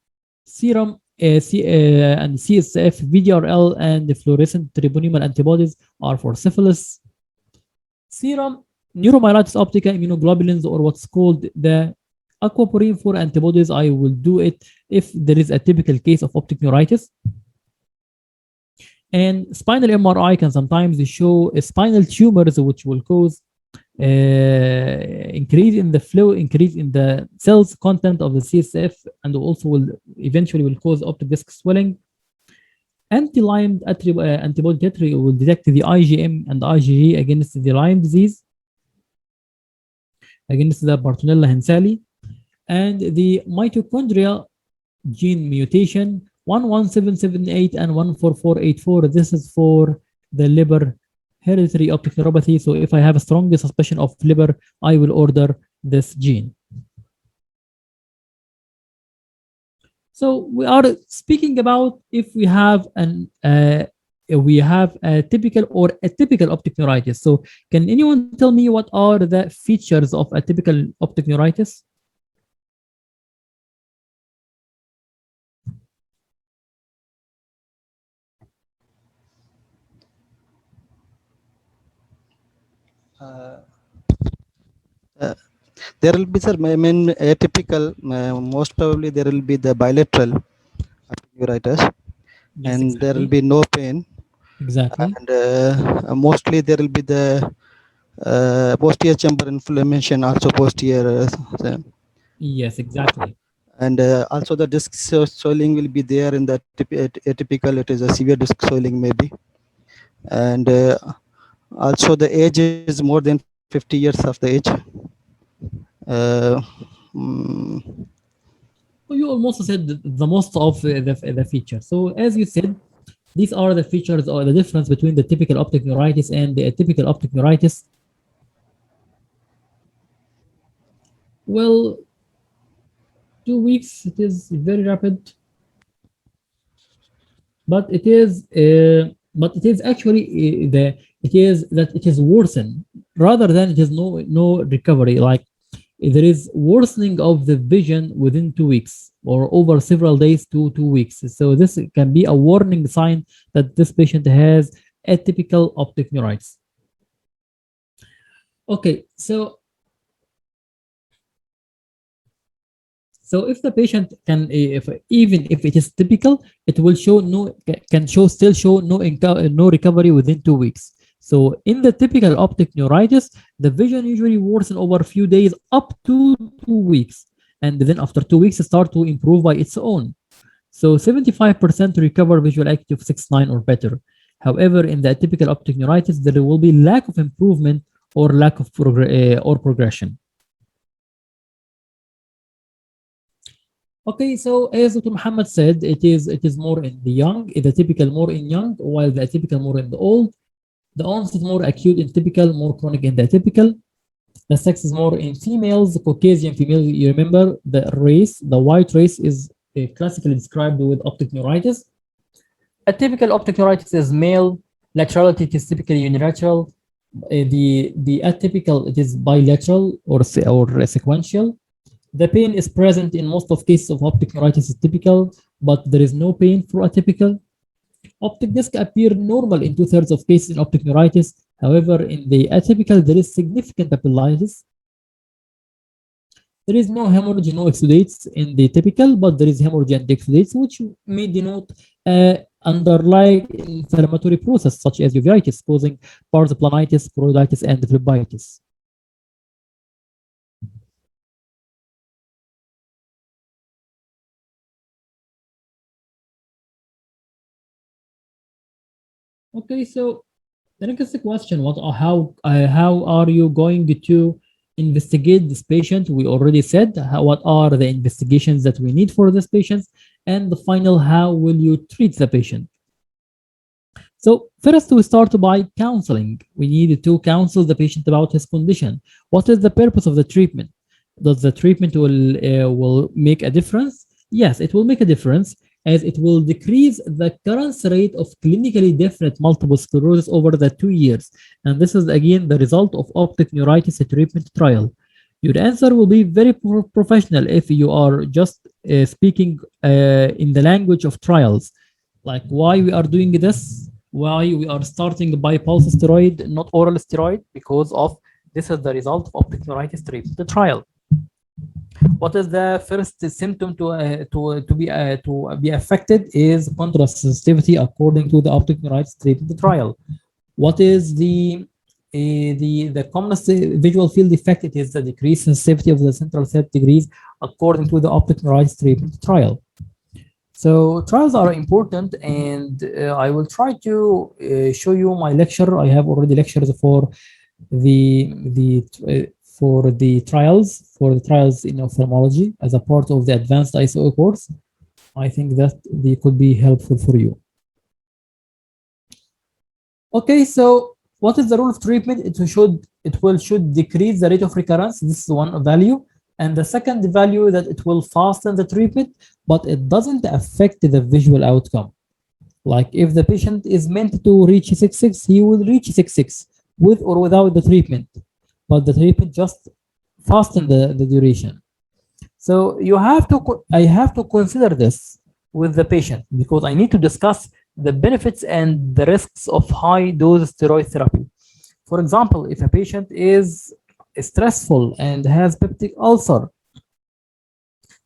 serum and CSF, VDRL, and the fluorescent troponemal antibodies are for syphilis. Serum, neuromyelitis optica, immunoglobulins, or what's called the aquaporin for antibodies. I will do it if there is a typical case of optic neuritis. And spinal MRI can sometimes show spinal tumors, which will cause increase in the flow, increase in the cells content of the CSF, and also will eventually will cause optic disc swelling. Anti-Lyme antibody titri will detect the IgM and IgG against the Lyme disease, against the Bartonella hensali, and the mitochondria gene mutation 11778 and 14484. This is for the liver hereditary optic neuropathy. So if I have a strong suspicion of liver, I will order this gene. So we are speaking about if we have a typical or atypical optic neuritis. So can anyone tell me what are the features of a typical optic neuritis? There will be, sir, I mean, atypical, most probably there will be the bilateral neuritis, Yes, and exactly. there will be no pain. Exactly. And mostly there will be the posterior chamber inflammation, also posterior. Yes, exactly. And also the disc swelling will be there in the atypical. It is a severe disc swelling maybe. And also the age is more than 50 years of the age. Mm, You almost said the most of the features. So as you said, these are the features or the difference between the typical optic neuritis and the atypical optic neuritis. Well, 2 weeks, it is very rapid, but it is actually it is that it is worsened rather than it is no recovery. Like there is worsening of the vision within 2 weeks or over several days to 2 weeks. So this can be a warning sign that this patient has atypical optic neuritis. Okay, so if the patient can, if even if it is typical, it will show still show no recovery within 2 weeks. So in the typical optic neuritis, the vision usually worsen over a few days up to 2 weeks, and then after 2 weeks, it start to improve by its own. So 75% recover visual acuity of 6/9 or better. However, in the atypical optic neuritis, there will be lack of improvement or lack of progression. Okay, so as Dr. Muhammad said, it is more in the young, the typical more in young, while the atypical more in the old. The onset more acute in typical, more chronic in the atypical. The sex is more in females, the Caucasian female. You remember the race, the white race is classically described with optic neuritis. Atypical optic neuritis is male. Laterality is typically unilateral. The atypical it is bilateral or sequential. The pain is present in most of cases of optic neuritis is typical, but there is no pain for atypical. Optic disc appear normal in 2/3 of cases in optic neuritis. However, in the atypical, there is significant papillitis. There is no hemorrhage, no exudates in the typical, but there is hemorrhage and exudates, which may denote underlying inflammatory process such as uveitis, causing paraplanitis, choroiditis, and phlebitis. Okay, so the next question: how are you going to investigate this patient? We already said what are the investigations that we need for this patient, and the final, how will you treat the patient? So first, we start by counseling. We need to counsel the patient about his condition. What is the purpose of the treatment? Does the treatment will make a difference? Yes, it will make a difference, as it will decrease the current rate of clinically definite multiple sclerosis over the 2 years. And this is again the result of optic neuritis treatment trial. Your answer will be very professional if you are just speaking in the language of trials, like why we are doing this, why we are starting by pulse steroid, not oral steroid, because of this is the result of optic neuritis treatment trial. What is the first symptom to be affected is contrast sensitivity according to the optic neuritis treatment trial. What is the commonest visual field defect? It is the decreased sensitivity of the central set degrees according to the optic neuritis treatment trial. So trials are important, and I will try to show you my lecture. I have already lectures for the trials in ophthalmology as a part of the advanced ISO course. I think that they could be helpful for you. Okay, so what is the rule of treatment? Should decrease the rate of recurrence. This is one value. And the second value that it will fasten the treatment, but it doesn't affect the visual outcome. Like if the patient is meant to reach 6.6, he will reach 6.6 with or without the treatment, but the treatment just fasten the duration. So I have to consider this with the patient, because I need to discuss the benefits and the risks of high dose steroid therapy. For example, if a patient is stressful and has peptic ulcer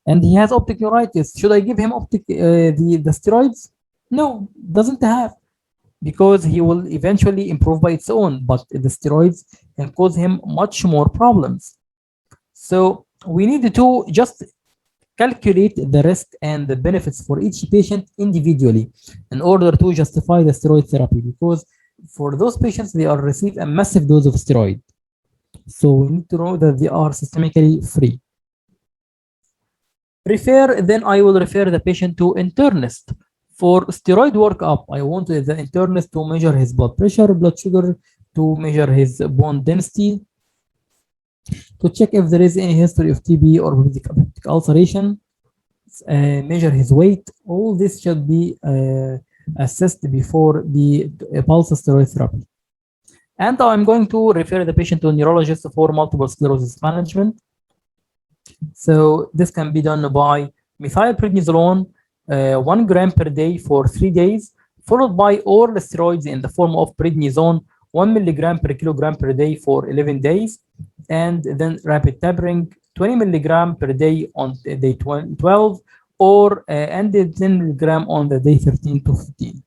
and he has optic neuritis, should I give him the steroids? No, doesn't have, because he will eventually improve by its own, but the steroids can cause him much more problems. So we need to just calculate the risk and the benefits for each patient individually in order to justify the steroid therapy, because for those patients, they are receive a massive dose of steroid. So we need to know that they are systemically free. Then I will refer the patient to internist for steroid workup. I want the internist to measure his blood pressure, blood sugar, to measure his bone density, to check if there is any history of TB or peptic ulceration, measure his weight. All this should be assessed before the pulse steroid therapy. And I'm going to refer the patient to a neurologist for multiple sclerosis management. So this can be done by methylprednisolone, 1 gram per day for 3 days, followed by oral steroids in the form of prednisone, 1 milligram per kilogram per day for 11 days, and then rapid tapering, 20 milligram per day on day 12, or and 10 milligram on the day 13 to 15.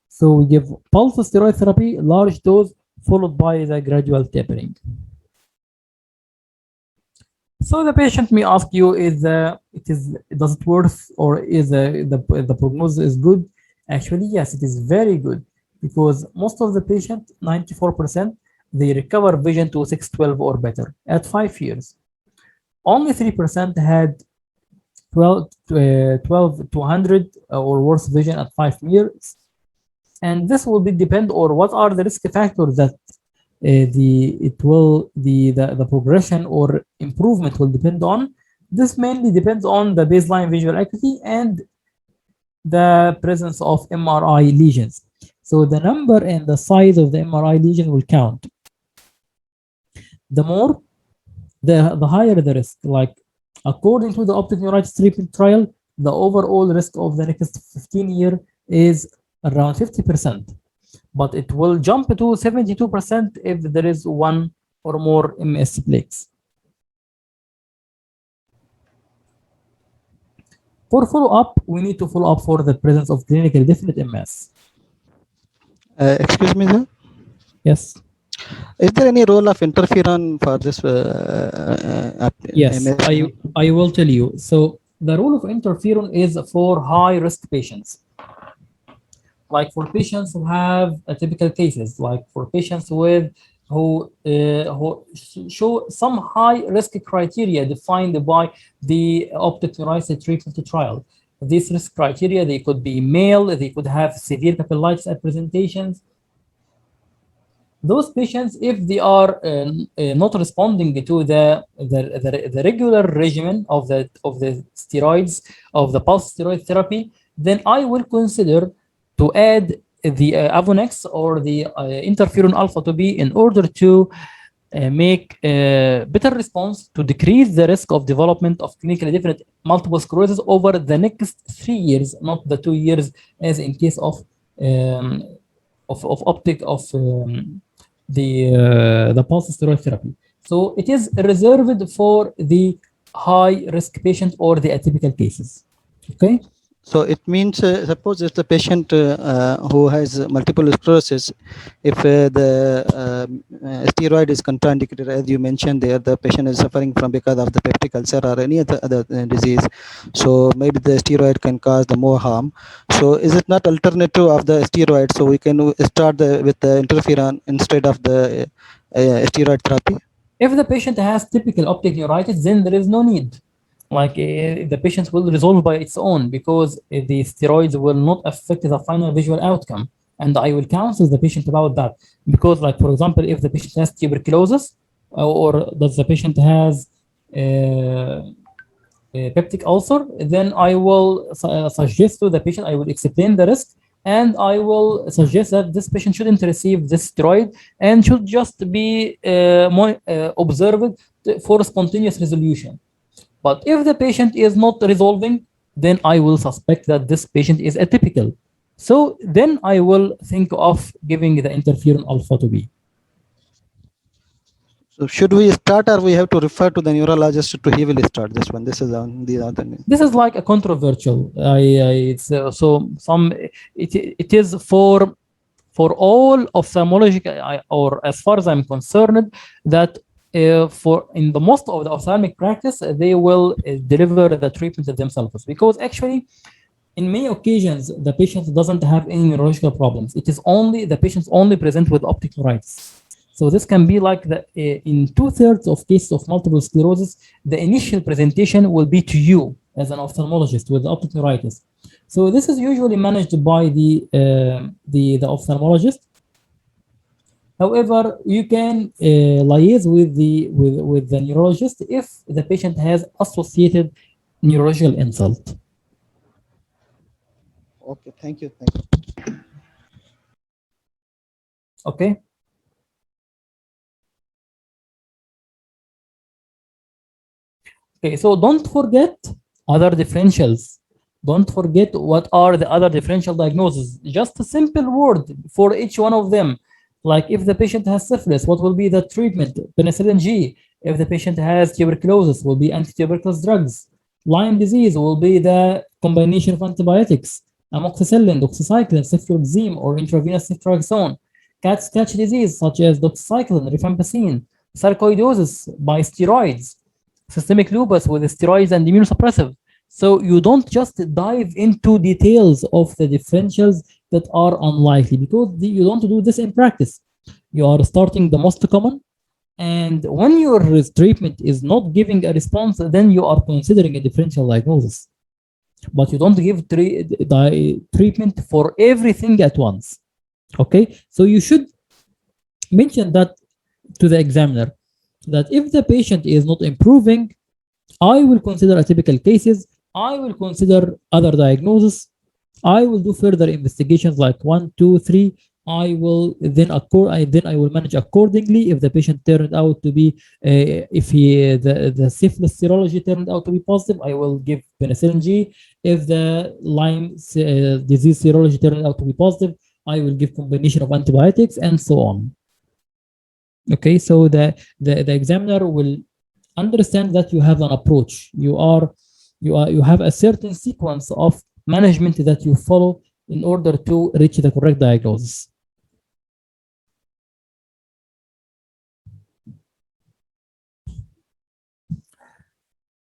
So we give pulse steroid therapy, large dose, followed by the gradual tapering. So the patient may ask you, does it worth, or is the prognosis is good? Actually, yes, it is very good, because most of the patient, 94%, they recover vision to 612 or better at 5 years. Only 3% had 12 to 100 or worse vision at 5 years. And this will be depend, or what are the risk factors that the progression or improvement will depend on. This mainly depends on the baseline visual acuity and the presence of MRI lesions. So the number and the size of the MRI lesion will count. The more, the higher the risk. Like, according to the optic neuritis treatment trial, the overall risk of the next 15 years is around 50%, but it will jump to 72% if there is one or more MS plaques. For follow-up, we need to follow up for the presence of clinically definite MS. Excuse me, sir. Yes. Is there any role of interferon for this? Yes, MS? I will tell you. So the role of interferon is for high-risk patients, like for patients who have atypical cases, like for patients who show some high risk criteria defined by the optic neuritis treatment trial. These risk criteria, they could be male, they could have severe papillitis at presentations. Those patients, if they are not responding to the regular regimen of the steroids, of the pulse steroid therapy, then I will consider to add the Avonex or the interferon alpha to B in order to make a better response to decrease the risk of development of clinically different multiple sclerosis over the next 3 years, not the 2 years as in case of optic of the pulse steroid therapy. So it is reserved for the high risk patient or the atypical cases. Okay. So it means, suppose if the patient who has multiple sclerosis, if the steroid is contraindicated, as you mentioned there, the patient is suffering from because of the peptic ulcer or any other disease, so maybe the steroid can cause the more harm. So is it not alternative of the steroid? So we can start with the interferon instead of the steroid therapy? If the patient has typical optic neuritis, then there is no need. Like the patient will resolve by its own, because the steroids will not affect the final visual outcome. And I will counsel the patient about that. Because, like, for example, if the patient has tuberculosis, or does the patient has peptic ulcer, then I will suggest to the patient, I will explain the risk, and I will suggest that this patient shouldn't receive this steroid and should just be observed for spontaneous resolution. But if the patient is not resolving, then I will suspect that this patient is atypical. So then I will think of giving the interferon alpha to B. So should we start, or we have to refer to the neurologist to he will start this one? This is the other. This is like a controversial. It's so some it is for all ophthalmology, or as far as I'm concerned, that for in the most of the ophthalmic practice, they will deliver the treatment themselves, because actually, in many occasions, the patient doesn't have any neurological problems. It is only the patients only present with optic neuritis. So this can be like in 2/3 of cases of multiple sclerosis, the initial presentation will be to you as an ophthalmologist with optic neuritis. So this is usually managed by the ophthalmologist. However, you can liaise with the neurologist if the patient has associated neurological insult. Okay, thank you. Thank you. Okay. Okay, so don't forget other differentials. Don't forget what are the other differential diagnoses. Just a simple word for each one of them. Like, if the patient has syphilis, what will be the treatment? Penicillin G. If the patient has tuberculosis, will be antituberculous drugs. Lyme disease will be the combination of antibiotics, amoxicillin, doxycycline, ceftriaxone, or intravenous ceftriaxone. Cat scratch disease, such as doxycycline, rifampicin. Sarcoidosis by steroids. systemic lupus with steroids and immunosuppressive. So you don't just dive into details of the differentials that are unlikely, because you don't do this in practice. You are starting the most common, and when your treatment is not giving a response, then you are considering a differential diagnosis. But you don't give treatment for everything at once. Okay, so you should mention that to the examiner, that if the patient is not improving, I will consider atypical cases. I will consider other diagnosis. I will do further investigations like 1, 2, 3. I will then I will manage accordingly. If the patient turned out to be, if the syphilis serology turned out to be positive, I will give penicillin G. If the Lyme disease serology turned out to be positive, I will give combination of antibiotics and so on. Okay, so the examiner will understand that you have an approach. You have a certain sequence of management that you follow in order to reach the correct diagnosis.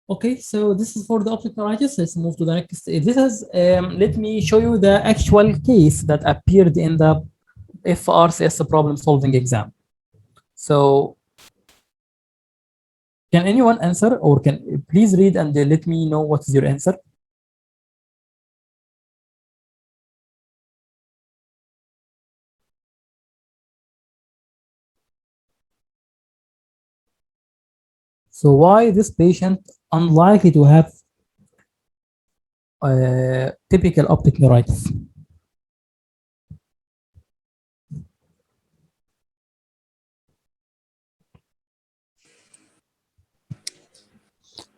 Okay, so this is for the optic neuritis. Let's move to the next. This is let me show you the actual case that appeared in the FRCS problem-solving exam. So can anyone answer, or can please read and let me know what is your answer? So why this patient unlikely to have typical optic neuritis?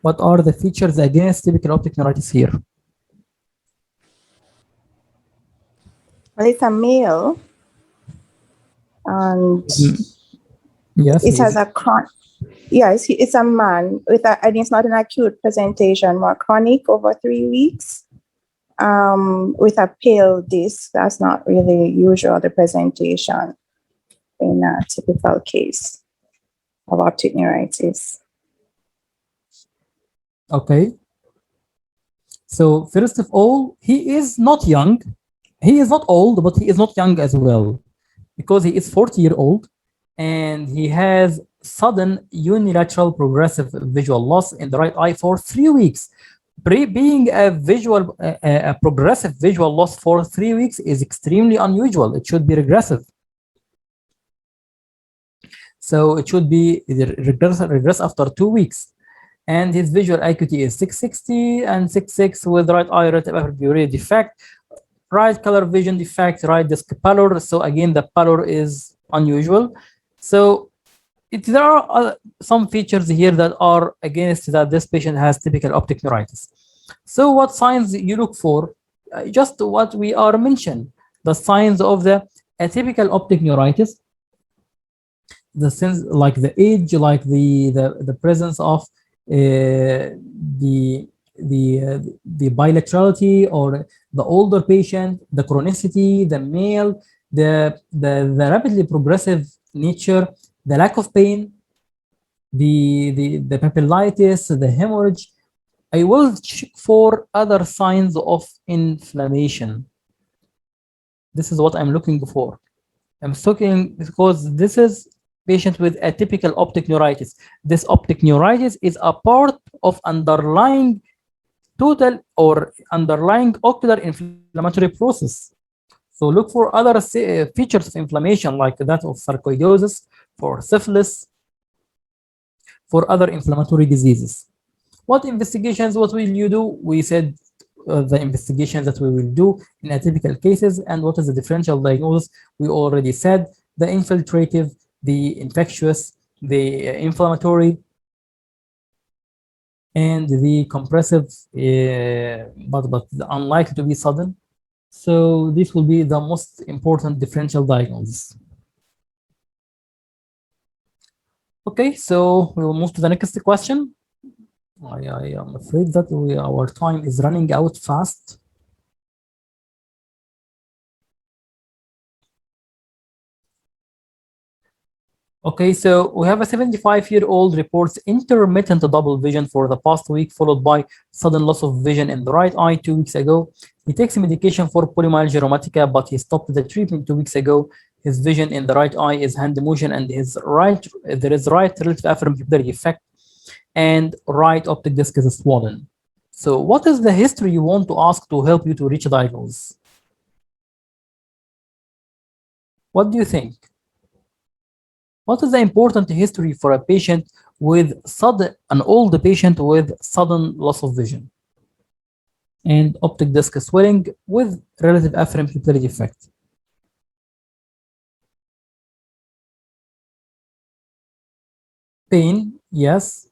What are the features against typical optic neuritis here? Well, it's a male, and Yes, it has a it's a man with and it's not an acute presentation, more chronic over 3 weeks, with a pale disc. That's not really usual, the presentation in a typical case of optic neuritis. Okay. So first of all, he is not young. He is not old, but he is not young as well, because he is 40-year-old and he has sudden unilateral progressive visual loss in the right eye for 3 weeks. Being a progressive visual loss for 3 weeks is extremely unusual. It should be regressive. So it should be regress after 2 weeks. And his visual acuity is 660 and 6.6 with right eye retinal defect, right color vision defect, right disc pallor. So again, the pallor is unusual. So there are some features here that are against that this patient has typical optic neuritis. So what signs you look for? Just what we are mentioned, the signs of the atypical optic neuritis, the sense like the age, like the presence of the bilaterality, or the older patient, the chronicity, the male, the rapidly progressive nature, the lack of pain, the papillitis, the hemorrhage. I will check for other signs of inflammation. This is what I'm looking for. I'm looking because this is patient with atypical optic neuritis. This optic neuritis is a part of underlying total or underlying ocular inflammatory process. So look for other features of inflammation like that of sarcoidosis, for syphilis, for other inflammatory diseases. What investigations, what will you do? We said the investigations that we will do in atypical cases. And what is the differential diagnosis? We already said the infiltrative, the infectious, the inflammatory, and the compressive, but unlikely to be sudden. So this will be the most important differential diagnosis. Okay, so we will move to the next question. I am afraid that our time is running out fast. Okay, so we have a 75-year-old reports intermittent double vision for the past week, followed by sudden loss of vision in the right eye 2 weeks ago. He takes medication for polymyalgia rheumatica, but he stopped the treatment 2 weeks ago. His vision in the right eye is hand motion, and there is right relative afferent pupillary defect, and right optic disc is swollen. So, what is the history you want to ask to help you to reach a diagnosis? What do you think? What is the important history for a patient with an old patient with sudden loss of vision and optic disc swelling with relative afferent pupillary defect? Pain, yes.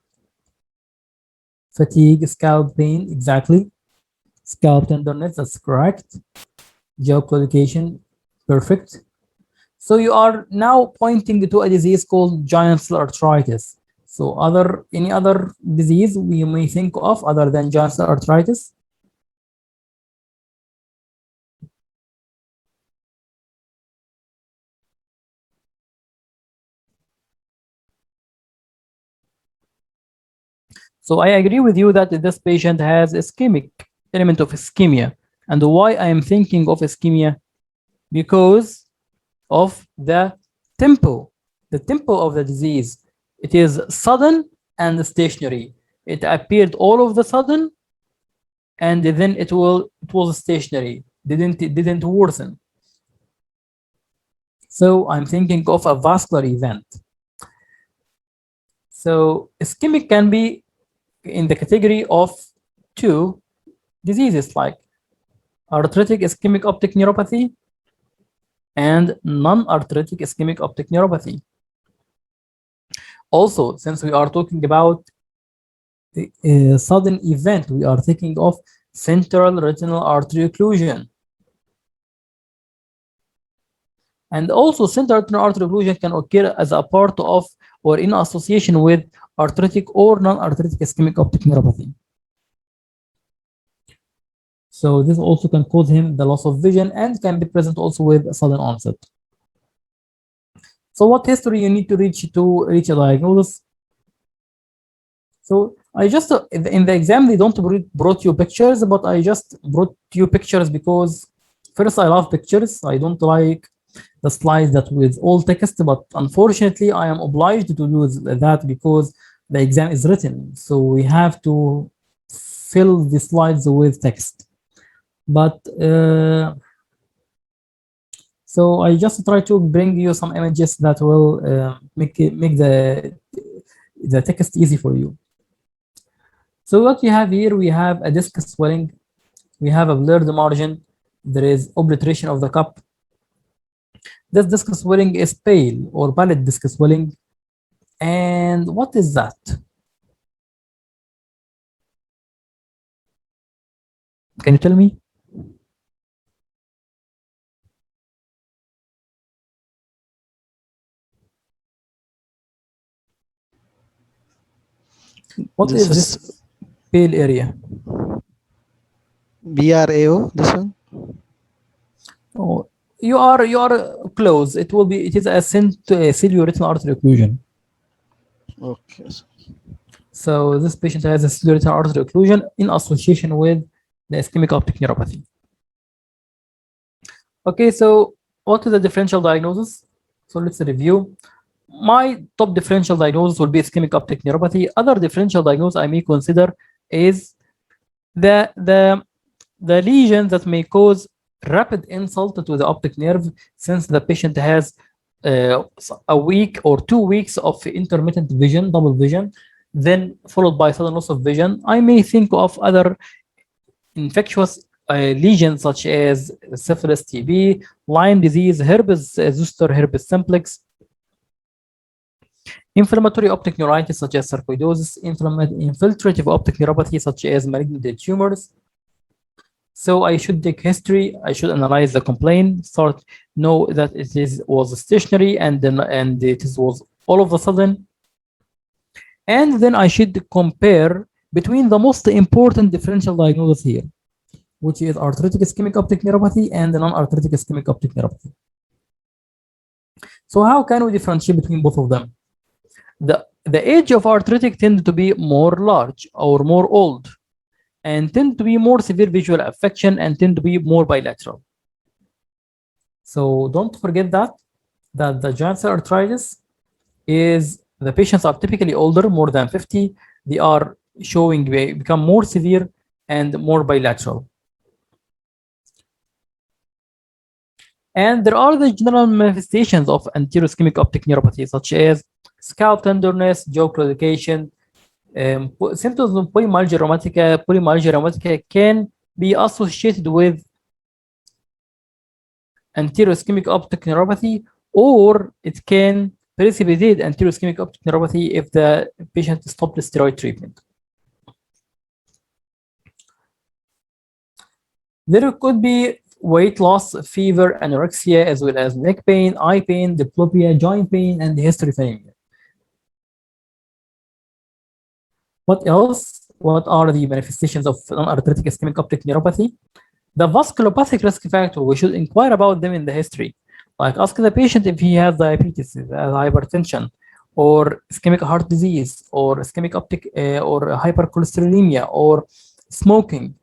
Fatigue, scalp pain, exactly. Scalp tenderness, that's correct. Jaw claudication, perfect. So you are now pointing to a disease called giant cell arthritis. So any other disease we may think of other than giant cell arthritis? So I agree with you that this patient has ischemic element of ischemia. And why I am thinking of ischemia? Because of the tempo of the disease. It is sudden and stationary. It appeared all of the sudden, and then it was stationary. Didn't worsen. So I'm thinking of a vascular event. So ischemic can be in the category of two diseases like arthritic ischemic optic neuropathy and non-arthritic ischemic optic neuropathy. Also, since we are talking about a sudden event, we are thinking of central retinal artery occlusion. And also, central retinal artery occlusion can occur as a part of or in association with arthritic or non-arthritic ischemic optic neuropathy. So this also can cause him the loss of vision and can be present also with sudden onset. So what history you need to reach a diagnosis? So I just in the exam they don't brought you pictures, but I just brought you pictures because first I love pictures. I don't like the slides that with all text, but unfortunately I am obliged to do that because the exam is written. So we have to fill the slides with text. But so I just try to bring you some images that will make the text easy for you. So what we have here, we have a disc swelling, we have a blurred margin, there is obliteration of the cup. This disc swelling is pale or pallid disc swelling. And what is that? Can you tell me? What is this pale area? BRAO, this one? Oh, you are close. It is a ciliary retinal artery occlusion. Okay. So this patient has a ciliary retinal artery occlusion in association with the ischemic optic neuropathy. Okay, so what is the differential diagnosis? So let's review. My top differential diagnosis will be ischemic optic neuropathy. Other differential diagnosis I may consider is the lesion that may cause rapid insult to the optic nerve, since the patient has a week or 2 weeks of intermittent vision, double vision, then followed by sudden loss of vision. I may think of other infectious lesions such as syphilis, TB, Lyme disease, herpes zoster, herpes simplex, inflammatory optic neuritis such as sarcoidosis, infiltrative optic neuropathy such as malignant tumors. So I should take history. I should analyze the complaint. Know that was stationary and it was all of a sudden. And then I should compare between the most important differential diagnosis here, which is arthritic ischemic optic neuropathy and non-arthritic ischemic optic neuropathy. So how can we differentiate between both of them? The age of arthritic tend to be more large or more old, and tend to be more severe visual affection and tend to be more bilateral. So don't forget that the giant cell arthritis is the patients are typically older, more than 50. They are showing they become more severe and more bilateral. And there are the general manifestations of anterior ischemic optic neuropathy, such as scalp tenderness, jaw claudication, symptoms of polymyalgia rheumatica. Polymyalgia rheumatica can be associated with anterior ischemic optic neuropathy, or it can precipitate anterior ischemic optic neuropathy if the patient stopped the steroid treatment. There could be weight loss, fever, anorexia, as well as neck pain, eye pain, diplopia, joint pain, and hysterophania. What else? What are the manifestations of non-arthritic ischemic optic neuropathy? The vasculopathic risk factor, we should inquire about them in the history. Like ask the patient if he has diabetes, hypertension, or ischemic heart disease, or ischemic optic, or hypercholesterolemia, or smoking.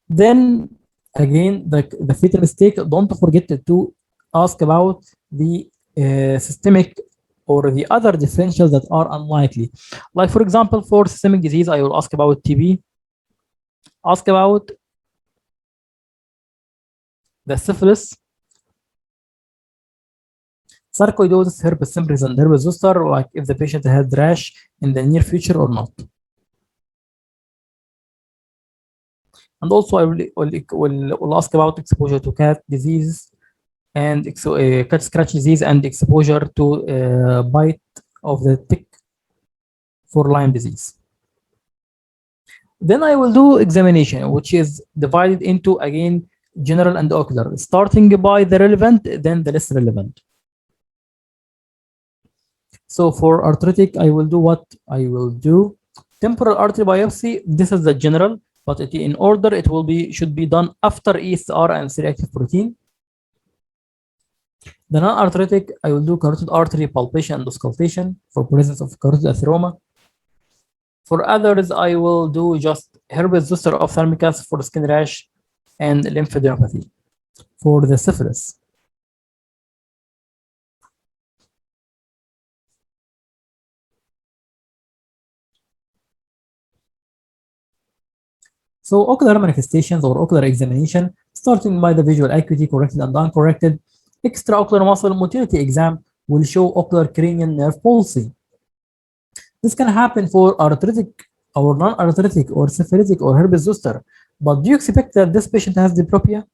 Then again, the fatal mistake, don't forget to ask about the systemic or the other differentials that are unlikely. Like for example, for systemic disease, I will ask about TB, ask about the syphilis, sarcoidosis, herpes simplex, and herpes zoster, like if the patient had rash in the near future or not. And also I will ask about exposure to cat disease and cat scratch disease and exposure to bite of the tick for Lyme disease. Then I will do examination, which is divided into, again, general and ocular, starting by the relevant, then the less relevant. So for arthritic, I will do what I will do. Temporal artery biopsy, this is the general, but in order, it should be done after ESR and C-reactive protein. The non-arthritic, I will do carotid artery palpation and auscultation for presence of carotid atheroma. For others, I will do just herpes zoster ophthalmicus for skin rash and lymphadenopathy. For the syphilis, so ocular manifestations or ocular examination, starting by the visual acuity, corrected and uncorrected. Extraocular muscle motility exam will show ocular cranial nerve palsy. This can happen for arthritic or non-arthritic or syphilitic or herpes zoster. But do you expect that this patient has diplopia?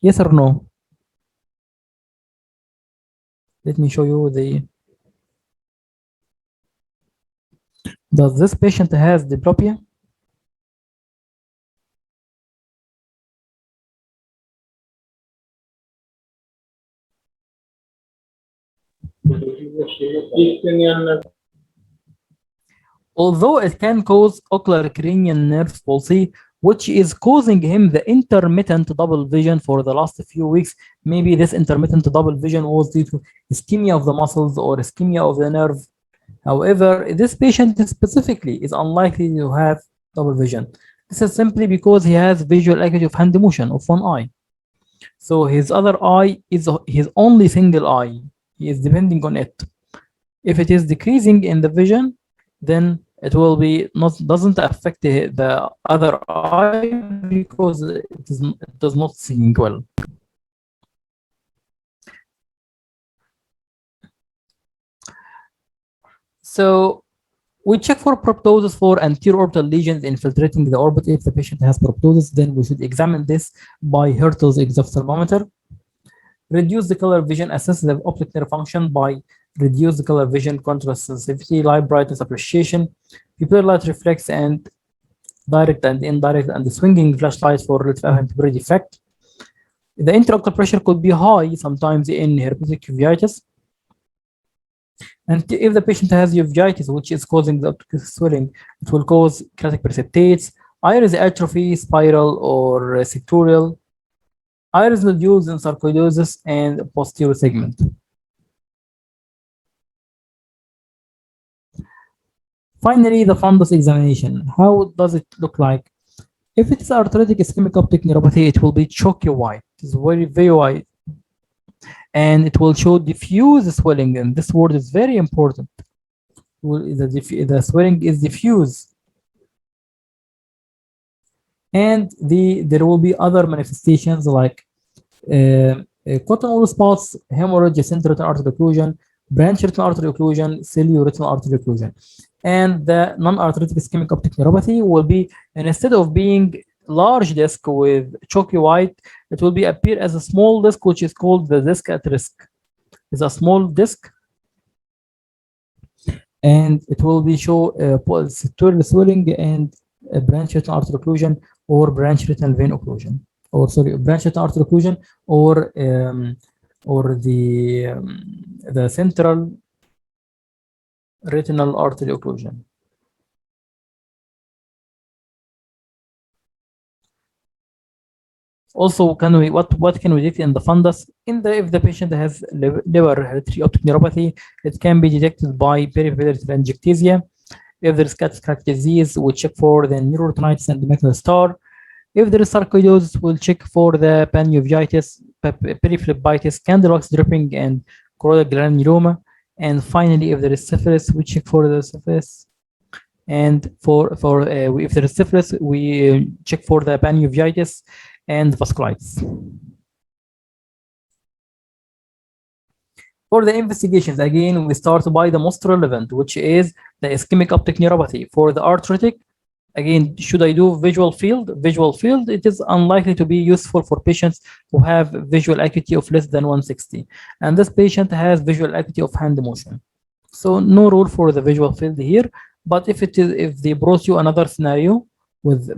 Yes or no? Let me show you the. Does this patient has diplopia? Although it can cause ocular cranial nerve palsy, which is causing him the intermittent double vision for the last few weeks. Maybe this intermittent double vision was due to ischemia of the muscles or ischemia of the nerve. However, this patient specifically is unlikely to have double vision. This is simply because he has visual acuity of hand motion of one eye. So his other eye is his only single eye. He is depending on it. If it is decreasing in the vision, then it will be doesn't affect the other eye because it does not see well. So we check for proptosis for anterior orbital lesions infiltrating the orbit. If the patient has proptosis, then we should examine this by Hertel's exophthalmometer. Reduce the color vision, assess the optic nerve function by reduce the color vision, contrast sensitivity, light brightness appreciation, pupillary light reflex, and direct and indirect, and the swinging flashlight for relative and temporary defect. The intraocular pressure could be high, sometimes in herpetic uveitis. And if the patient has uveitis, which is causing the optic swelling, it will cause keratotic precipitates, iris atrophy, spiral or sectorial, iris nodules in sarcoidosis, and posterior segment. Finally, the fundus examination. How does it look like? If it's arthritic ischemic optic neuropathy, it will be chalky white. It's very, very white. And it will show diffuse swelling. And this word is very important. The swelling is diffuse. And there will be other manifestations like cotton spots, hemorrhage, central retinal artery occlusion, branch retinal artery occlusion, ciliary retinal artery occlusion. And the non-arthritic ischemic optic neuropathy will be, and instead of being large disc with chalky white, it will be appear as a small disc, which is called the disc at risk. It's a small disc, and it will be show sectorial swelling and branch retinal artery occlusion or branch retinal vein occlusion, or sorry, branch retinal artery occlusion, or the central retinal artery occlusion. Also, what can we detect in the fundus? If the patient has liver hereditary optic neuropathy, it can be detected by peripheral telangiectasia. If there is cataract disease, we'll check for the neuroretinitis and the macular star. If there is sarcoidosis, we'll check for the panuveitis, periphlebitis, Candilox dripping, and choroidal granuloma. And finally, if there is syphilis, we check for the syphilis. And if there is syphilis, we check for the panuveitis and vasculitis. For the investigations, again, we start by the most relevant, which is the ischemic optic neuropathy. For the arthritic, again, should I do visual field? Visual field, it is unlikely to be useful for patients who have visual acuity of less than 160. And this patient has visual acuity of hand motion. So no rule for the visual field here. But if they brought you another scenario with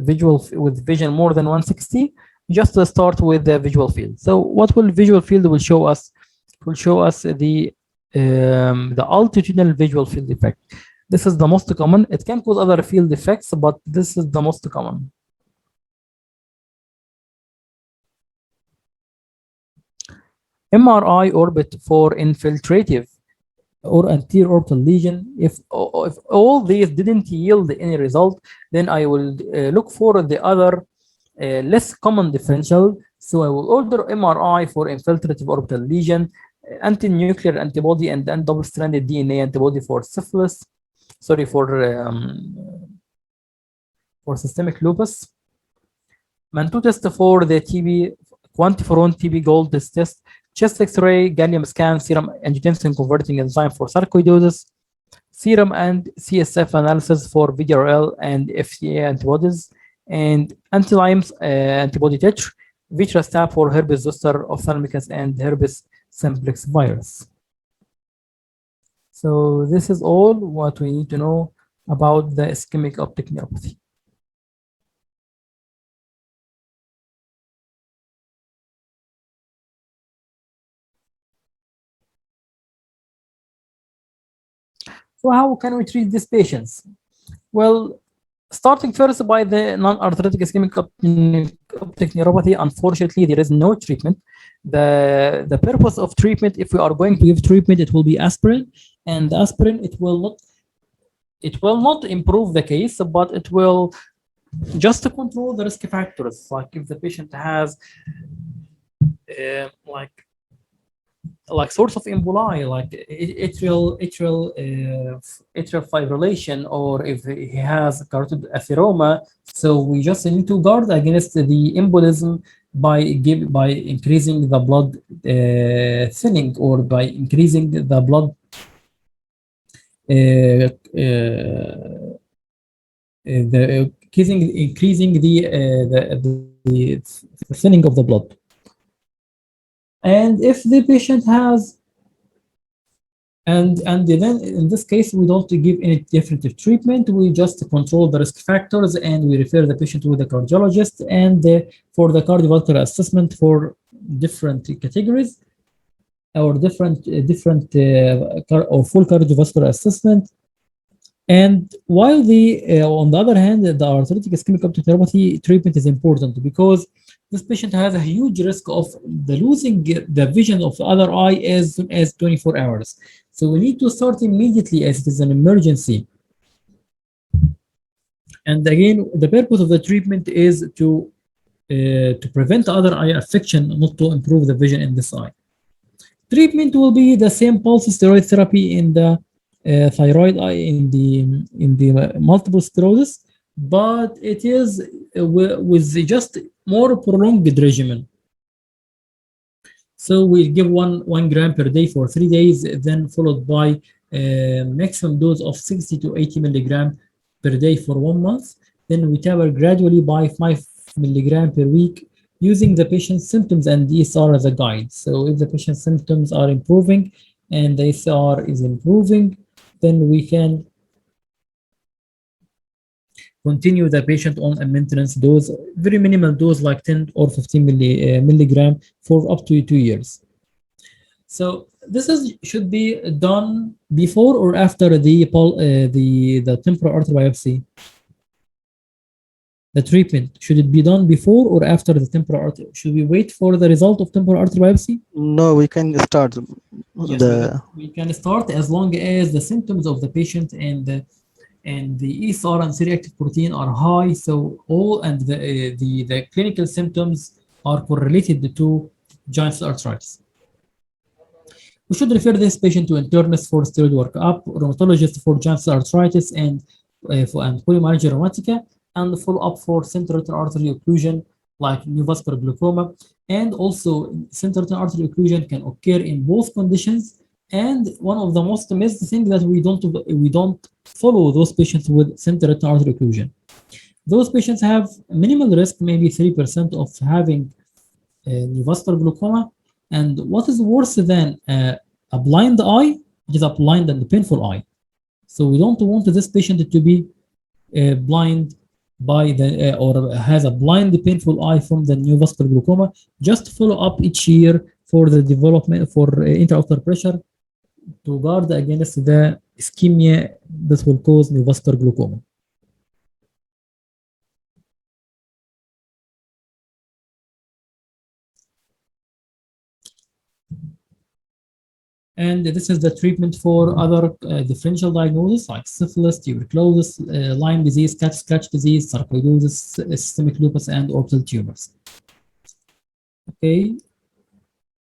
vision more than 160, just start with the visual field. So what will visual field will show us? It will show us the altitudinal visual field effect. This is the most common. It can cause other field effects, but this is the most common. MRI orbit for infiltrative or anterior orbital lesion. If all these didn't yield any result, then I will look for the other less common differential. So I will order MRI for infiltrative orbital lesion, anti-nuclear antibody, and then double-stranded DNA antibody for syphilis. Sorry, for systemic lupus. Mantoux test for the TB, quantiferon TB gold test, chest X-ray, gallium scan, serum angiotensin converting enzyme for sarcoidosis, serum and CSF analysis for VDRL and FCA antibodies, and anti-Lyme's antibody titr, vitrastat for herpes zoster, ophthalmicus, and herpes simplex virus. So this is all what we need to know about the ischemic optic neuropathy. So how can we treat these patients? Well, starting first by the non-arthritic ischemic optic neuropathy, unfortunately, there is no treatment. The purpose of treatment, if we are going to give treatment, it will be aspirin, and the aspirin, it will not improve the case, but it will just to control the risk factors. Like if the patient has like sorts of emboli, like atrial fibrillation, or if he has carotid atheroma, so we just need to guard against the embolism by increasing the blood thinning, or by increasing the blood increasing the thinning of the blood. And if the patient has, and then in this case, we don't give any definitive treatment. We just control the risk factors, and we refer the patient to the cardiologist, and for the cardiovascular assessment for different categories, or different or full cardiovascular assessment. And while on the other hand, the arthritic ischemic optic neuropathy treatment is important because this patient has a huge risk of the losing the vision of the other eye as soon as 24 hours. So we need to start immediately as it is an emergency. And again, the purpose of the treatment is to prevent other eye affection, not to improve the vision in this eye. Treatment will be the same pulse steroid therapy in the thyroid eye in the multiple sclerosis, but it is with just more prolonged regimen. So we give 1 gram per day for 3 days, then followed by maximum dose of 60 to 80 milligram per day for 1 month. Then we taper gradually by 5 milligram per week using the patient's symptoms and ESR as a guide. So if the patient's symptoms are improving and the ESR is improving, then we can continue the patient on a maintenance dose, very minimal dose like 10 or 15 milligram for up to 2 years. So this should be done before or after the temporal artery biopsy. The treatment, should it be done before or after the temporal artery? Should we wait for the result of temporal artery biopsy? No, we can start Yes, we can start as long as the symptoms of the patient and the ESR and C-reactive protein are high. So all and the clinical symptoms are correlated to giant cell arthritis. We should refer this patient to internist for steroid workup, rheumatologist for giant cell arthritis and polymyalgia rheumatica, and follow up for central retinal artery occlusion like neovascular glaucoma. And also central retinal artery occlusion can occur in both conditions. And one of the most missed things that we don't follow those patients with central retinal artery occlusion. Those patients have minimal risk, maybe 3% of having neovascular glaucoma. And what is worse than a blind eye, it is a blind and painful eye. So we don't want this patient to be blind by the or has a blind painful eye from the neovascular glaucoma. Just follow up each year for the development for intraocular pressure to guard against the ischemia that will cause neovascular glaucoma. And this is the treatment for other differential diagnoses like syphilis, tuberculosis, Lyme disease, cat scratch disease, sarcoidosis, systemic lupus, and orbital tumors. Okay.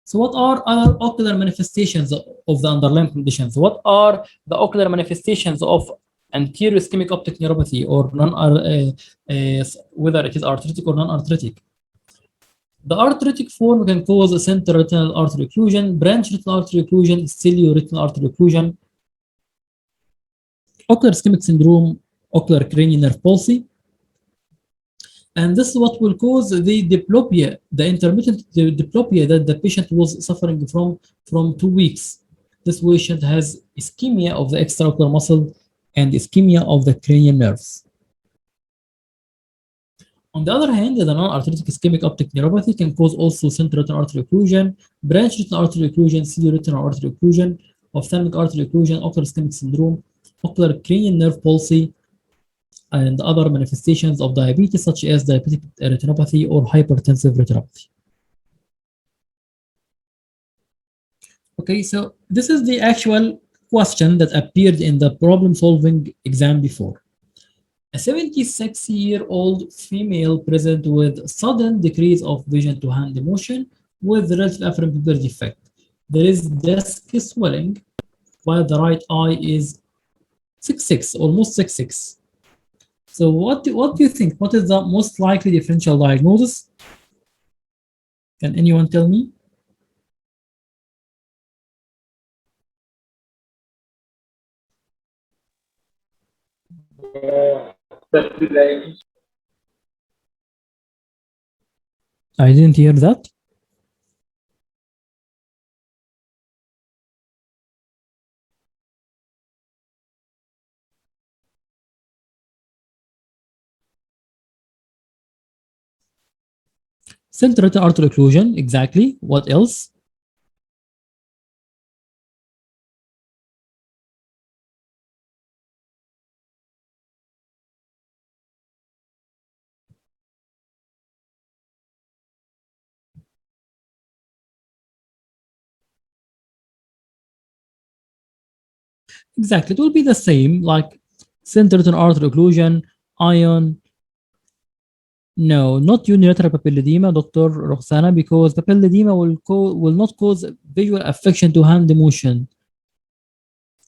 So what are other ocular manifestations of the underlying conditions? What are the ocular manifestations of anterior ischemic optic neuropathy or whether it is arthritic or non-arthritic? The arthritic form can cause a central retinal artery occlusion, branch retinal artery occlusion, cilio-retinal artery occlusion, ocular ischemic syndrome, ocular cranial nerve palsy. And this is what will cause the diplopia, the intermittent diplopia that the patient was suffering from 2 weeks. This patient has ischemia of the extraocular muscle and ischemia of the cranial nerves. On the other hand, the non-arthritic ischemic optic neuropathy can cause also central retinal artery occlusion, branch retinal artery occlusion, cilio-retinal artery occlusion, ophthalmic artery occlusion, ocular ischemic syndrome, ocular cranial nerve palsy, and other manifestations of diabetes such as diabetic retinopathy or hypertensive retinopathy. Okay, so this is the actual question that appeared in the problem-solving exam before. A 76-year-old female present with sudden decrease of vision to hand motion with relative afferent pupil defect. There is disc swelling while the right eye is 6'6", almost 6'6". So what do you think? What is the most likely differential diagnosis? Can anyone tell me? I didn't hear that. Central retinal artery occlusion, exactly. What else? Exactly, it will be the same, like center retinal artery occlusion, ion. No, not unilateral papilledema, Dr. Roxana, because papilledema will not cause visual affection to hand motion.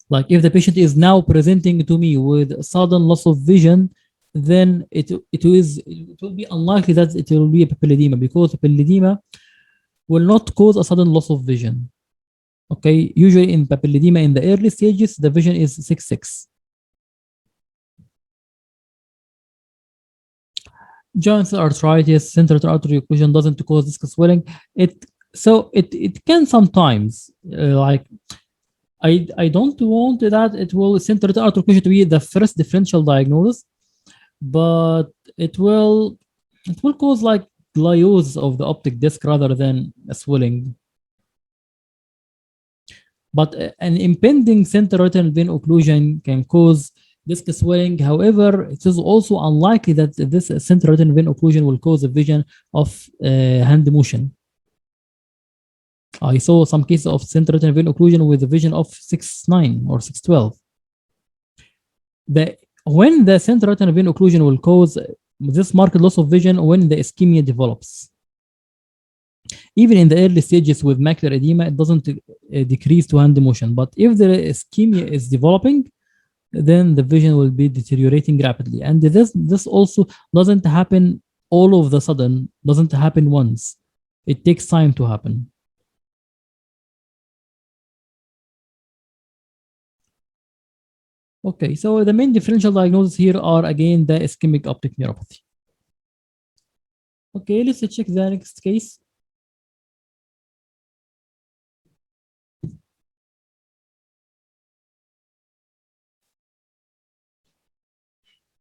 Like if the patient is now presenting to me with sudden loss of vision, then it will be unlikely that it will be a papilledema, because papilledema will not cause a sudden loss of vision. Okay, usually in papilledema in the early stages, the vision is 6/6. Joint arthritis, central artery occlusion doesn't cause disc swelling. It can sometimes, like I don't want that it will central artery occlusion to be the first differential diagnosis, but it will cause like glyos of the optic disc rather than a swelling. But an impending central retinal vein occlusion can cause disc swelling. However, it is also unlikely that this central retinal vein occlusion will cause a vision of hand motion. I saw some cases of central retinal vein occlusion with a vision of 6/9 or 6/12. When the central retinal vein occlusion will cause this marked loss of vision when the ischemia develops. Even in the early stages with macular edema, it doesn't decrease to hand motion. But if the ischemia is developing, then the vision will be deteriorating rapidly. And this also doesn't happen all of the sudden, doesn't happen once. It takes time to happen. Okay, so the main differential diagnoses here are again the ischemic optic neuropathy. Okay, let's check the next case.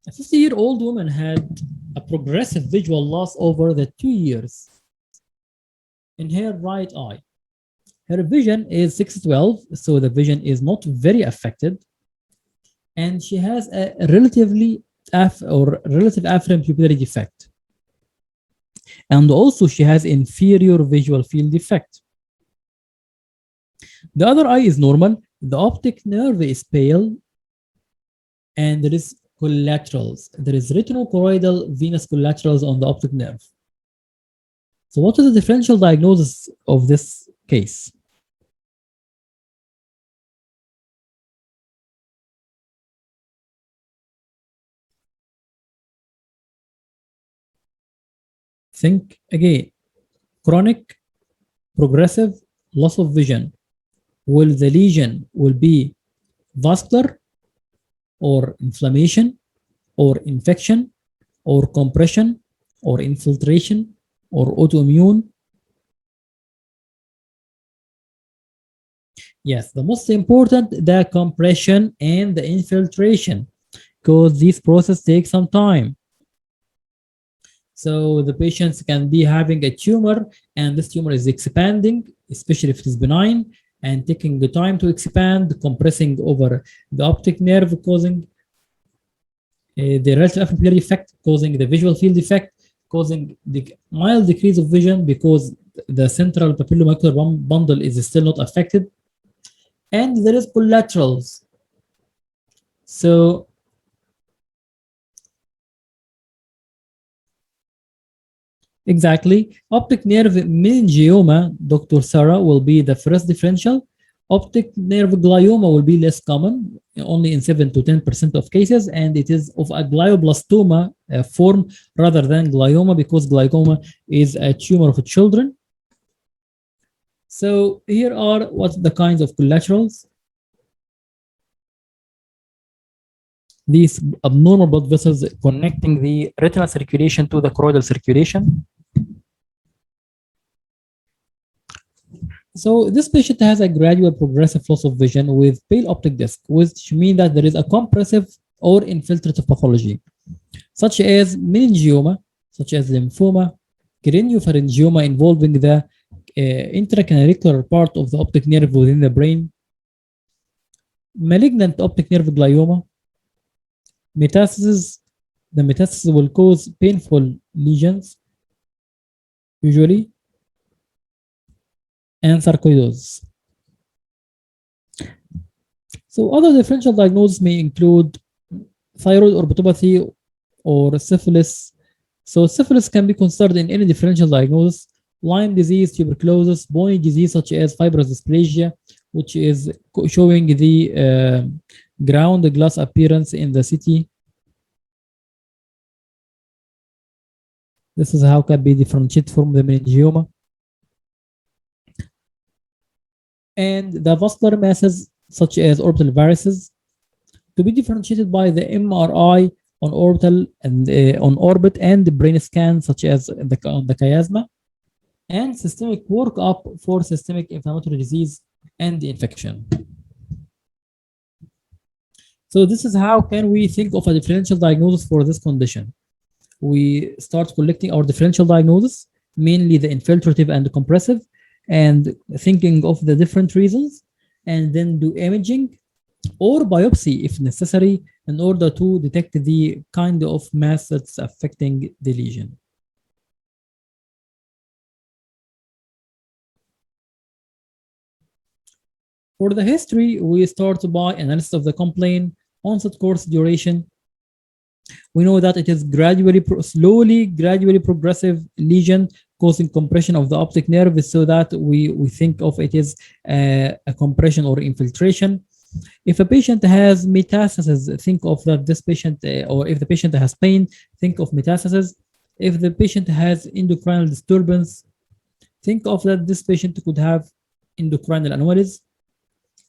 A 50-year-old woman had a progressive visual loss over the 2 years in her right eye. Her vision is 6/12, so the vision is not very affected. And she has a relative afferent pupillary defect. And also she has inferior visual field defect. The other eye is normal. The optic nerve is pale, and there is collaterals. There is retinocoroidal venous collaterals on the optic nerve. So what is the differential diagnosis of this case? Think again. Chronic progressive loss of vision. Will the lesion will be vascular or inflammation or infection or compression or infiltration or autoimmune? Yes, the most important, the compression and the infiltration, because this process takes some time. So the patients can be having a tumor and this tumor is expanding, especially if it is benign, and taking the time to expand, compressing over the optic nerve, causing the relative afferent pupillary effect, causing the visual field effect, causing the mild decrease of vision because the central papillomacular bundle is still not affected. And there is collaterals. So exactly, optic nerve meningioma, Dr. Sarah, will be the first differential. Optic nerve glioma will be less common, only in 7 to 10% of cases, and it is of a glioblastoma form rather than glioma, because glioma is a tumor of children. So here are what the kinds of collaterals. These abnormal blood vessels connecting the retinal circulation to the choroidal circulation. So this patient has a gradual progressive loss of vision with pale optic disc, which means that there is a compressive or infiltrative pathology, such as meningioma, such as lymphoma, craniopharyngioma involving the intracanalicular part of the optic nerve within the brain, malignant optic nerve glioma, metastasis. The metastasis will cause painful lesions, usually, and sarcoidosis. So other differential diagnoses may include thyroid orbitopathy or syphilis. So syphilis can be considered in any differential diagnosis. Lyme disease, tuberculosis, bony disease such as fibrous dysplasia, which is showing the ground glass appearance in the CT. This is how can be differentiated from the meningioma. And the vascular masses such as orbital varices to be differentiated by the MRI on orbital and on orbit and the brain scan such as the chiasma, and systemic workup for systemic inflammatory disease and the infection. So this is how can we think of a differential diagnosis for this condition. We start collecting our differential diagnosis, mainly the infiltrative and the compressive, and thinking of the different reasons, and then do imaging or biopsy if necessary in order to detect the kind of mass that's affecting the lesion. For the history, we start by analysis of the complaint, onset, course, duration. We know that it is gradually progressive lesion causing compression of the optic nerve, so that we think of it as a compression or infiltration. If a patient has metastasis, think of that this patient, or if the patient has pain, think of metastasis. If the patient has endocrinal disturbance, think of that this patient could have endocrinal anomalies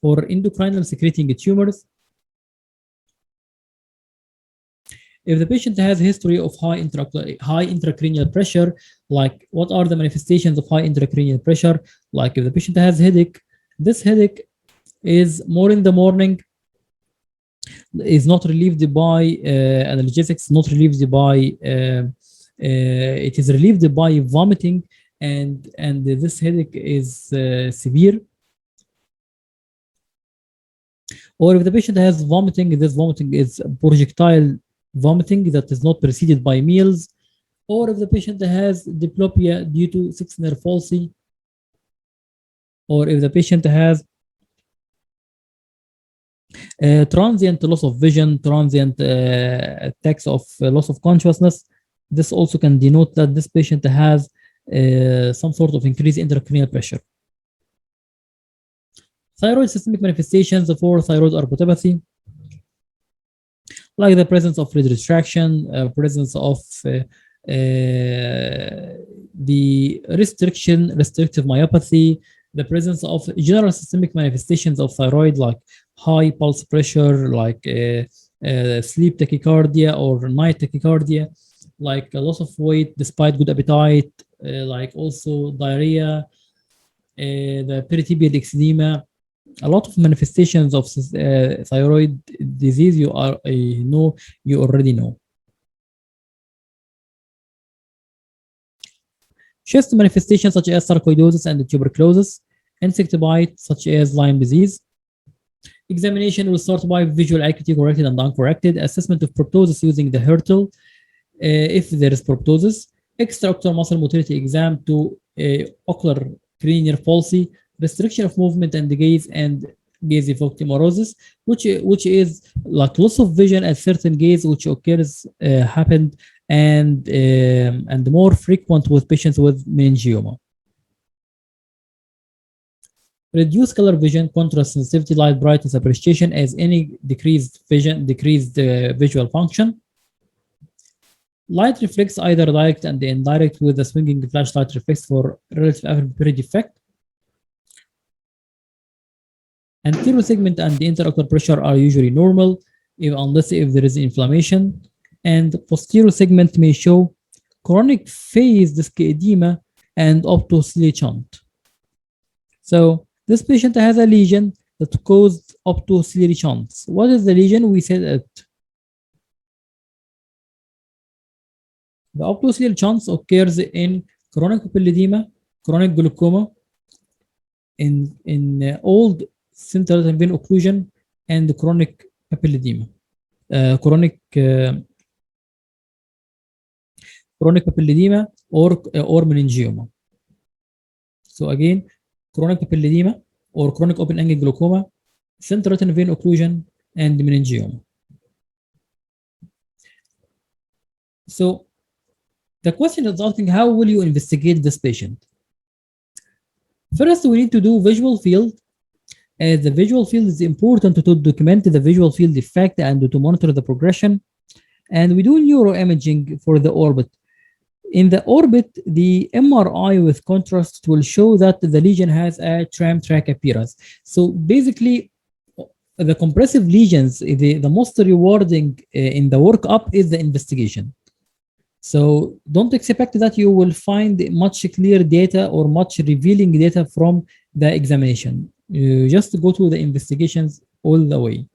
or endocrinal secreting tumors. If the patient has a history of high intracranial pressure, like what are the manifestations of high intracranial pressure? Like if the patient has headache, this headache is more in the morning, is not relieved by analgesics, not relieved by, it is relieved by vomiting, and this headache is severe. Or if the patient has vomiting, this vomiting is projectile vomiting that is not preceded by meals. Or if the patient has diplopia due to sixth nerve palsy, or if the patient has transient loss of vision, transient attacks of loss of consciousness, this also can denote that this patient has some sort of increased intracranial pressure. Thyroid systemic manifestations for thyroid orbitopathy, like the presence of red retraction, presence of the restrictive myopathy, the presence of general systemic manifestations of thyroid, like high pulse pressure, like sleep tachycardia or night tachycardia, like a loss of weight despite good appetite, like also diarrhea, the peritibial eczema. A lot of manifestations of thyroid disease you already know. Chest manifestations such as sarcoidosis and tuberculosis, insect bite such as Lyme disease. Examination will start by visual acuity corrected and uncorrected, assessment of proptosis using the Hertel if there is proptosis, extraocular muscle motility exam to ocular cranial palsy, restriction of movement and the gaze, and gaze evokemorosis, which is like loss of vision at certain gaze, which occurs happened and more frequent with patients with meningioma. Reduced color vision, contrast sensitivity, light brightness appreciation as any decreased vision, decreased visual function. Light reflex either direct and indirect with the swinging flashlight reflex for relative aperture defect. Anterior segment and the interocular pressure are usually normal, unless if there is inflammation. And posterior segment may show chronic phase disc edema and optociliary shunt. So this patient has a lesion that caused optociliary shunts. What is the lesion? We said it. The optociliary shunts occurs in chronic papilledema, chronic glaucoma, in old central vein occlusion, and chronic papilledema, chronic papilledema or meningioma. So again, chronic papilledema or chronic open angle glaucoma, central retinal vein occlusion, and meningioma. So the question is asking, how will you investigate this patient? First, we need to do visual field, as the visual field is important to document the visual field effect and to monitor the progression. And we do neuro imaging for the orbit. In the orbit, the MRI with contrast will show that the lesion has a tram track appearance. So basically, the compressive lesions, the most rewarding in the workup is the investigation. So don't expect that you will find much clear data or much revealing data from the examination. You just go to the investigations all the way.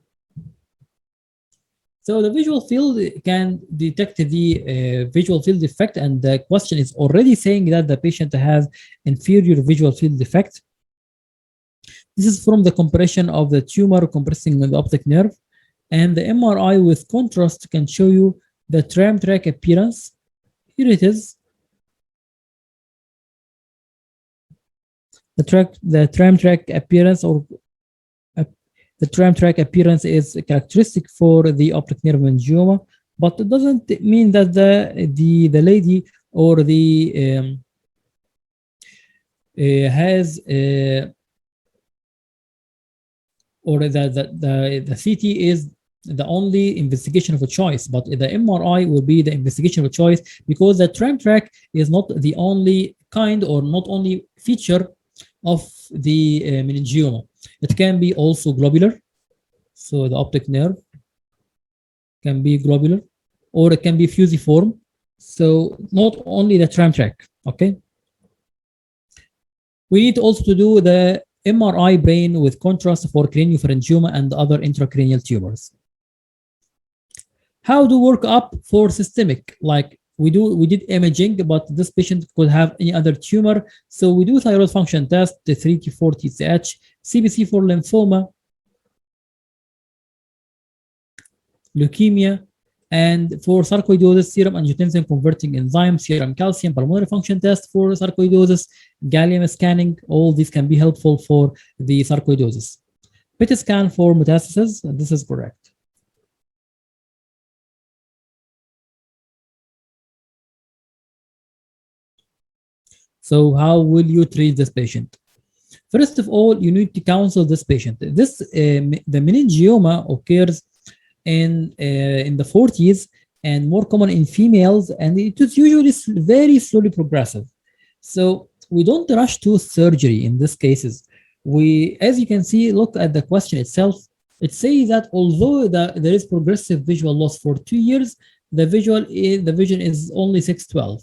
So the visual field can detect the visual field effect, and the question is already saying that the patient has inferior visual field effect. This is from the compression of the tumor compressing the optic nerve, and the MRI with contrast can show you the tram track appearance. Here it is. The tram track appearance, or the tram track appearance, is characteristic for the optic nerve meningioma, but it doesn't mean that the lady or the has or the CT is the only investigation of a choice, but the MRI will be the investigation of a choice, because the tram track is not the only kind or not only feature of the meningioma. It can be also globular, so the optic nerve can be globular, or it can be fusiform, so not only the tram track. Okay, we need also to do the MRI brain with contrast for craniopharyngioma and other intracranial tumors. How do work up for systemic? Like we did imaging, but this patient could have any other tumor, so we do thyroid function test, the 3 to 4 TSH, CBC for lymphoma, leukemia, and for sarcoidosis, serum angiotensin converting enzyme, serum calcium, pulmonary function test for sarcoidosis, gallium scanning. All these can be helpful for the sarcoidosis. PET scan for metastasis, and this is correct. So how will you treat this patient? First of all, you need to counsel this patient. The meningioma occurs in the 40s and more common in females, and it is usually very slowly progressive. So we don't rush to surgery in these cases. We, as you can see, look at the question itself. It says that although there is progressive visual loss for 2 years, the vision is only 612.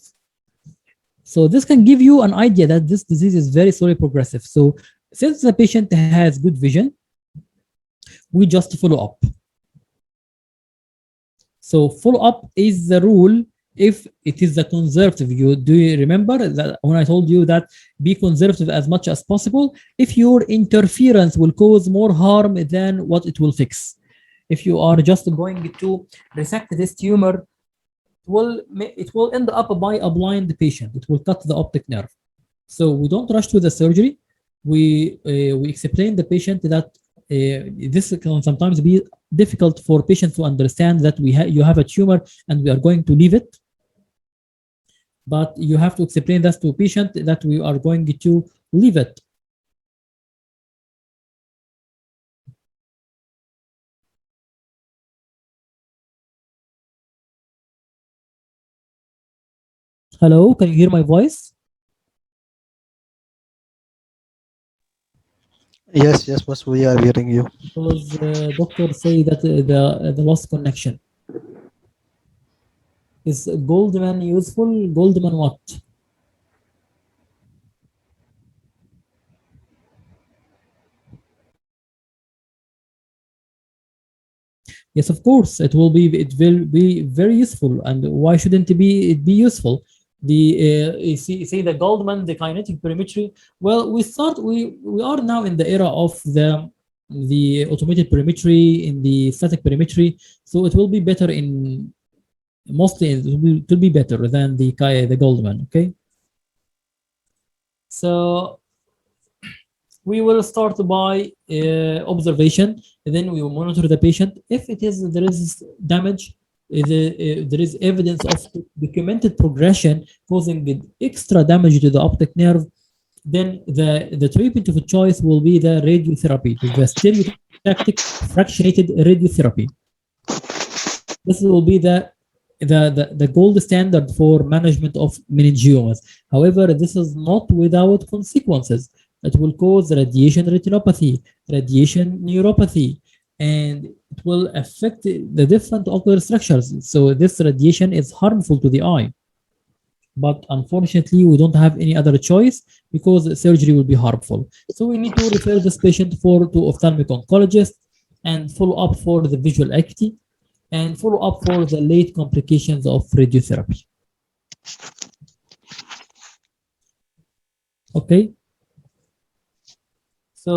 So this can give you an idea that this disease is very slowly progressive. So since the patient has good vision, we just follow up. So follow up is the rule if it is the conservative. Do you remember that when I told you that be conservative as much as possible? If your interference will cause more harm than what it will fix. If you are just going to resect this tumor, it will end up by a blind patient. It will cut the optic nerve. So we don't rush to the surgery. We explain the patient that this can sometimes be difficult for patients to understand that you have a tumor and we are going to leave it. But you have to explain that to a patient that we are going to leave it. Hello, can you hear my voice? Yes, boss, we are hearing you. Because doctor say that the lost connection. Is Goldman useful? Goldman what? Yes, of course, it will be very useful. And why shouldn't it be useful? You see the Goldman, the kinetic perimetry. Well, we are now in the era of the automated perimetry, in the static perimetry. So it will be better in mostly it will be better than the Goldman. Okay. So we will start by observation, then we will monitor the patient. If there is damage, there is evidence of documented progression causing extra damage to the optic nerve, then the treatment of choice will be the radiotherapy, the stereotactic fractionated radiotherapy. This will be the gold standard for management of meningiomas. However, this is not without consequences. It will cause radiation retinopathy, radiation neuropathy, and it will affect the different ocular structures. So this radiation is harmful to the eye. But unfortunately, we don't have any other choice because surgery will be harmful. So we need to refer this patient to ophthalmic oncologist and follow up for the visual acuity and follow up for the late complications of radiotherapy. Okay. So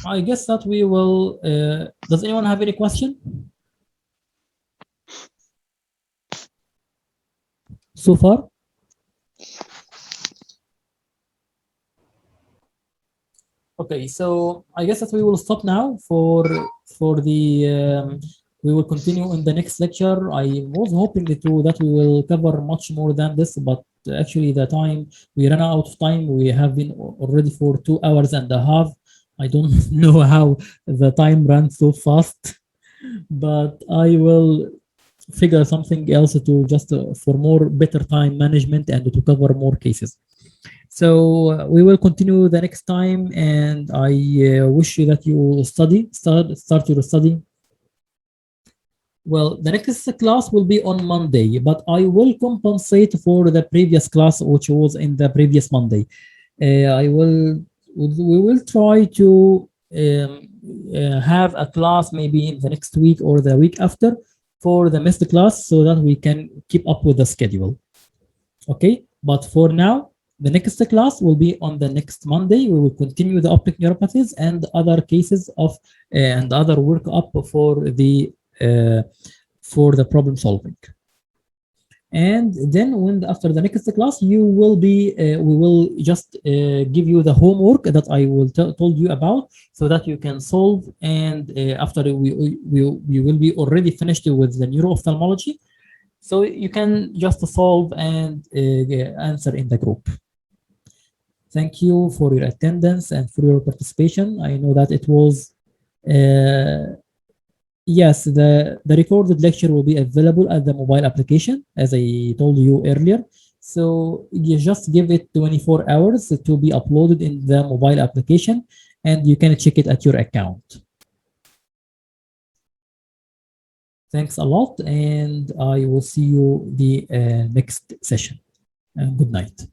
I guess that we will, does anyone have any question? So far? Okay, so I guess that we will stop now for the, we will continue in the next lecture. I was hoping that we will cover much more than this, but actually the time, we ran out of time. We have been already for 2 hours and a half. I don't know how the time ran so fast, but I will figure something else to just for more better time management and to cover more cases. So we will continue the next time, and I wish you that you start your study. Well, the next class will be on Monday, but I will compensate for the previous class, which was in the previous Monday. We will try to have a class maybe in the next week or the week after for the missed class so that we can keep up with the schedule. Okay, but for now, the next class will be on the next Monday. We will continue the optic neuropathies and other cases of and other work up for the problem solving. And then after the next class, you will be we will just give you the homework that I will told you about so that you can solve. And after we will be already finished with the neuro-ophthalmology, so you can just solve and answer in the group. Thank you for your attendance and for your participation. I know that it was, yes, the recorded lecture will be available at the mobile application, as I told you earlier. So you just give it 24 hours to be uploaded in the mobile application, and you can check it at your account. Thanks a lot, and I will see you the next session. Good night.